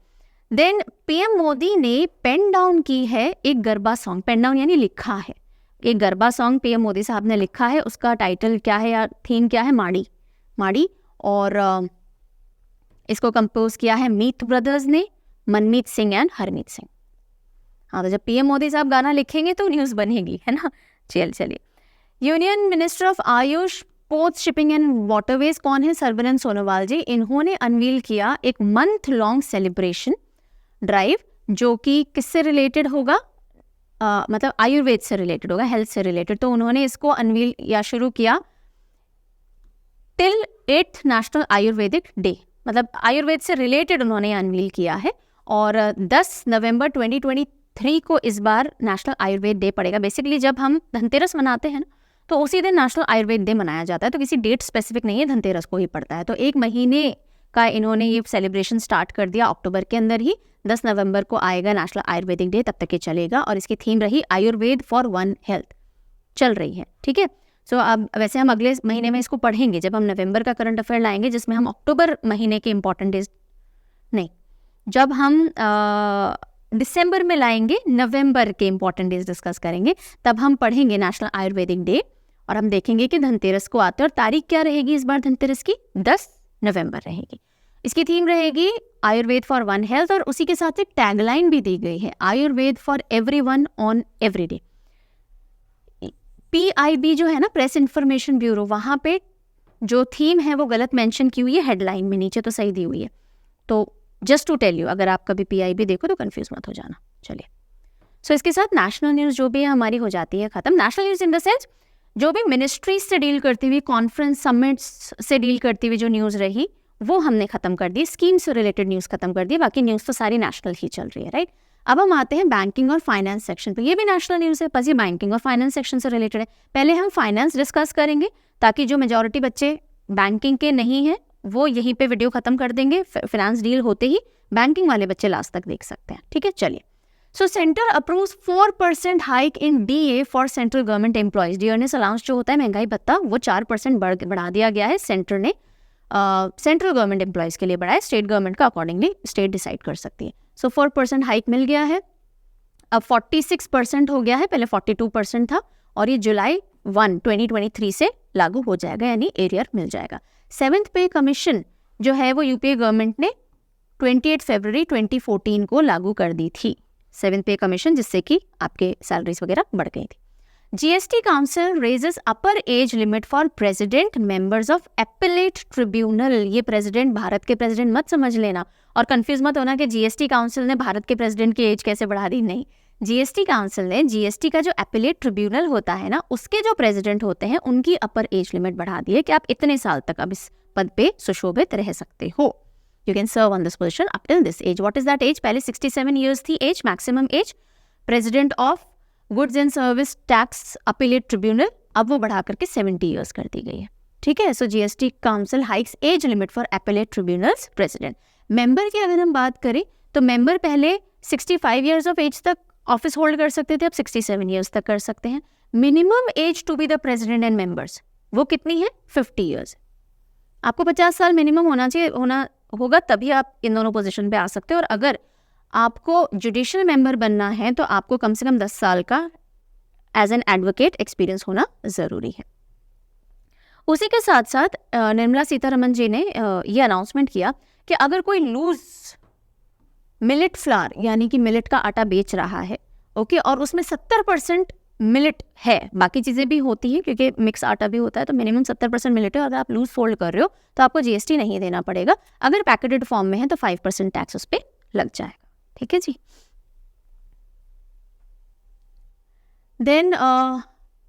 देन PM मोदी ने पेन डाउन की है एक गरबा सॉन्ग। पेन डाउन यानी लिखा है, एक गरबा सॉन्ग PM मोदी साहब ने लिखा है। उसका टाइटल क्या है या थीम क्या है? माड़ी। और इसको कंपोज किया है मीत ब्रदर्स ने, मनमीत सिंह एंड हरमीत सिंह। हाँ, तो जब PM मोदी साहब गाना लिखेंगे तो न्यूज़ बनेगी, है ना। चलिए। Union minister of Ayush, port, shipping and waterways कौन है? सर्बानंद सोनोवाल जी। इन्होंने अनवील किया एक मंथ लॉन्ग सेलिब्रेशन ड्राइव, जो कि किससे रिलेटेड होगा? मतलब आयुर्वेद से रिलेटेड होगा, हेल्थ से रिलेटेड। तो उन्होंने इसको अनवील या शुरू किया till 8th national Ayurvedic day, मतलब आयुर्वेद से रिलेटेड उन्होंने अनवील किया है। और 10 नवंबर 2023 को इस बार नेशनल आयुर्वेद डे पड़ेगा। बेसिकली जब हम धनतेरस मनाते हैं ना, तो उसी दिन नेशनल आयुर्वेद डे मनाया जाता है। तो किसी डेट स्पेसिफिक नहीं है, धनतेरस को ही पड़ता है। तो 1 महीने का इन्होंने ये सेलिब्रेशन स्टार्ट कर दिया अक्टूबर के अंदर ही। 10 नवंबर को आएगा नेशनल आयुर्वेदिक डे, तब तक ये चलेगा। और इसकी थीम रही आयुर्वेद फॉर वन हेल्थ, चल रही है, ठीक है। सो अब वैसे हम अगले महीने में इसको पढ़ेंगे जब हम नवंबर का करंट अफेयर लाएंगे, जिसमें हम अक्टूबर महीने के इंपॉर्टेंट डेज नहीं, जब हम दिसंबर में लाएंगे नवंबर के इंपॉर्टेंट डेज डिस्कस करेंगे, तब हम पढ़ेंगे नेशनल आयुर्वेदिक डे। और हम देखेंगे कि धनतेरस को आते हैं। और तारीख क्या रहेगी इस बार धनतेरस की? 10 नवंबर रहेगी। इसकी थीम रहेगी आयुर्वेद फॉर वन हेल्थ। और उसी के साथ एक टैगलाइन भी दी गई है, Ayurveda for everyone on every day. PIB जो है ना, प्रेस इंफॉर्मेशन ब्यूरो, वहाँ पे जो थीम है वो गलत मेंशन की हुई है हेडलाइन में, नीचे तो सही दी हुई है। तो जस्ट टू टेल यू, अगर आप कभी PIB देखो तो कंफ्यूज मत हो जाना। चलिए, सो इसके साथ नेशनल न्यूज़ जो भी है हमारी हो जाती है खत्म। National news in the sense जो भी मिनिस्ट्रीज से डील करती हुई, कॉन्फ्रेंस समिट्स से डील करती हुई जो न्यूज़ रही वो हमने खत्म कर दी। स्कीम से रिलेटेड न्यूज़ खत्म कर दी, बाकी न्यूज़ तो सारी नेशनल ही चल रही है, राइट। अब हम आते हैं बैंकिंग और फाइनेंस सेक्शन पे। ये भी नेशनल न्यूज़ है, बस ये बैंकिंग और फाइनेंस सेक्शन से रिलेटेड है। पहले हम फाइनेंस डिस्कस करेंगे, ताकि जो मेजॉरिटी बच्चे बैंकिंग के नहीं हैं वो यहीं पे वीडियो खत्म कर देंगे। फाइनेंस डील होते ही बैंकिंग वाले बच्चे लास्ट तक देख सकते हैं, ठीक है। चलिए, so centre approves 4% hike in DA for central government employees. Dearness allowance जो होता है, महंगाई भत्ता, वो 4% बढ़ा दिया गया है। सेंटर ने सेंट्रल गवर्नमेंट एम्प्लॉयज़ के लिए बढ़ाया, स्टेट गवर्नमेंट का अकॉर्डिंगली स्टेट डिसाइड कर सकती है। सो 4% हाइक मिल गया है। अब 46% हो गया है, पहले 42% था। और ये जुलाई 2023 से लागू हो जाएगा, यानी एरियर मिल जाएगा। 7th पे कमीशन जो है वो यूपीए गवर्नमेंट ने 28 फरवरी 2014 को लागू कर दी थी, 7th पे कमीशन, जिससे कि आपके सैलरीज वगैरह बढ़ गई थी। GST council raises upper age limit for president members of appellate tribunal. ये प्रेसिडेंट, भारत के प्रेसिडेंट मत समझ लेना और कंफ्यूज मत होना कि जीएसटी काउंसिल ने भारत के प्रेसिडेंट की एज कैसे बढ़ा दी। नहीं, जीएसटी काउंसिल ने जीएसटी का जो एपेलेट ट्रिब्यूनल होता है ना, उसके जो प्रेसिडेंट होते हैं उनकी अपर एज लिमिट बढ़ा दी है कि आप इतने साल तक अब इस पद पे सुशोभित रह सकते हो। You can serve on this position up till this age. What is that age? पहले 67 ईयर्स थी age, maximum age. President of goods and service tax appellate tribunal, अब वो बढ़ा करके 70 ईयर्स कर दी गई है। ठीक है, so GST council hikes age limit for appellate tribunals president. Member की अगर हम बात करें तो मेंबर पहले 65 ईयर्स ऑफ एज तक ऑफिस होल्ड कर सकते थे, अब 67 ईयर्स तक कर सकते हैं। Minimum age to be the president and members वो कितनी है? 50 ईयर्स। आपको 50 साल मिनिमम होना होगा, तभी आप इन दोनों पोजीशन पे आ सकते हो। और अगर आपको जुडिशियल मेंबर बनना है तो आपको कम से कम 10 साल का एज एन एडवोकेट एक्सपीरियंस होना ज़रूरी है। उसी के साथ साथ निर्मला सीतारमण जी ने ये अनाउंसमेंट किया कि अगर कोई लूज मिलेट फ्लावर यानी कि मिलेट का आटा बेच रहा है, ओके, और उसमें 70% मिलेट है, बाकी चीज़ें भी होती हैं क्योंकि मिक्स आटा भी होता है, तो मिनिमम 70% मिलेट है, अगर आप लूज फोल्ड कर रहे हो तो आपको जीएसटी नहीं देना पड़ेगा। अगर पैकेटेड फॉर्म में है तो 5% टैक्स उस पर लग जाएगा। ठीक है जी। देन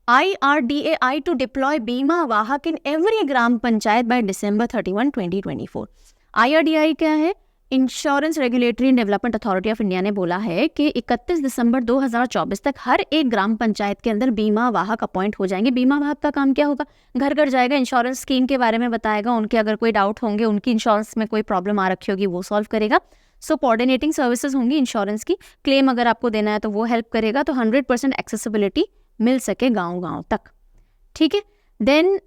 IRDAI to deploy बीमा वाहक in every gram panchayat by December 31, 2024। IRDAI क्या है? Insurance regulatory and development authority of India ने बोला है कि 31 दिसंबर 2024 तक हर एक ग्राम पंचायत के अंदर बीमा वाहक अपॉइंट हो जाएंगे। बीमा वाहक का काम क्या होगा? घर घर जाएगा, इंश्योरेंस स्कीम के बारे में बताएगा, उनके अगर कोई डाउट होंगे, उनकी इंश्योरेंस में कोई प्रॉब्लम आ रखी होगी वो सॉल्व करेगा। सो कोऑर्डिनेटिंग सर्विसेज होंगी इंश्योरेंस की, क्लेम अगर आपको देना है तो वो हेल्प करेगा, तो 100% एक्सेसिबिलिटी मिल सके गाँव तक। ठीक है। देन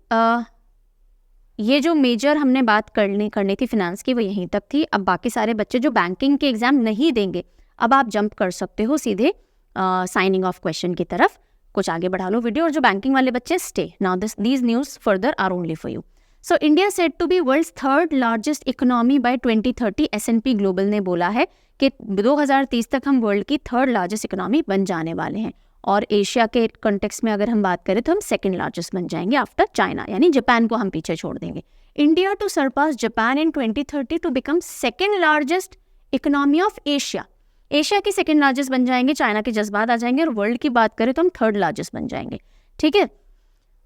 ये जो मेजर हमने बात करनी थी फिनांस की वो यहीं तक थी। अब बाकी सारे बच्चे जो बैंकिंग के एग्जाम नहीं देंगे, अब आप जंप कर सकते हो सीधे साइनिंग ऑफ क्वेश्चन की तरफ, कुछ आगे बढ़ा लो वीडियो। और जो बैंकिंग वाले बच्चे stay now, these news further are only for you. So India said to be world's 3rd largest economy by 2030। S&P global ने बोला है कि 2030 तक हम वर्ल्ड की 3rd लार्जेस्ट इकोनॉमी बन जाने वाले हैं। और एशिया के कॉन्टेक्स्ट में अगर हम बात करें तो हम 2nd लार्जेस्ट बन जाएंगे आफ्टर चाइना, यानी जापान को हम पीछे छोड़ देंगे। India to surpass Japan in 2030 to become 2nd largest economy of Asia. Asia की 2nd लार्जेस्ट बन जाएंगे, चाइना के जज्बात आ जाएंगे, और वर्ल्ड की बात करें तो हम 3rd लार्जेस्ट बन जाएंगे। ठीक है,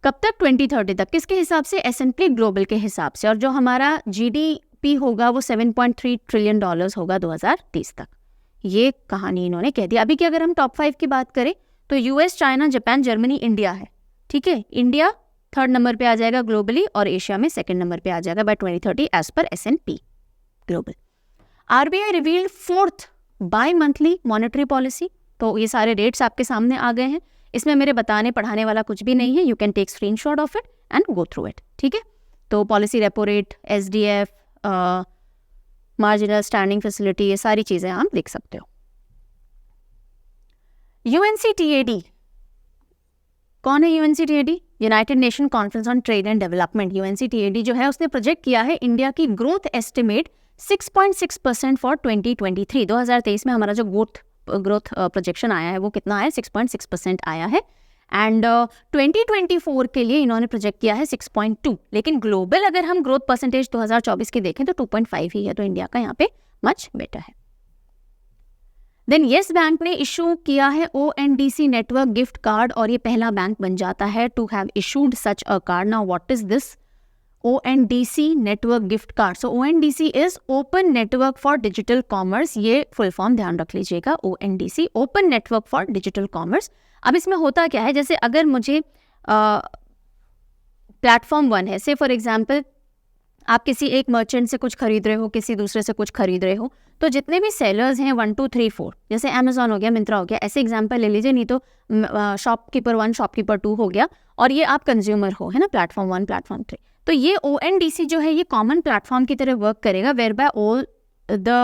कब तक? 2030 तक। किसके हिसाब से? S&P ग्लोबल के हिसाब से। और जो हमारा GDP होगा वो $7.3 ट्रिलियन होगा 2030 तक। ये कहानी इन्होंने कह दी। अभी की अगर हम टॉप 5 की बात करें तो US, China, Japan, Germany, India है। ठीक है, इंडिया 3rd नंबर पे आ जाएगा ग्लोबली और एशिया में 2nd नंबर पे आ जाएगा bye 2030 as per S&P global. RBI revealed 4th bimonthly monetary policy. तो ये सारे रेट्स आपके सामने आ गए हैं, इसमें मेरे बताने पढ़ाने वाला कुछ भी नहीं है। You can take screenshot of it and go through it. ठीक है, तो policy, repo rate, SDF, marginal standing facility, ये सारी चीज़ें आप देख सकते हो। UNCTAD कौन है? UNCTAD United nation conference on trade and development. UNCTAD जो है उसने प्रोजेक्ट किया है इंडिया की ग्रोथ एस्टिमेट 6.6% फॉर 2023। 2023 में हमारा जो ग्रोथ प्रोजेक्शन आया है वो कितना है? 6.6% आया है। एंड 2024 के लिए इन्होंने प्रोजेक्ट किया है 6.2, लेकिन ग्लोबल अगर हम ग्रोथ परसेंटेज 2024 की देखें तो 2.5 ही है, तो इंडिया का यहाँ पे मच बेटर है। देन येस बैंक ने इशू किया है ONDC नेटवर्क गिफ्ट कार्ड, और ये पहला बैंक बन जाता है to have issued such a card. Now what is this ONDC network gift card? So ONDC is open network for digital commerce. ये फुल फॉर्म ध्यान रख लीजिएगा, ONDC open network for digital commerce. अब इसमें होता क्या है, जैसे अगर मुझे प्लेटफॉर्म 1 है, से फॉर एग्जाम्पल आप किसी एक मर्चेंट से कुछ खरीद रहे हो, किसी दूसरे से कुछ खरीद रहे हो, तो जितने भी सेलर्स हैं 1 2 3 4, जैसे Amazon हो गया, मिंत्रा हो गया, ऐसे एग्जांपल ले लीजिए, नहीं तो शॉपकीपर 1 शॉपकीपर 2 हो गया, और ये आप कंज्यूमर हो, है ना, प्लेटफॉर्म 1 प्लेटफॉर्म 3। तो ये ONDC जो है ये कॉमन प्लेटफॉर्म की तरह वर्क करेगा, whereby all the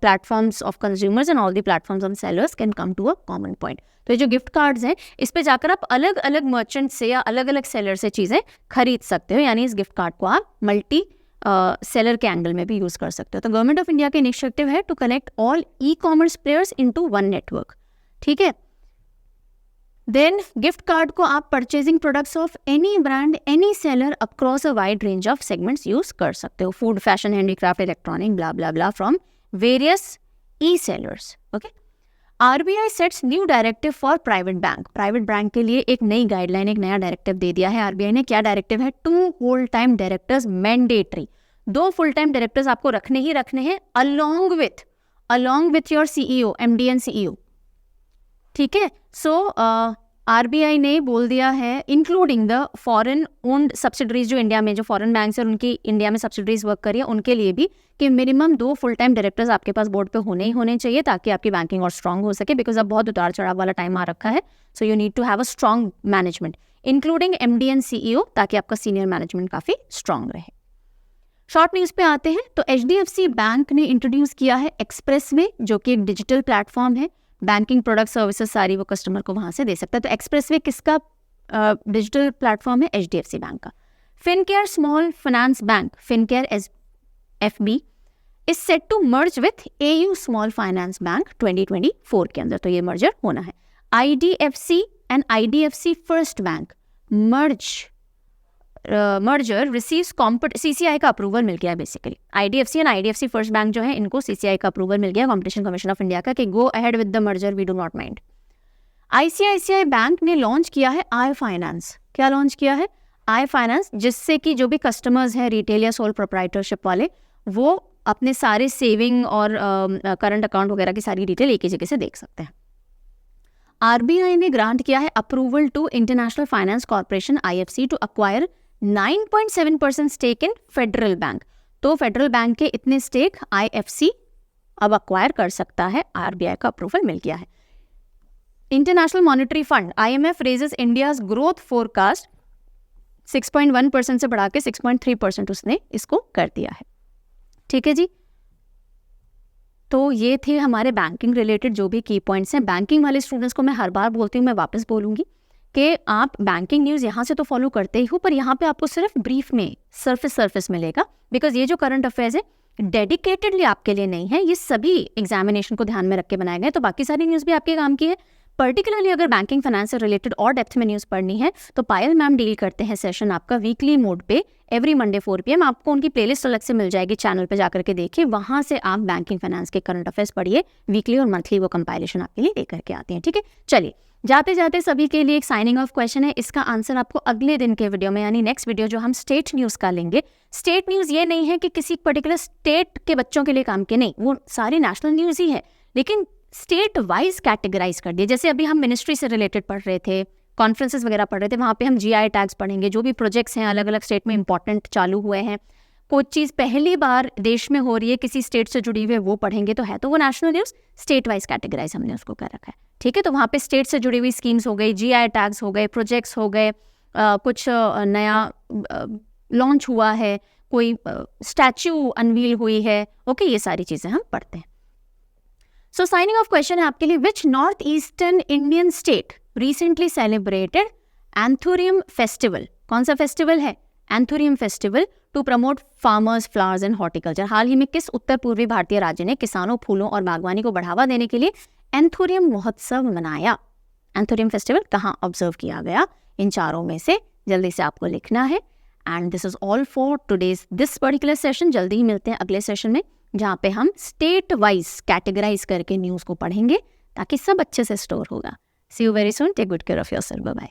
platforms of consumers and all the platforms of sellers can come to a common point. तो ये जो गिफ्ट कार्ड्स हैं, इस पे जाकर आप अलग अलग मर्चेंट से या अलग अलग सेलर से चीज़ें खरीद सकते हो, यानी इस गिफ्ट कार्ड को आप मल्टी सेलर के एंगल में भी यूज़ कर सकते हो. तो गवर्नमेंट ऑफ इंडिया का इनिशिएटिव है to connect all e commerce players into one network. ठीक है. देन गिफ्ट कार्ड को आप purchasing products of any brand, any seller across a wide range of segments use कर सकते हो. Food, fashion, handicraft, electronic, blah blah blah from various e sellers. Okay. RBI sets new directive for private bank. Private bank के लिए एक नई गाइडलाइन, एक नया डायरेक्टिव दे दिया है आरबीआई ने. क्या डायरेक्टिव है? 2 full time directors mandatory. 2 full time directors आपको रखने ही रखने हैं along with your CEO, MD and CEO. ठीक है. सो आरबीआई ने बोल दिया है including the foreign owned subsidiaries, जो इंडिया में जो फॉरेन बैंक्स और उनकी इंडिया में सब्सिडरीज वर्क करिए, उनके लिए भी कि मिनिमम 2 फुल टाइम डायरेक्टर्स आपके पास बोर्ड पे होने ही होने चाहिए, ताकि आपकी बैंकिंग और स्ट्रांग हो सके. बिकॉज अब बहुत उतार चढ़ाव वाला टाइम आ रखा है. So you need to have a strong management including MD and CEO, ताकि आपका सीनियर मैनेजमेंट काफ़ी स्ट्रांग रहे. शॉर्ट न्यूज़ पे आते हैं. तो एचडीएफसी बैंक ने इंट्रोड्यूस किया है एक्सप्रेस वे, जो कि एक डिजिटल प्लेटफॉर्म है. बैंकिंग प्रोडक्ट सर्विसेज सारी वो कस्टमर को वहाँ से दे सकता है. तो एक्सप्रेस वे किसका डिजिटल प्लेटफॉर्म है? एचडीएफसी बैंक का. Fincare small finance bank, Fincare FB is set to merge with AU small finance bank 2024 के अंदर. तो ये मर्जर होना है. IDFC and IDFC first bank merger receives CCI का अप्रूवल मिल गया है. Basically IDFC and IDFC first bank जो है, इनको सीसीआई का अप्रूवल मिल गया, कॉम्पिटिशन कमीशन ऑफ इंडिया का, कि go ahead with the merger, we do not mind. ICICI bank ने लॉन्च किया है आई फाइनेंस. क्या लॉन्च किया है? आई फाइनेंस, जिससे कि जो भी कस्टमर्स हैं रिटेल या सोल प्रोप्राइटरशिप वाले, वो अपने सारे सेविंग और करंट अकाउंट वगैरह की सारी डिटेल एक ही जगह से देख सकते हैं. आरबीआई ने ग्रांट किया है approval to international finance corporation IFC to acquire 9.7% stake in Federal Bank. तो फेडरल बैंक के इतने स्टेक आईएफसी अब अक्वायर कर सकता है. आरबीआई का अप्रूवल मिल गया है. International monetary fund IMF raises India's growth forecast 6.1% से बढ़ा के 6.3% उसने इसको कर दिया है. ठीक है जी. तो ये थे हमारे बैंकिंग रिलेटेड जो भी की पॉइंट्स हैं. बैंकिंग वाले स्टूडेंट्स को मैं हर बार बोलती हूँ, मैं वापस बोलूँगी कि आप बैंकिंग न्यूज़ यहाँ से तो फॉलो करते ही हो, पर यहाँ पे आपको सिर्फ ब्रीफ में सरफेस मिलेगा. बिकॉज ये जो करंट अफेयर्स है डेडिकेटेडली आपके लिए नहीं है, ये सभी एग्जामिनेशन को ध्यान में रख के बनाए गए. तो बाकी सारी न्यूज़ भी आपके काम की है. पर्टिकुलरली अगर बैंकिंग फाइनेंस से रिलेटेड और डेप्थ में न्यूज़ पढ़नी है तो पायल मैम डील करते हैं सेशन आपका वीकली मोड पे एवरी मंडे 4 PM. आपको उनकी प्लेलिस्ट अलग से मिल जाएगी, चैनल पे जाकर के देखिए, वहाँ से आप बैंकिंग फाइनेंस के करंट अफेयर्स पढ़िए. वीकली और मंथली वो कंपाइलेशन आपके लिए लेकर के आती हैं. ठीक है. चलिए, जाते जाते सभी के लिए एक साइनिंग ऑफ क्वेश्चन है. इसका आंसर आपको अगले दिन के वीडियो में, यानी नेक्स्ट वीडियो जो हम स्टेट न्यूज़ का लेंगे. स्टेट न्यूज़ ये नहीं है कि किसी पर्टिकुलर स्टेट के बच्चों के लिए काम के, नहीं, वो सारी नेशनल न्यूज़ ही है, लेकिन स्टेट वाइज कैटेगराइज कर दिए. जैसे अभी हम मिनिस्ट्री से रिलेटेड पढ़ रहे थे, कॉन्फ्रेंसेस वगैरह पढ़ रहे थे, वहाँ पे हम जीआई टैग्स पढ़ेंगे, जो भी प्रोजेक्ट्स हैं अलग अलग स्टेट में इंपॉर्टेंट चालू हुए हैं, कोई चीज़ पहली बार देश में हो रही है किसी स्टेट से जुड़ी हुई है, वो पढ़ेंगे. तो है तो वो national news, state wise categorise हमने उसको कर रखा है. ठीक है. तो वहाँ पे स्टेट से जुड़ी हुई स्कीम्स हो गई, जीआई टैग्स हो गए, प्रोजेक्ट्स हो गए, कुछ नया लॉन्च हुआ है, कोई स्टैच्यू अनवील हुई है. ओके, ये सारी चीज़ें हम पढ़ते हैं. सो साइनिंग ऑफ क्वेश्चन है आपके लिए. Which north eastern Indian state recently celebrated anthurium festival? कौन सा फेस्टिवल है? Anthurium festival to promote farmers, flowers and horticulture. हाल ही में किस उत्तर पूर्वी भारतीय राज्य ने किसानों, फूलों और बागवानी को बढ़ावा देने के लिए एंथोरियम महोत्सव मनाया? एंथोरियम फेस्टिवल कहाँ ऑब्जर्व किया गया? इन चारों में से जल्दी से आपको लिखना है. And this is all for today's this particular session. जल्दी ही मिलते हैं अगले सेशन में, जहाँ पे हम स्टेट वाइज कैटेगराइज करके न्यूज़ को पढ़ेंगे, ताकि सब अच्छे से स्टोर होगा. See you very soon. Take good care of yourself. Bye bye.